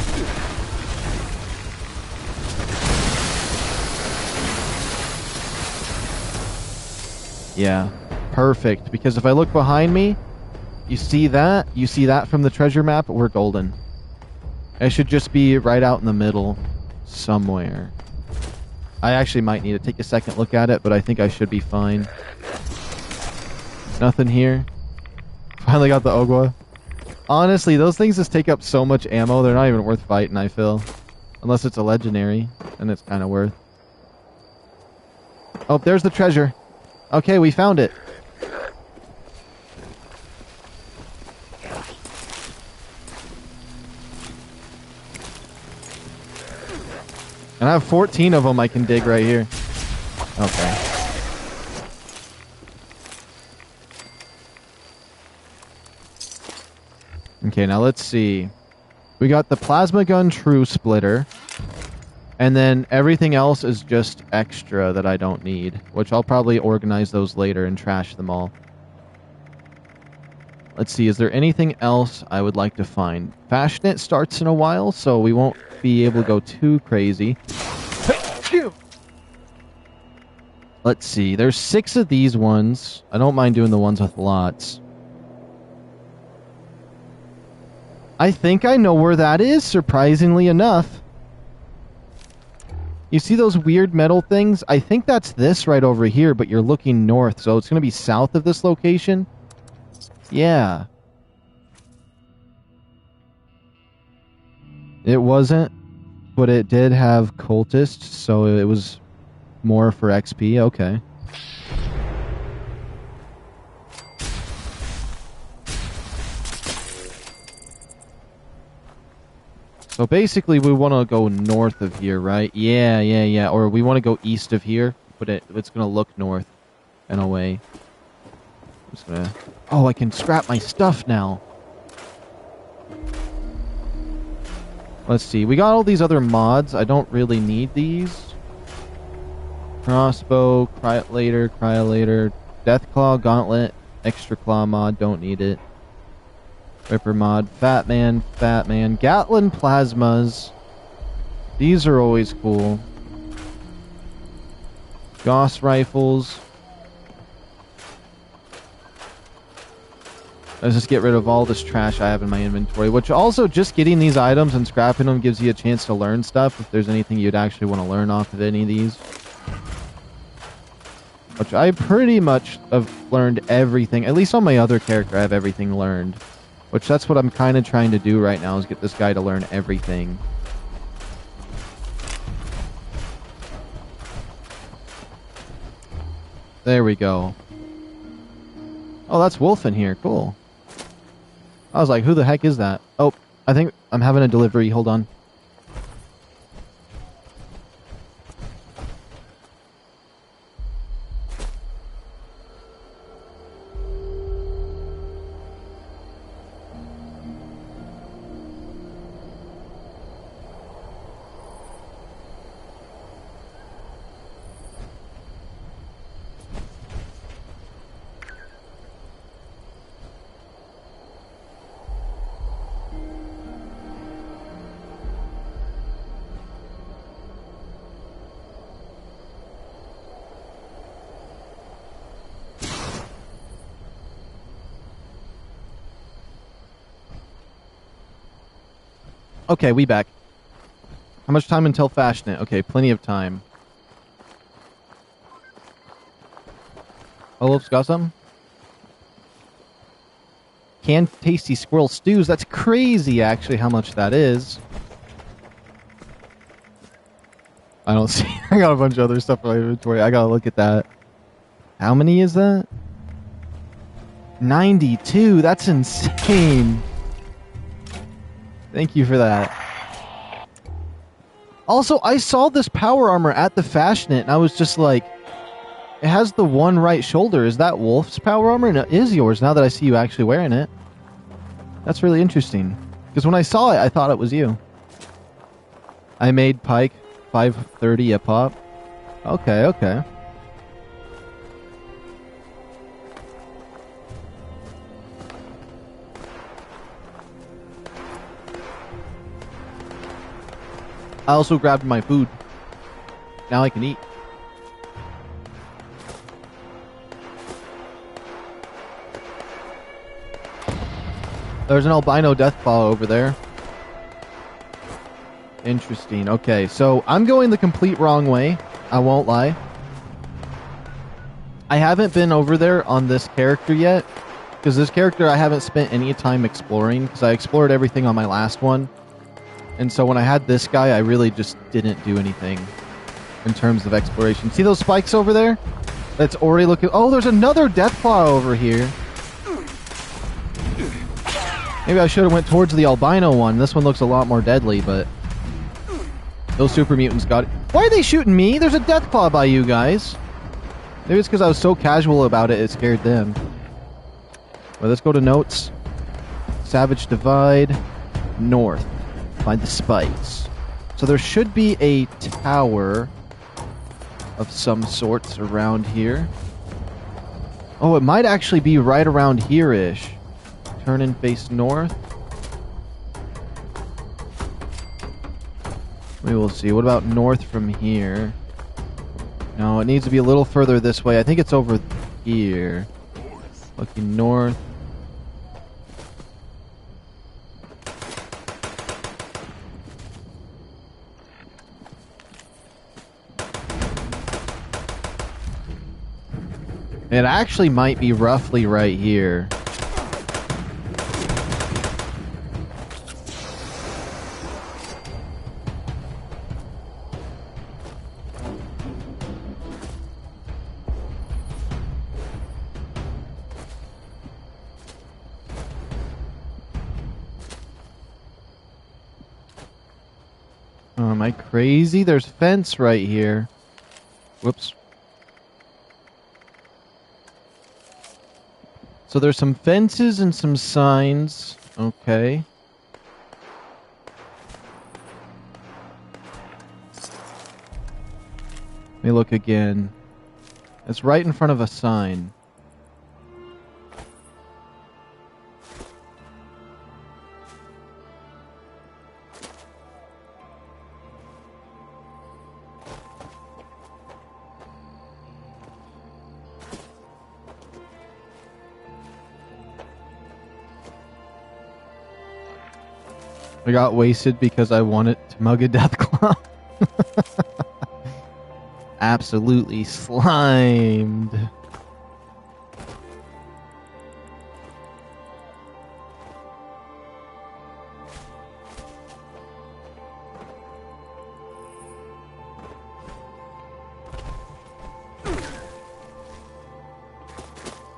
Yeah, perfect. Because if I look behind me, you see that? You see that from the treasure map? We're golden. It should just be right out in the middle somewhere. I actually might need to take a second look at it, but I think I should be fine. Nothing here. Finally got the Ogwa. Honestly, those things just take up so much ammo, they're not even worth fighting, I feel. Unless it's a legendary, then it's kind of worth. Oh, there's the treasure. Okay, we found it. And I have 14 of them I can dig right here. Okay. Okay, now let's see. We got the plasma gun true splitter. And then everything else is just extra that I don't need. Which I'll probably organize those later and trash them all. Let's see, is there anything else I would like to find? Fasnacht starts in a while, so we won't be able to go too crazy. Let's see, there's 6 of these ones. I don't mind doing the ones with lots. I think I know where that is, surprisingly enough. You see those weird metal things? I think that's this right over here, but you're looking north, so it's going to be south of this location. Yeah. It wasn't, but it did have cultists, so it was more for XP. Okay. So basically we want to go north of here, right? Yeah. Or we want to go east of here, but it's going to look north in a way. I'm just gonna... Oh, I can scrap my stuff now. Let's see. We got all these other mods. I don't really need these. Crossbow, Cryolator, Deathclaw, Gauntlet, Extra Claw mod. Don't need it. Ripper mod, Fat Man, Gatlin Plasmas. These are always cool. Gauss Rifles. Let's just get rid of all this trash I have in my inventory, which also just getting these items and scrapping them gives you a chance to learn stuff if there's anything you'd actually want to learn off of any of these. Which I pretty much have learned everything, at least on my other character I have everything learned. Which that's what I'm kind of trying to do right now, is get this guy to learn everything. There we go. Oh, that's Wolf in here. Cool. I was like, who the heck is that? Oh, I think I'm having a delivery. Hold on. Okay, we back. How much time until Fasnacht? Okay, plenty of time. Olaf's got some? Canned tasty squirrel stews. That's crazy, actually, how much that is. I don't see. I got a bunch of other stuff in my inventory. I gotta look at that. How many is that? 92. That's insane. Thank you for that. Also, I saw this power armor at the Fasnacht, and I was just like, it has the one right shoulder. Is that Wolf's power armor? And it is yours now that I see you actually wearing it. That's really interesting. Because when I saw it, I thought it was you. I made Pike 530 a pop. Okay, okay. I also grabbed my food. Now I can eat. There's an albino deathclaw over there. Interesting. Okay, so I'm going the complete wrong way. I won't lie. I haven't been over there on this character yet. Because this character I haven't spent any time exploring. Because I explored everything on my last one. And so when I had this guy, I really just didn't do anything in terms of exploration. See those spikes over there? That's already looking... Oh, there's another deathclaw over here. Maybe I should have went towards the albino one. This one looks a lot more deadly, but... Those super mutants got it. Why are they shooting me? There's a deathclaw by you guys. Maybe it's because I was so casual about it, it scared them. Well, let's go to notes. Savage Divide. North. Find the spikes. So there should be a tower of some sorts around here. Oh, it might actually be right around here-ish. Turn and face north. Maybe we'll see. What about north from here? No, it needs to be a little further this way. I think it's over here. Looking north. It actually might be roughly right here. Oh, am I crazy? There's fence right here. Whoops. So there's some fences and some signs. Okay. Let me look again. It's right in front of a sign. I got wasted because I wanted to mug a deathclaw. Absolutely slimed.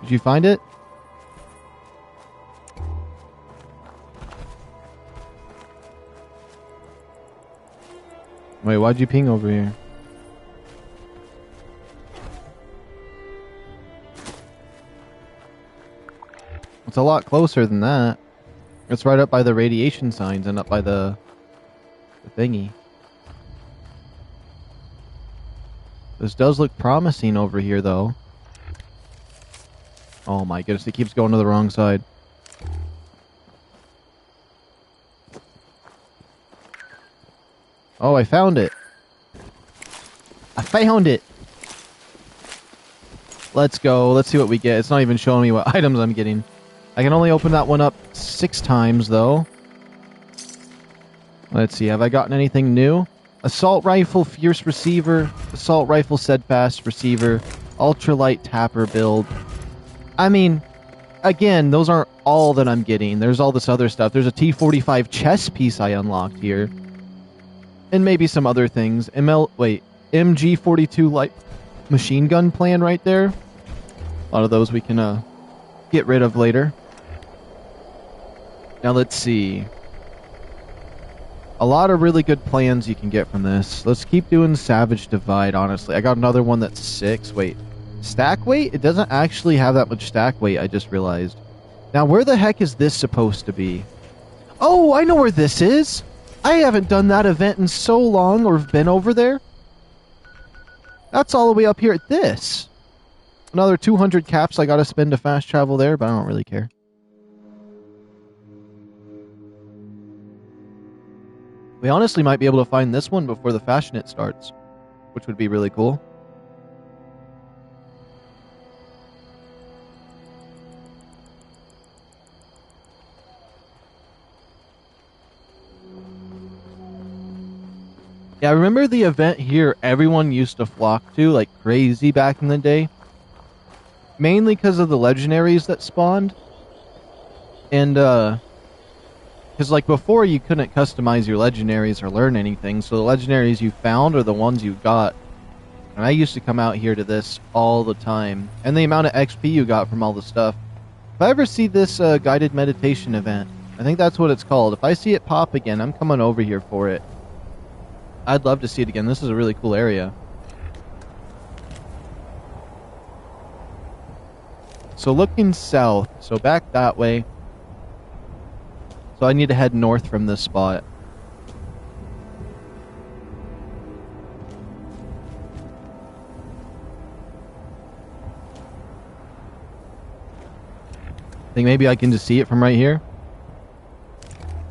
Did you find it? Wait, why'd you ping over here? It's a lot closer than that. It's right up by the radiation signs and up by the thingy. This does look promising over here, though. Oh my goodness, it keeps going to the wrong side. Oh, I found it. I found it. Let's go. Let's see what we get. It's not even showing me what items I'm getting. I can only open that one up 6 times, though. Let's see, have I gotten anything new? Assault rifle, fierce receiver, assault rifle, steadfast receiver, ultralight tapper build. I mean, again, those aren't all that I'm getting. There's all this other stuff. There's a T-45 chest piece I unlocked here. And maybe some other things. MG42 light machine gun plan right there. A lot of those we can get rid of later. Now let's see. A lot of really good plans you can get from this. Let's keep doing Savage Divide, honestly. I got another one that's 6. Wait. Stack weight? It doesn't actually have that much stack weight, I just realized. Now, where the heck is this supposed to be? Oh, I know where this is! I haven't done that event in so long, or been over there. That's all the way up here at this. Another 200 caps I gotta spend to fast travel there, but I don't really care. We honestly might be able to find this one before the Fasnacht starts, which would be really cool. Yeah, I remember the event here everyone used to flock to like crazy back in the day. Mainly because of the legendaries that spawned. And, because like before you couldn't customize your legendaries or learn anything, so the legendaries you found are the ones you got. And I used to come out here to this all the time. And the amount of XP you got from all the stuff. If I ever see this guided meditation event, I think that's what it's called. If I see it pop again, I'm coming over here for it. I'd love to see it again. This is a really cool area. So looking south, so back that way. So I need to head north from this spot. I think maybe I can just see it from right here.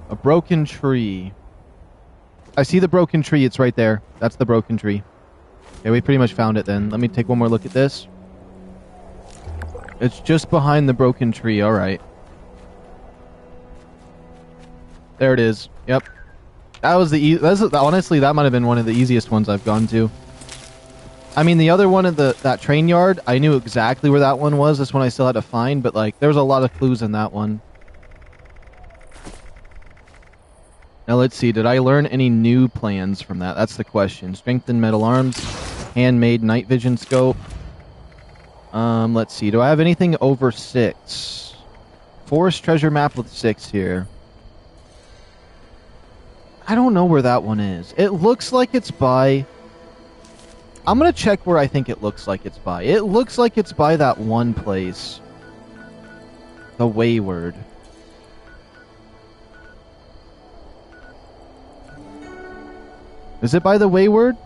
A broken tree. I see the broken tree. It's right there. That's the broken tree. Okay, we pretty much found it then. Let me take one more look at this. It's just behind the broken tree. All right. There it is. Yep. That was honestly, that might have been one of the easiest ones I've gone to. I mean, the other one at that train yard, I knew exactly where that one was. This one I still had to find, but like, there was a lot of clues in that one. Now let's see, did I learn any new plans from that? That's the question. Strengthened metal arms, handmade night vision scope. Let's see, do I have anything over 6? Forest treasure map with 6 here. I don't know where that one is. It looks like it's by... I'm gonna check where I think it looks like it's by. It looks like it's by that one place. The Wayward. Is it by the Wayward?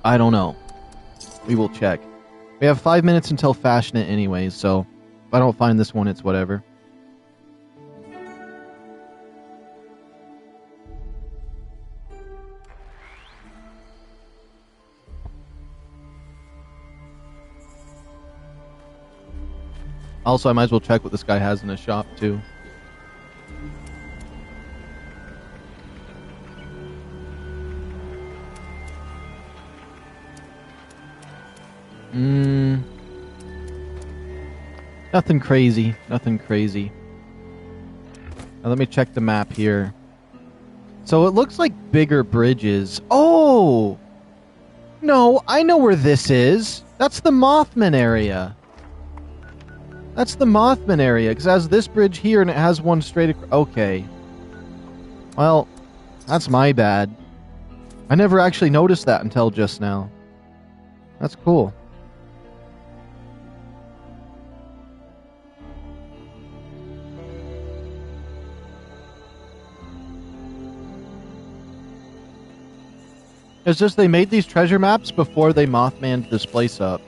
I don't know. We will check. We have 5 minutes until Fasnacht anyways, so if I don't find this one, it's whatever. Also, I might as well check what this guy has in his shop, too. Nothing crazy. Nothing crazy. Now let me check the map here. So it looks like bigger bridges. Oh! No, I know where this is. That's the Mothman area. That's the Mothman area, because it has this bridge here and it has one straight across. Okay. Well, that's my bad. I never actually noticed that until just now. That's cool. It's just they made these treasure maps before they Mothmanned this place up.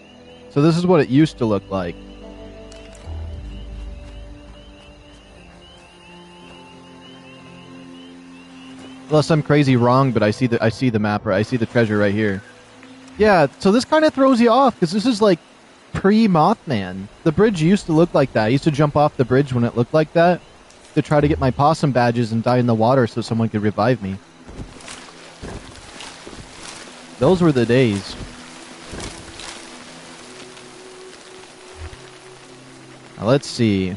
So this is what it used to look like. Unless I'm crazy wrong, but I see the map, right? I see the treasure right here. Yeah, so this kind of throws you off, because this is like pre-Mothman. The bridge used to look like that. I used to jump off the bridge when it looked like that. to try to get my possum badges and die in the water so someone could revive me. Those were the days. Now let's see.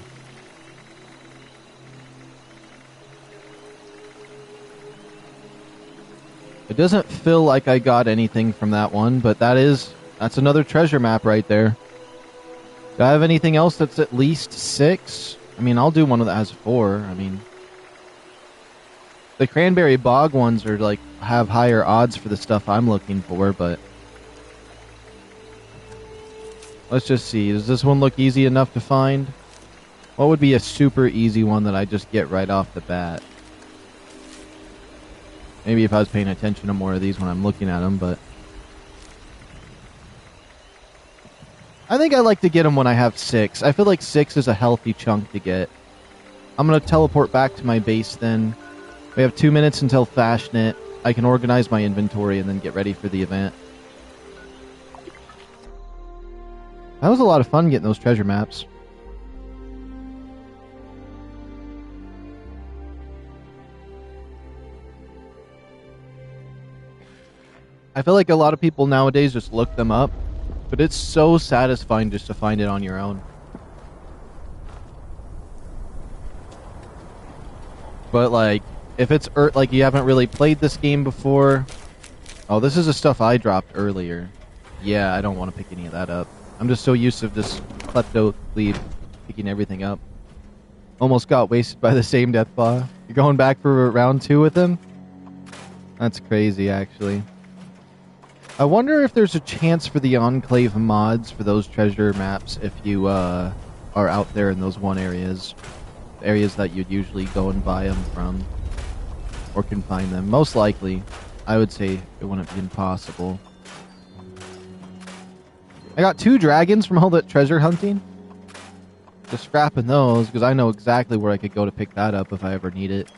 It doesn't feel like I got anything from that one, but that's another treasure map right there. Do I have anything else that's at least 6? I mean, I'll do one that has 4. I mean, the Cranberry Bog ones are like have higher odds for the stuff I'm looking for, but let's just see. Does this one look easy enough to find? What would be a super easy one that I just get right off the bat? Maybe if I was paying attention to more of these when I'm looking at them, but I think I like to get them when I have 6. I feel like 6 is a healthy chunk to get. I'm going to teleport back to my base then. We have 2 minutes until Fasnacht. I can organize my inventory and then get ready for the event. That was a lot of fun getting those treasure maps. I feel like a lot of people nowadays just look them up, but it's so satisfying just to find it on your own. But like, if it's like you haven't really played this game before... Oh, this is the stuff I dropped earlier. Yeah, I don't want to pick any of that up. I'm just so used to just kleptoply picking everything up. Almost got wasted by the same death claw. You're going back for round 2 with him? That's crazy, actually. I wonder if there's a chance for the Enclave mods for those treasure maps if you are out there in those areas that you'd usually go and buy them from, or can find them. Most likely, I would say it wouldn't be impossible. I got 2 dragons from all that treasure hunting. Just scrapping those because I know exactly where I could go to pick that up if I ever need it.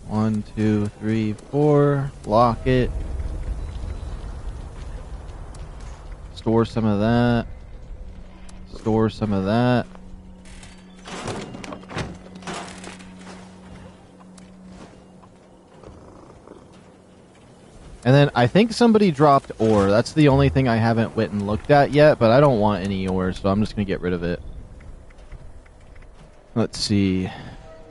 One, 2, 3, 4. Lock it. Store some of that. Store some of that. And then I think somebody dropped ore. That's the only thing I haven't went and looked at yet, but I don't want any ore, so I'm just going to get rid of it. Let's see.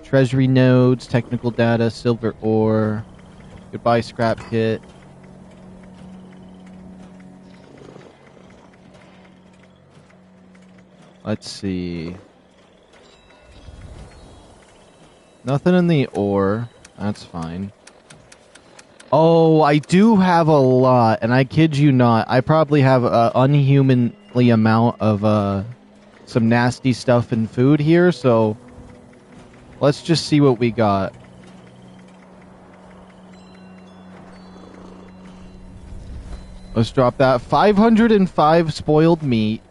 Treasury nodes, technical data, silver ore. Goodbye scrap kit. Let's see. Nothing in the ore. That's fine. Oh, I do have a lot, and I kid you not. I probably have an unhumanly amount of some nasty stuff and food here, so let's just see what we got. Let's drop that. 505 spoiled meat.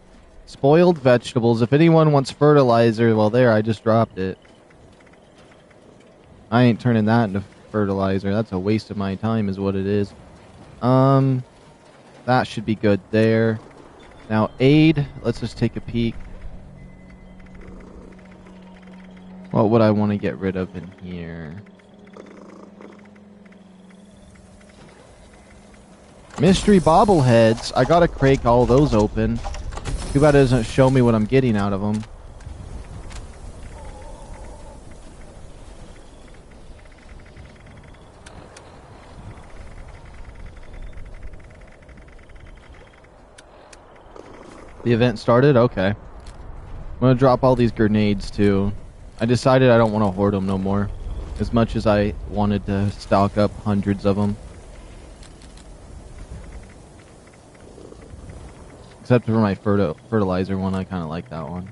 Spoiled vegetables. If anyone wants fertilizer, well, there, I just dropped it. I ain't turning that into fertilizer. That's a waste of my time is what it is. That should be good there. Now, aid. Let's just take a peek. What would I want to get rid of in here? Mystery bobbleheads. I gotta crank all those open. Too bad it doesn't show me what I'm getting out of them. The event started? Okay. I'm gonna drop all these grenades too. I decided I don't want to hoard them no more. As much as I wanted to stock up hundreds of them. Except for my fertilizer one, I kind of like that one.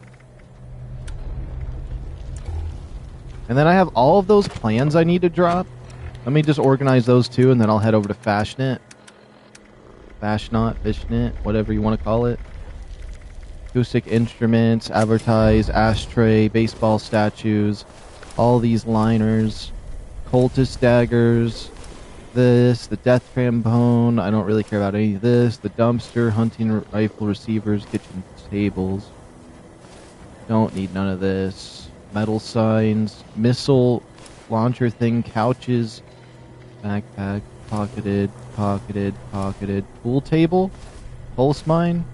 And then I have all of those plans I need to drop. Let me just organize those two, and then I'll head over to Fasnacht. Fishnet, whatever you want to call it. Acoustic instruments, advertise, ashtray, baseball statues, all these liners, cultist daggers, This, the death trombone, I don't really care about any of this. The dumpster, hunting rifle receivers, kitchen tables. Don't need none of this. Metal signs, missile launcher thing, couches, backpack, pocketed, pool table, pulse mine,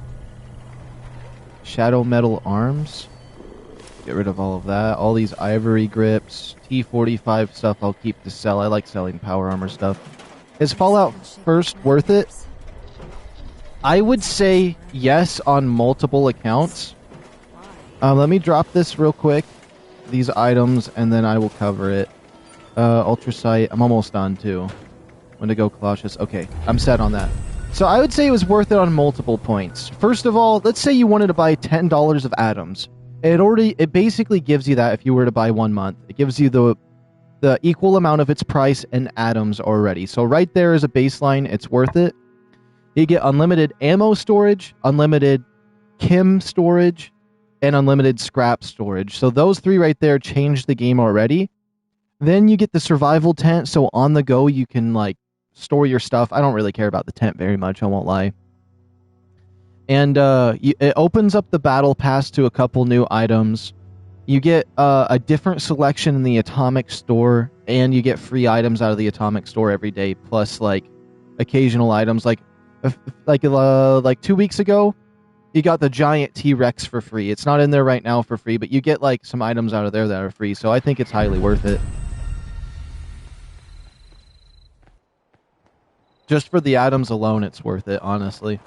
shadow metal arms. Get rid of all of that. All these ivory grips, T45 stuff I'll keep to sell. I like selling power armor stuff. Is Fallout First worth it? I would say yes on multiple accounts. Let me drop this real quick. These items, and then I will cover it. Ultrasight. I'm almost done, too. When to go cautious. Okay, I'm set on that. So I would say it was worth it on multiple points. First of all, let's say you wanted to buy $10 of atoms. It basically gives you that if you were to buy 1 month. It gives you the equal amount of its price and atoms already. So right there is a baseline. It's worth it. You get unlimited ammo storage, unlimited chem storage, and unlimited scrap storage. So those 3 right there change the game already. Then you get the survival tent, so on the go you can like store your stuff. I don't really care about the tent very much, I won't lie. And it opens up the battle pass to a couple new items. You get a different selection in the atomic store, and you get free items out of the atomic store every day, plus like occasional items. Like 2 weeks ago, you got the giant T-Rex for free. It's not in there right now for free, but you get like some items out of there that are free. So I think it's highly worth it. Just for the items alone, it's worth it, honestly.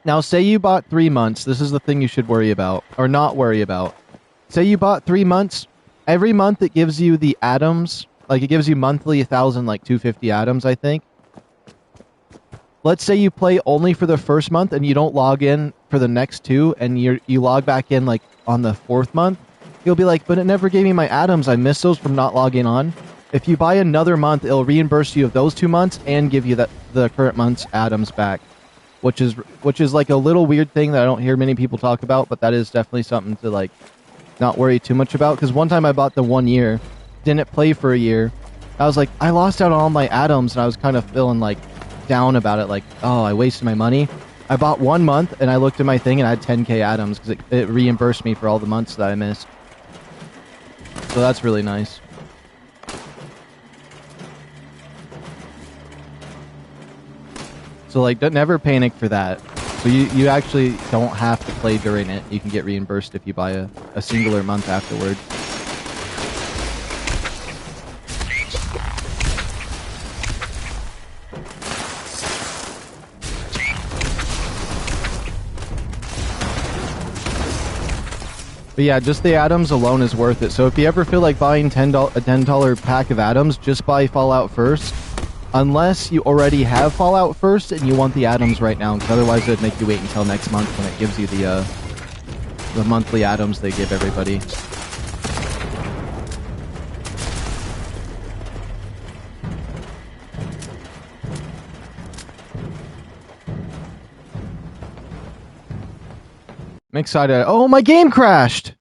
Now, say you bought 3 months. This is the thing you should worry about, or not worry about. Say you bought 3 months. Every month it gives you the atoms. Like, it gives you monthly 1,000, like 250 atoms, I think. Let's say you play only for the first month and you don't log in for the next 2, and you log back in, like, on the 4th month. You'll be like, but it never gave me my atoms. I missed those from not logging on. If you buy another month, it'll reimburse you of those 2 months and give you the current month's atoms back. Which is like a little weird thing that I don't hear many people talk about, but that is definitely something to like not worry too much about. Because one time I bought the 1 year, didn't play for a year. I was like, I lost out on all my atoms, and I was kind of feeling like down about it, like, oh, I wasted my money. I bought 1 month, and I looked at my thing, and I had 10k atoms because it reimbursed me for all the months that I missed. So that's really nice. So, like, never panic for that. So you actually don't have to play during it. You can get reimbursed if you buy a singular month afterward. But yeah, just the atoms alone is worth it. So if you ever feel like buying a $10 pack of atoms, just buy Fallout First. Unless you already have Fallout First and you want the atoms right now, because otherwise it would make you wait until next month when it gives you the monthly atoms they give everybody. I'm excited. Oh, my game crashed!